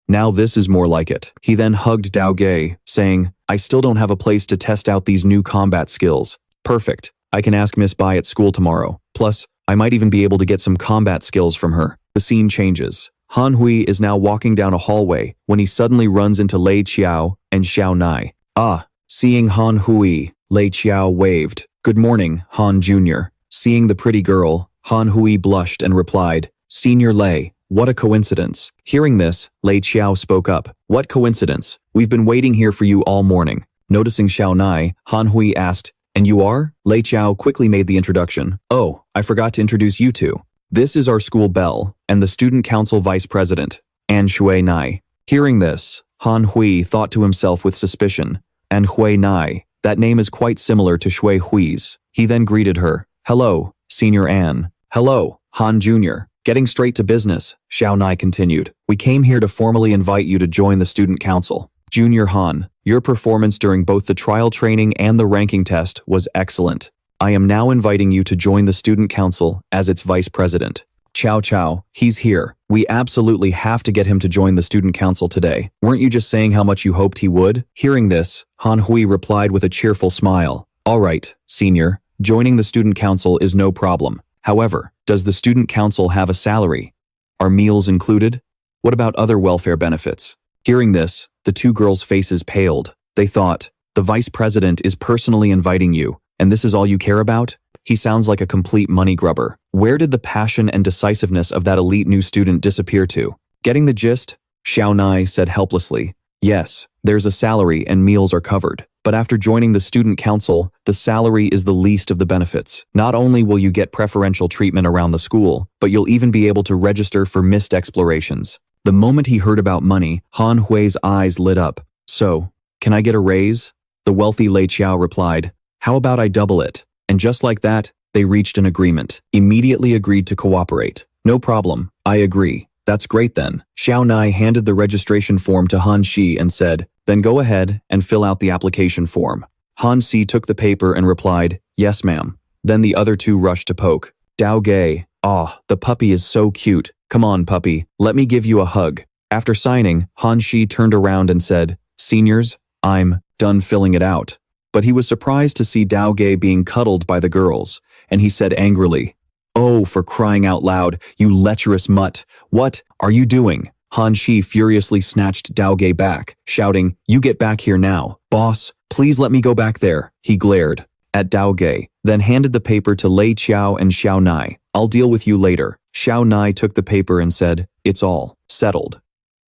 now this is more like it. He then hugged Dao Ge, saying, I still don't have a place to test out these new combat skills. Perfect. I can ask Miss Bai at school tomorrow. Plus, I might even be able to get some combat skills from her. The scene changes. Han Hui is now walking down a hallway when he suddenly runs into Lei Qiao and Xiao Nai. Ah, seeing Han Hui, Lei Qiao waved. Good morning, Han Jr. Seeing the pretty girl, Han Hui blushed and replied, Senior Lei, what a coincidence. Hearing this, Lei Qiao spoke up. What coincidence? We've been waiting here for you all morning. Noticing Xiao Nai, Han Hui asked, And you are? Lei Qiao quickly made the introduction. Oh, I forgot to introduce you two. This is our school belle, and the student council vice president, An Shui Nai. Hearing this, Han Hui thought to himself with suspicion, An Hui Nai, that name is quite similar to Shui Hui's. He then greeted her. Hello, Senior An. Hello, Han Jr. Getting straight to business, Xiao Nai continued. We came here to formally invite you to join the student council. Junior Han, your performance during both the trial training and the ranking test was excellent. I am now inviting you to join the student council as its vice president. Chow Chow, he's here. We absolutely have to get him to join the student council today. Weren't you just saying how much you hoped he would? Hearing this, Han Hui replied with a cheerful smile. All right, senior, joining the student council is no problem. However, does the student council have a salary? Are meals included? What about other welfare benefits? Hearing this, the two girls' faces paled. They thought, the vice president is personally inviting you, and this is all you care about? He sounds like a complete money grubber. Where did the passion and decisiveness of that elite new student disappear to? Getting the gist? Xiao Nai said helplessly. Yes, there's a salary and meals are covered. But after joining the student council, the salary is the least of the benefits. Not only will you get preferential treatment around the school, but you'll even be able to register for missed explorations. The moment he heard about money, Han Hui's eyes lit up. So, can I get a raise? The wealthy Lei Qiao replied, How about I double it? And just like that, they reached an agreement. Immediately agreed to cooperate. No problem, I agree. That's great then. Xiao Nai handed the registration form to Han Shi and said, Then go ahead and fill out the application form. Han Shi took the paper and replied, Yes, ma'am. Then the other two rushed to poke. Dao Gay, the puppy is so cute. Come on, puppy, let me give you a hug. After signing, Han Shi turned around and said, Seniors, I'm done filling it out. But he was surprised to see Dao Gay being cuddled by the girls, and he said angrily, Oh, for crying out loud, you lecherous mutt. What are you doing? Han Shi furiously snatched Dao Gay back, shouting, You get back here now. Boss, please let me go back there. He glared at Dao Gay, then handed the paper to Lei Qiao and Xiao Nai. I'll deal with you later. Xiao Nai took the paper and said, It's all settled.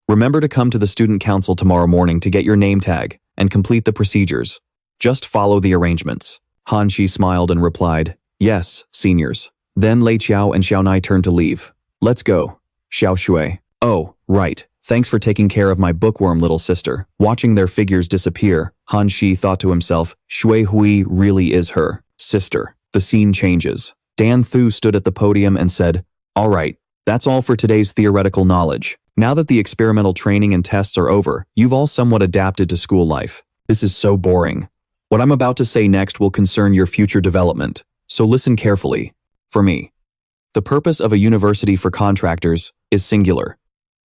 Remember to come to the student council tomorrow morning to get your name tag and complete the procedures. Just follow the arrangements. Han Shi smiled and replied, Yes, seniors. Then Lei Qiao and Xiao Nai turned to leave. Let's go. Xiao Shui. Oh, right. Thanks for taking care of my bookworm little sister. Watching their figures disappear, Han Shi thought to himself, Shui Hui really is her sister. The scene changes. Dan Thu stood at the podium and said, All right, that's all for today's theoretical knowledge. Now that the experimental training and tests are over, you've all somewhat adapted to school life. This is so boring. What I'm about to say next will concern your future development, so listen carefully. For me, the purpose of a university for contractors is singular: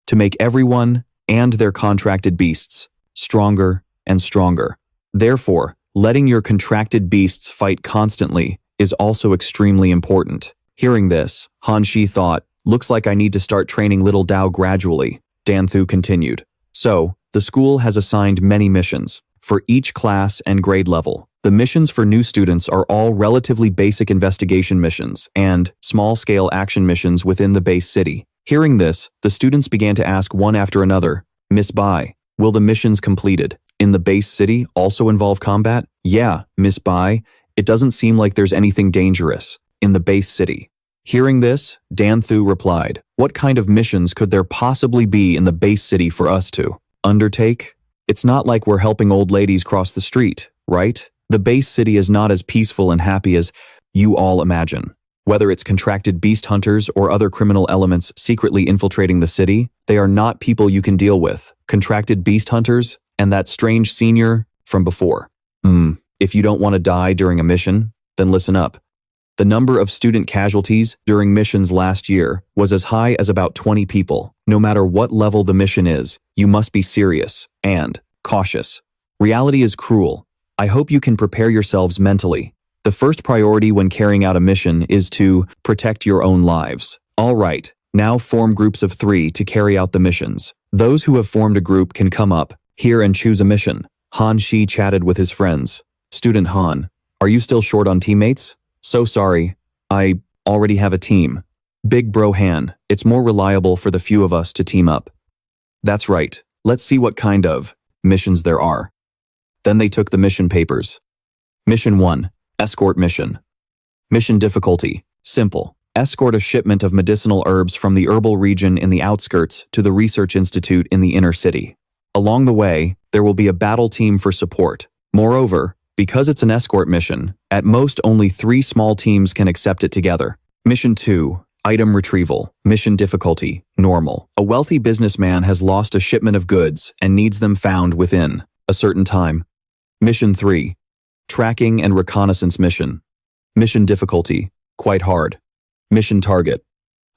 to make everyone and their contracted beasts stronger and stronger. Therefore, letting your contracted beasts fight constantly is also extremely important. Hearing this, Han Shi thought, Looks like I need to start training little Dao gradually. Dan Thu continued. So, the school has assigned many missions for each class and grade level. The missions for new students are all relatively basic investigation missions and small-scale action missions within the base city. Hearing this, the students began to ask one after another, Miss Bai, will the missions completed in the base city also involve combat? Yeah, Miss Bai, it doesn't seem like there's anything dangerous in the base city. Hearing this, Dan Thu replied, What kind of missions could there possibly be in the base city for us to undertake? It's not like we're helping old ladies cross the street, right? The base city is not as peaceful and happy as you all imagine. Whether it's contracted beast hunters or other criminal elements secretly infiltrating the city, they are not people you can deal with. Contracted beast hunters and that strange senior from before. If you don't want to die during a mission, then listen up. The number of student casualties during missions last year was as high as about 20 people. No matter what level the mission is, you must be serious and cautious. Reality is cruel. I hope you can prepare yourselves mentally. The first priority when carrying out a mission is to protect your own lives. All right, now form groups of 3 to carry out the missions. Those who have formed a group can come up here and choose a mission. Han Shi chatted with his friends. Student Han, Are you still short on teammates? So sorry. I already have a team. Big bro Han, it's more reliable for the few of us to team up. That's right. Let's see what kind of missions there are. Then they took the mission papers. Mission 1. Escort mission. Mission difficulty. Simple. Escort a shipment of medicinal herbs from the herbal region in the outskirts to the research institute in the inner city. Along the way, there will be a battle team for support. Moreover, because it's an escort mission, at most only 3 small teams can accept it together. Mission 2. Item retrieval. Mission difficulty. Normal. A wealthy businessman has lost a shipment of goods and needs them found within a certain time. Mission 3. Tracking and reconnaissance mission. Mission difficulty. Quite hard. Mission target.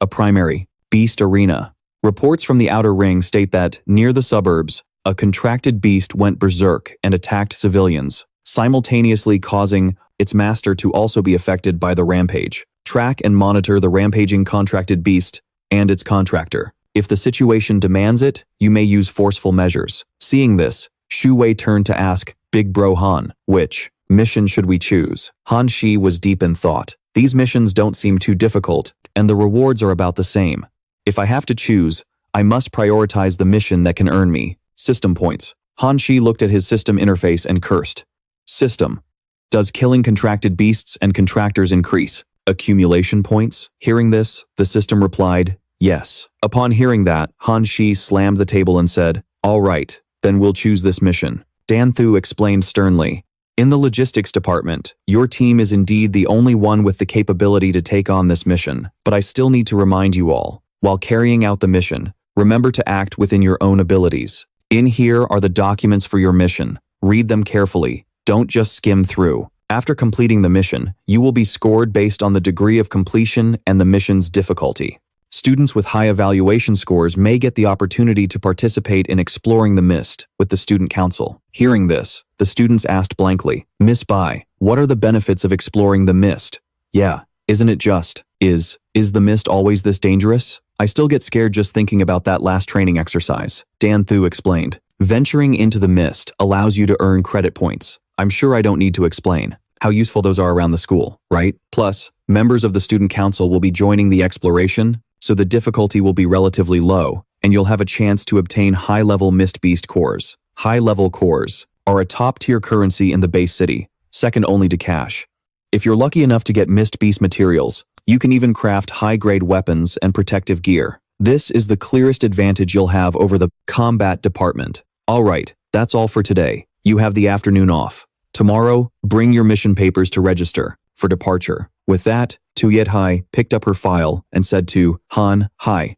A primary. Beast arena. Reports from the outer ring state that, near the suburbs, a contracted beast went berserk and attacked civilians, simultaneously causing its master to also be affected by the rampage. Track and monitor the rampaging contracted beast and its contractor. If the situation demands it, you may use forceful measures. Seeing this, Shu Wei turned to ask Big Bro Han, which mission should we choose? Han Shi was deep in thought. These missions don't seem too difficult, and the rewards are about the same. If I have to choose, I must prioritize the mission that can earn me system points. Han Shi looked at his system interface and cursed. System. Does killing contracted beasts and contractors increase accumulation points? Hearing this, the system replied, yes. Upon hearing that, Han Shi slammed the table and said, all right, then we'll choose this mission. Dan Thu explained sternly. In the logistics department, your team is indeed the only one with the capability to take on this mission, but I still need to remind you all, while carrying out the mission, remember to act within your own abilities. In here are the documents for your mission. Read them carefully. Don't just skim through. After completing the mission, you will be scored based on the degree of completion and the mission's difficulty. Students with high evaluation scores may get the opportunity to participate in exploring the mist with the student council. Hearing this, the students asked blankly, Miss Bai, what are the benefits of exploring the mist? Yeah, isn't it just? Is the mist always this dangerous? I still get scared just thinking about that last training exercise. Dan Thu explained. Venturing into the mist allows you to earn credit points. I'm sure I don't need to explain how useful those are around the school, right? Plus, members of the student council will be joining the exploration, so the difficulty will be relatively low, and you'll have a chance to obtain high-level Mist Beast cores. High-level cores are a top-tier currency in the base city, second only to cash. If you're lucky enough to get Mist Beast materials, you can even craft high-grade weapons and protective gear. This is the clearest advantage you'll have over the combat department. Alright, that's all for today. You have the afternoon off. Tomorrow, bring your mission papers to register for departure. With that, Tu Yethai picked up her file and said to Han, hi,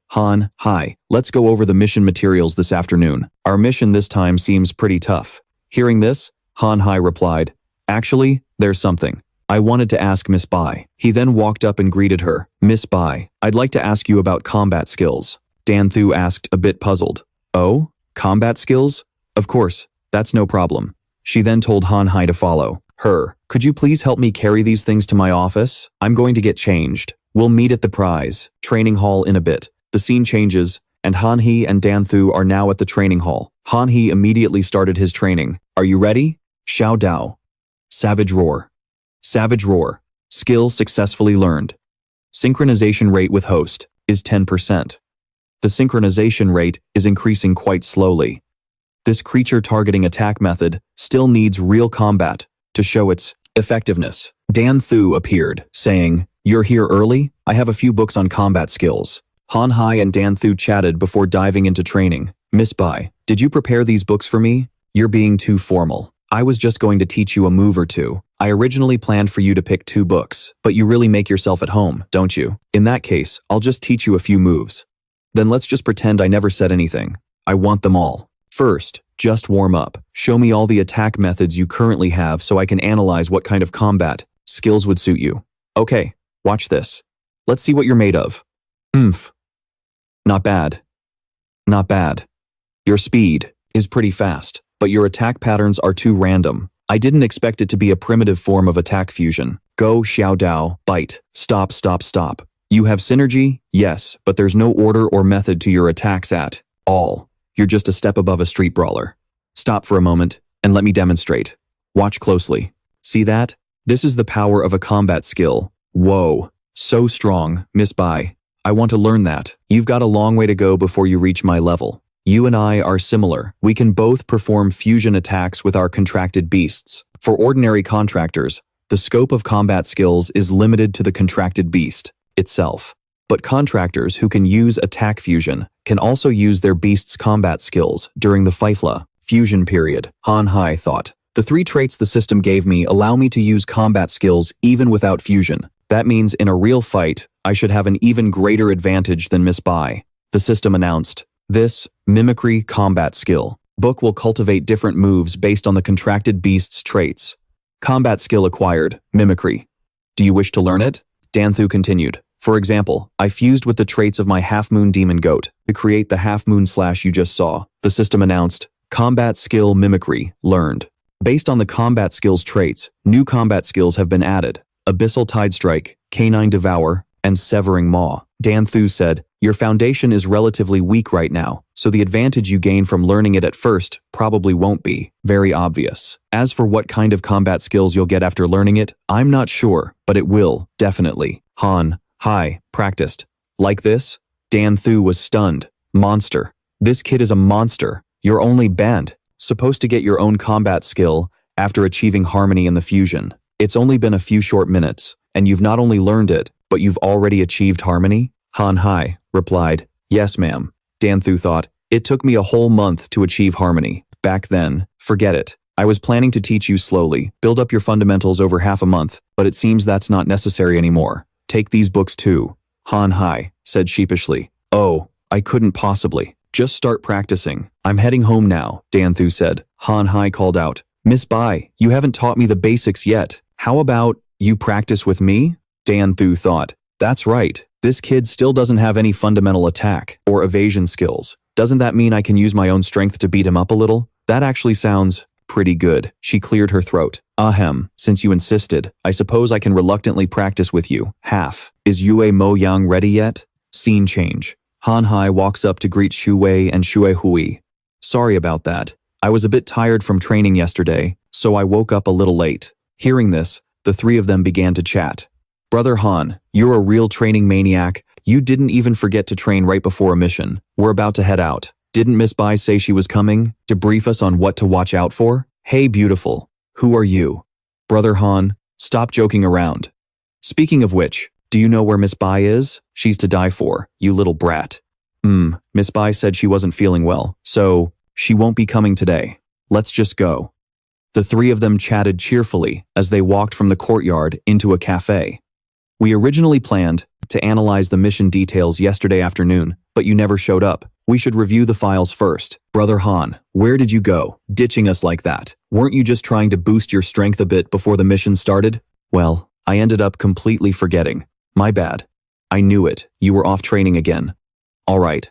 let's go over the mission materials this afternoon. Our mission this time seems pretty tough. Hearing this, Han Hai replied, actually, there's something. I wanted to ask Miss Bai. He then walked up and greeted her. Miss Bai, I'd like to ask you about combat skills. Dan Thu asked, a bit puzzled. Oh, combat skills? Of course, that's no problem. She then told Han Hai to follow her. Could you please help me carry these things to my office? I'm going to get changed. We'll meet at the prize training hall in a bit. The scene changes, and Han He and Dan Thu are now at the training hall. Han He immediately started his training. Are you ready? Xiao Dao. Savage Roar. Savage Roar. Skill successfully learned. Synchronization rate with host is 10%. The synchronization rate is increasing quite slowly. This creature targeting attack method still needs real combat to show its effectiveness. Dan Thu appeared, saying, You're here early? I have a few books on combat skills. Han Hai and Dan Thu chatted before diving into training. Miss Bai, did you prepare these books for me? You're being too formal. I was just going to teach you a move or two. I originally planned for you to pick 2 books, but you really make yourself at home, don't you? In that case, I'll just teach you a few moves. Then let's just pretend I never said anything. I want them all. First, just warm up. Show me all the attack methods you currently have so I can analyze what kind of combat skills would suit you. Okay, watch this. Let's see what you're made of. Oomph. Not bad. Not bad. Your speed is pretty fast, but your attack patterns are too random. I didn't expect it to be a primitive form of attack fusion. Go, Xiao Dao, bite, stop. You have synergy, yes, but there's no order or method to your attacks at all. You're just a step above a street brawler. Stop for a moment, and let me demonstrate. Watch closely. See that? This is the power of a combat skill. Whoa. So strong, Miss Bai. I want to learn that. You've got a long way to go before you reach my level. You and I are similar. We can both perform fusion attacks with our contracted beasts. For ordinary contractors, the scope of combat skills is limited to the contracted beast itself. But contractors who can use attack fusion can also use their beast's combat skills during the Fifla fusion period. Han Hai thought. The 3 traits the system gave me allow me to use combat skills even without fusion. That means in a real fight, I should have an even greater advantage than Miss Bai. The system announced. This mimicry combat skill book will cultivate different moves based on the contracted beast's traits. Combat skill acquired, mimicry. Do you wish to learn it? Danthu continued. For example, I fused with the traits of my half-moon demon goat to create the half-moon slash you just saw. The system announced. Combat skill mimicry learned. Based on the combat skills traits, new combat skills have been added. Abyssal Tide Strike, Canine Devour, and Severing Maw. Danthu said, your foundation is relatively weak right now, so the advantage you gain from learning it at first probably won't be very obvious. As for what kind of combat skills you'll get after learning it, I'm not sure, but it will, definitely. Han Hai practiced. Like this? Danthu was stunned. Monster. This kid is a monster. You're only banned. Supposed to get your own combat skill after achieving harmony in the fusion. It's only been a few short minutes, and you've not only learned it, but you've already achieved harmony? Han Hai replied, yes ma'am. Danthu thought, it took me a whole month to achieve harmony. Back then, forget it. I was planning to teach you slowly, build up your fundamentals over half a month, but it seems that's not necessary anymore. Take these books too. Han Hai said sheepishly, oh, I couldn't possibly. Just start practicing. I'm heading home now, Danthu said. Han Hai called out, Miss Bai, you haven't taught me the basics yet. How about you practice with me? Danthu thought, that's right. This kid still doesn't have any fundamental attack or evasion skills. Doesn't that mean I can use my own strength to beat him up a little? That actually sounds pretty good. She cleared her throat. Ahem, since you insisted, I suppose I can reluctantly practice with you. Half. Is Yue Mo Yang ready yet? Scene change. Han Hai walks up to greet Shu Wei and Shui Hui. Sorry about that. I was a bit tired from training yesterday, so I woke up a little late. Hearing this, the 3 of them began to chat. Brother Han, you're a real training maniac. You didn't even forget to train right before a mission. We're about to head out. Didn't Miss Bai say she was coming to brief us on what to watch out for? Hey beautiful, who are you? Brother Han, stop joking around. Speaking of which, do you know where Miss Bai is? She's to die for, you little brat. Miss Bai said she wasn't feeling well, so she won't be coming today. Let's just go. The 3 of them chatted cheerfully as they walked from the courtyard into a cafe. We originally planned to analyze the mission details yesterday afternoon, but you never showed up. We should review the files first. Brother Han, where did you go, ditching us like that? Weren't you just trying to boost your strength a bit before the mission started? Well, I ended up completely forgetting. My bad. I knew it. You were off training again. All right.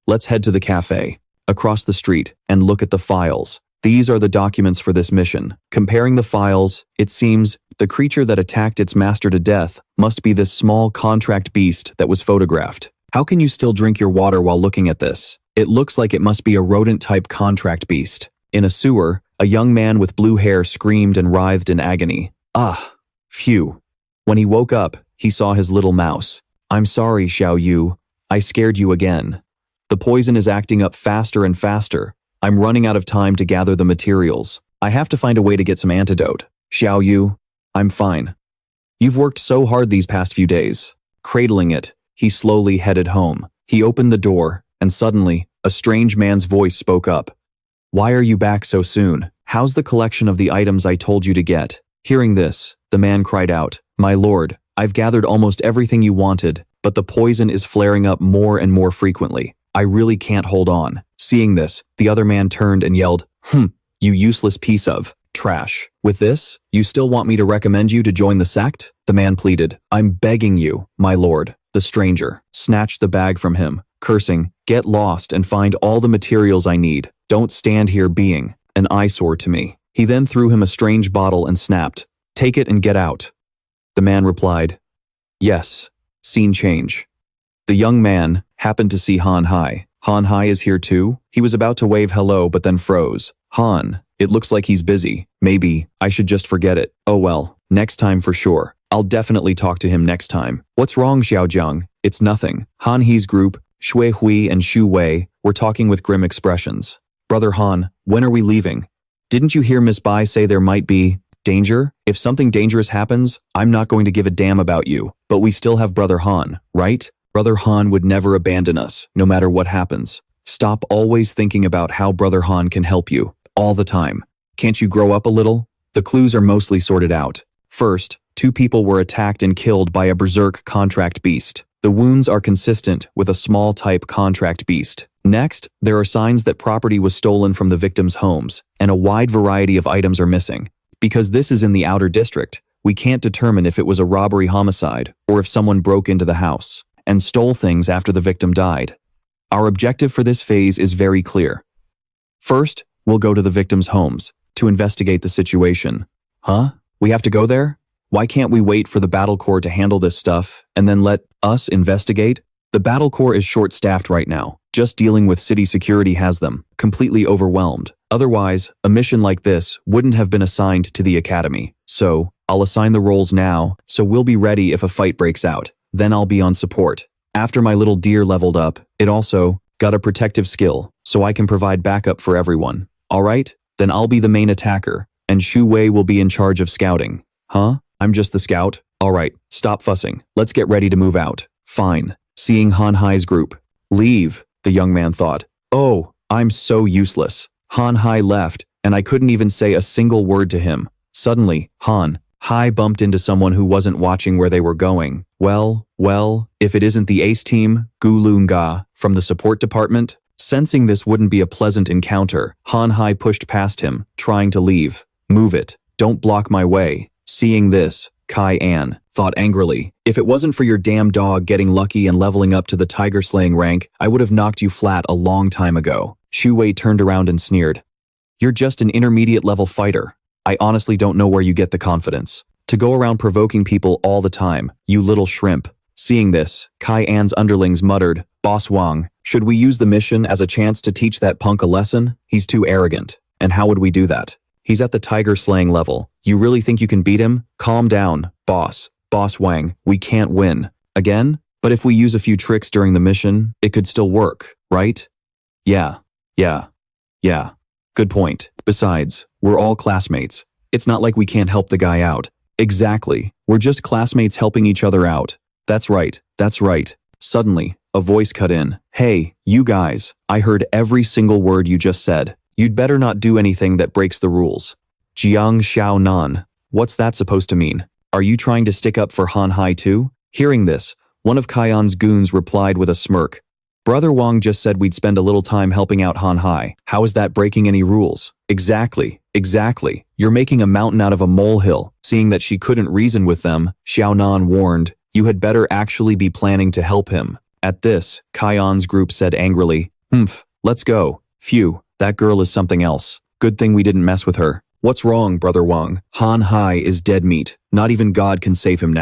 Let's head to the cafe, across the street, and look at the files. These are the documents for this mission. Comparing the files, it seems the creature that attacked its master to death must be this small contract beast that was photographed. How can you still drink your water while looking at this? It looks like it must be a rodent-type contract beast. In a sewer, a young man with blue hair screamed and writhed in agony. Ah, phew. When he woke up, he saw his little mouse. I'm sorry, Xiao Yu. I scared you again. The poison is acting up faster and faster. I'm running out of time to gather the materials. I have to find a way to get some antidote. Xiao Yu, I'm fine. You've worked so hard these past few days. Cradling it, he slowly headed home. He opened the door, and suddenly, a strange man's voice spoke up. Why are you back so soon? How's the collection of the items I told you to get? Hearing this, the man cried out, My lord, I've gathered almost everything you wanted, but the poison is flaring up more and more frequently. I really can't hold on. Seeing this, the other man turned and yelled, You useless piece of trash. With this, you still want me to recommend you to join the sect? The man pleaded. I'm begging you, my lord. The stranger snatched the bag from him, cursing, Get lost and find all the materials I need. Don't stand here being an eyesore to me. He then threw him a strange bottle and snapped, Take it and get out. The man replied, Yes. Scene change. The young man happened to see Han Hai. Han Hai is here too? He was about to wave hello but then froze. Han, it looks like he's busy. Maybe I should just forget it. Oh well, Next time for sure. I'll definitely talk to him next time. What's wrong, Xiaojiang? It's nothing. Han He's group, Shui Hui and Shu Wei, were talking with grim expressions. Brother Han, when are we leaving? Didn't you hear Miss Bai say there might be danger? If something dangerous happens, I'm not going to give a damn about you. But we still have Brother Han, right? Brother Han would never abandon us, no matter what happens. Stop always thinking about how Brother Han can help you, all the time. Can't you grow up a little? The clues are mostly sorted out. First, 2 people were attacked and killed by a berserk contract beast. The wounds are consistent with a small type contract beast. Next, there are signs that property was stolen from the victims' homes, and a wide variety of items are missing. Because this is in the outer district, we can't determine if it was a robbery homicide or if someone broke into the house and stole things after the victim died. Our objective for this phase is very clear. First, we'll go to the victims' homes to investigate the situation. Huh? We have to go there? Why can't we wait for the Battle Corps to handle this stuff and then let us investigate? The Battle Corps is short-staffed right now. Just dealing with city security has them completely overwhelmed. Otherwise, a mission like this wouldn't have been assigned to the Academy. So, I'll assign the roles now, so we'll be ready if a fight breaks out. Then I'll be on support. After my little deer leveled up, it also got a protective skill, so I can provide backup for everyone. Alright? Then I'll be the main attacker, and Shu Wei will be in charge of scouting. Huh? I'm just the scout? Alright, stop fussing. Let's get ready to move out. Fine. Seeing Han Hai's group. Leave, the young man thought. Oh, I'm so useless. Han Hai left, and I couldn't even say a single word to him. Suddenly, Han Hai bumped into someone who wasn't watching where they were going. Well, if it isn't the ace team, Gu Lunga, from the support department. Sensing this wouldn't be a pleasant encounter, Han Hai pushed past him, trying to leave. Move it. Don't block my way. Seeing this, Kai An thought angrily. If it wasn't for your damn dog getting lucky and leveling up to the tiger-slaying rank, I would have knocked you flat a long time ago. Shu Wei turned around and sneered. You're just an intermediate-level fighter. I honestly don't know where you get the confidence to go around provoking people all the time, you little shrimp. Seeing this, Kai An's underlings muttered, Boss Wang, should we use the mission as a chance to teach that punk a lesson? He's too arrogant. And how would we do that? He's at the tiger-slaying level. You really think you can beat him? Calm down, boss. Boss Wang, we can't win. Again? But if we use a few tricks during the mission, it could still work, right? Yeah. Good point. Besides, we're all classmates. It's not like we can't help the guy out. Exactly. We're just classmates helping each other out. That's right. Suddenly, a voice cut in. Hey, you guys, I heard every single word you just said. You'd better not do anything that breaks the rules. Jiang Xiao Nan. What's that supposed to mean? Are you trying to stick up for Han Hai too? Hearing this, one of Kai'an's goons replied with a smirk. Brother Wang just said we'd spend a little time helping out Han Hai. How is that breaking any rules? Exactly. You're making a mountain out of a molehill. Seeing that she couldn't reason with them, Xiao Nan warned, you had better actually be planning to help him. At this, Kai'an's group said angrily, let's go. Phew, that girl is something else. Good thing we didn't mess with her. What's wrong, Brother Wang? Han Hai is dead meat. Not even God can save him now.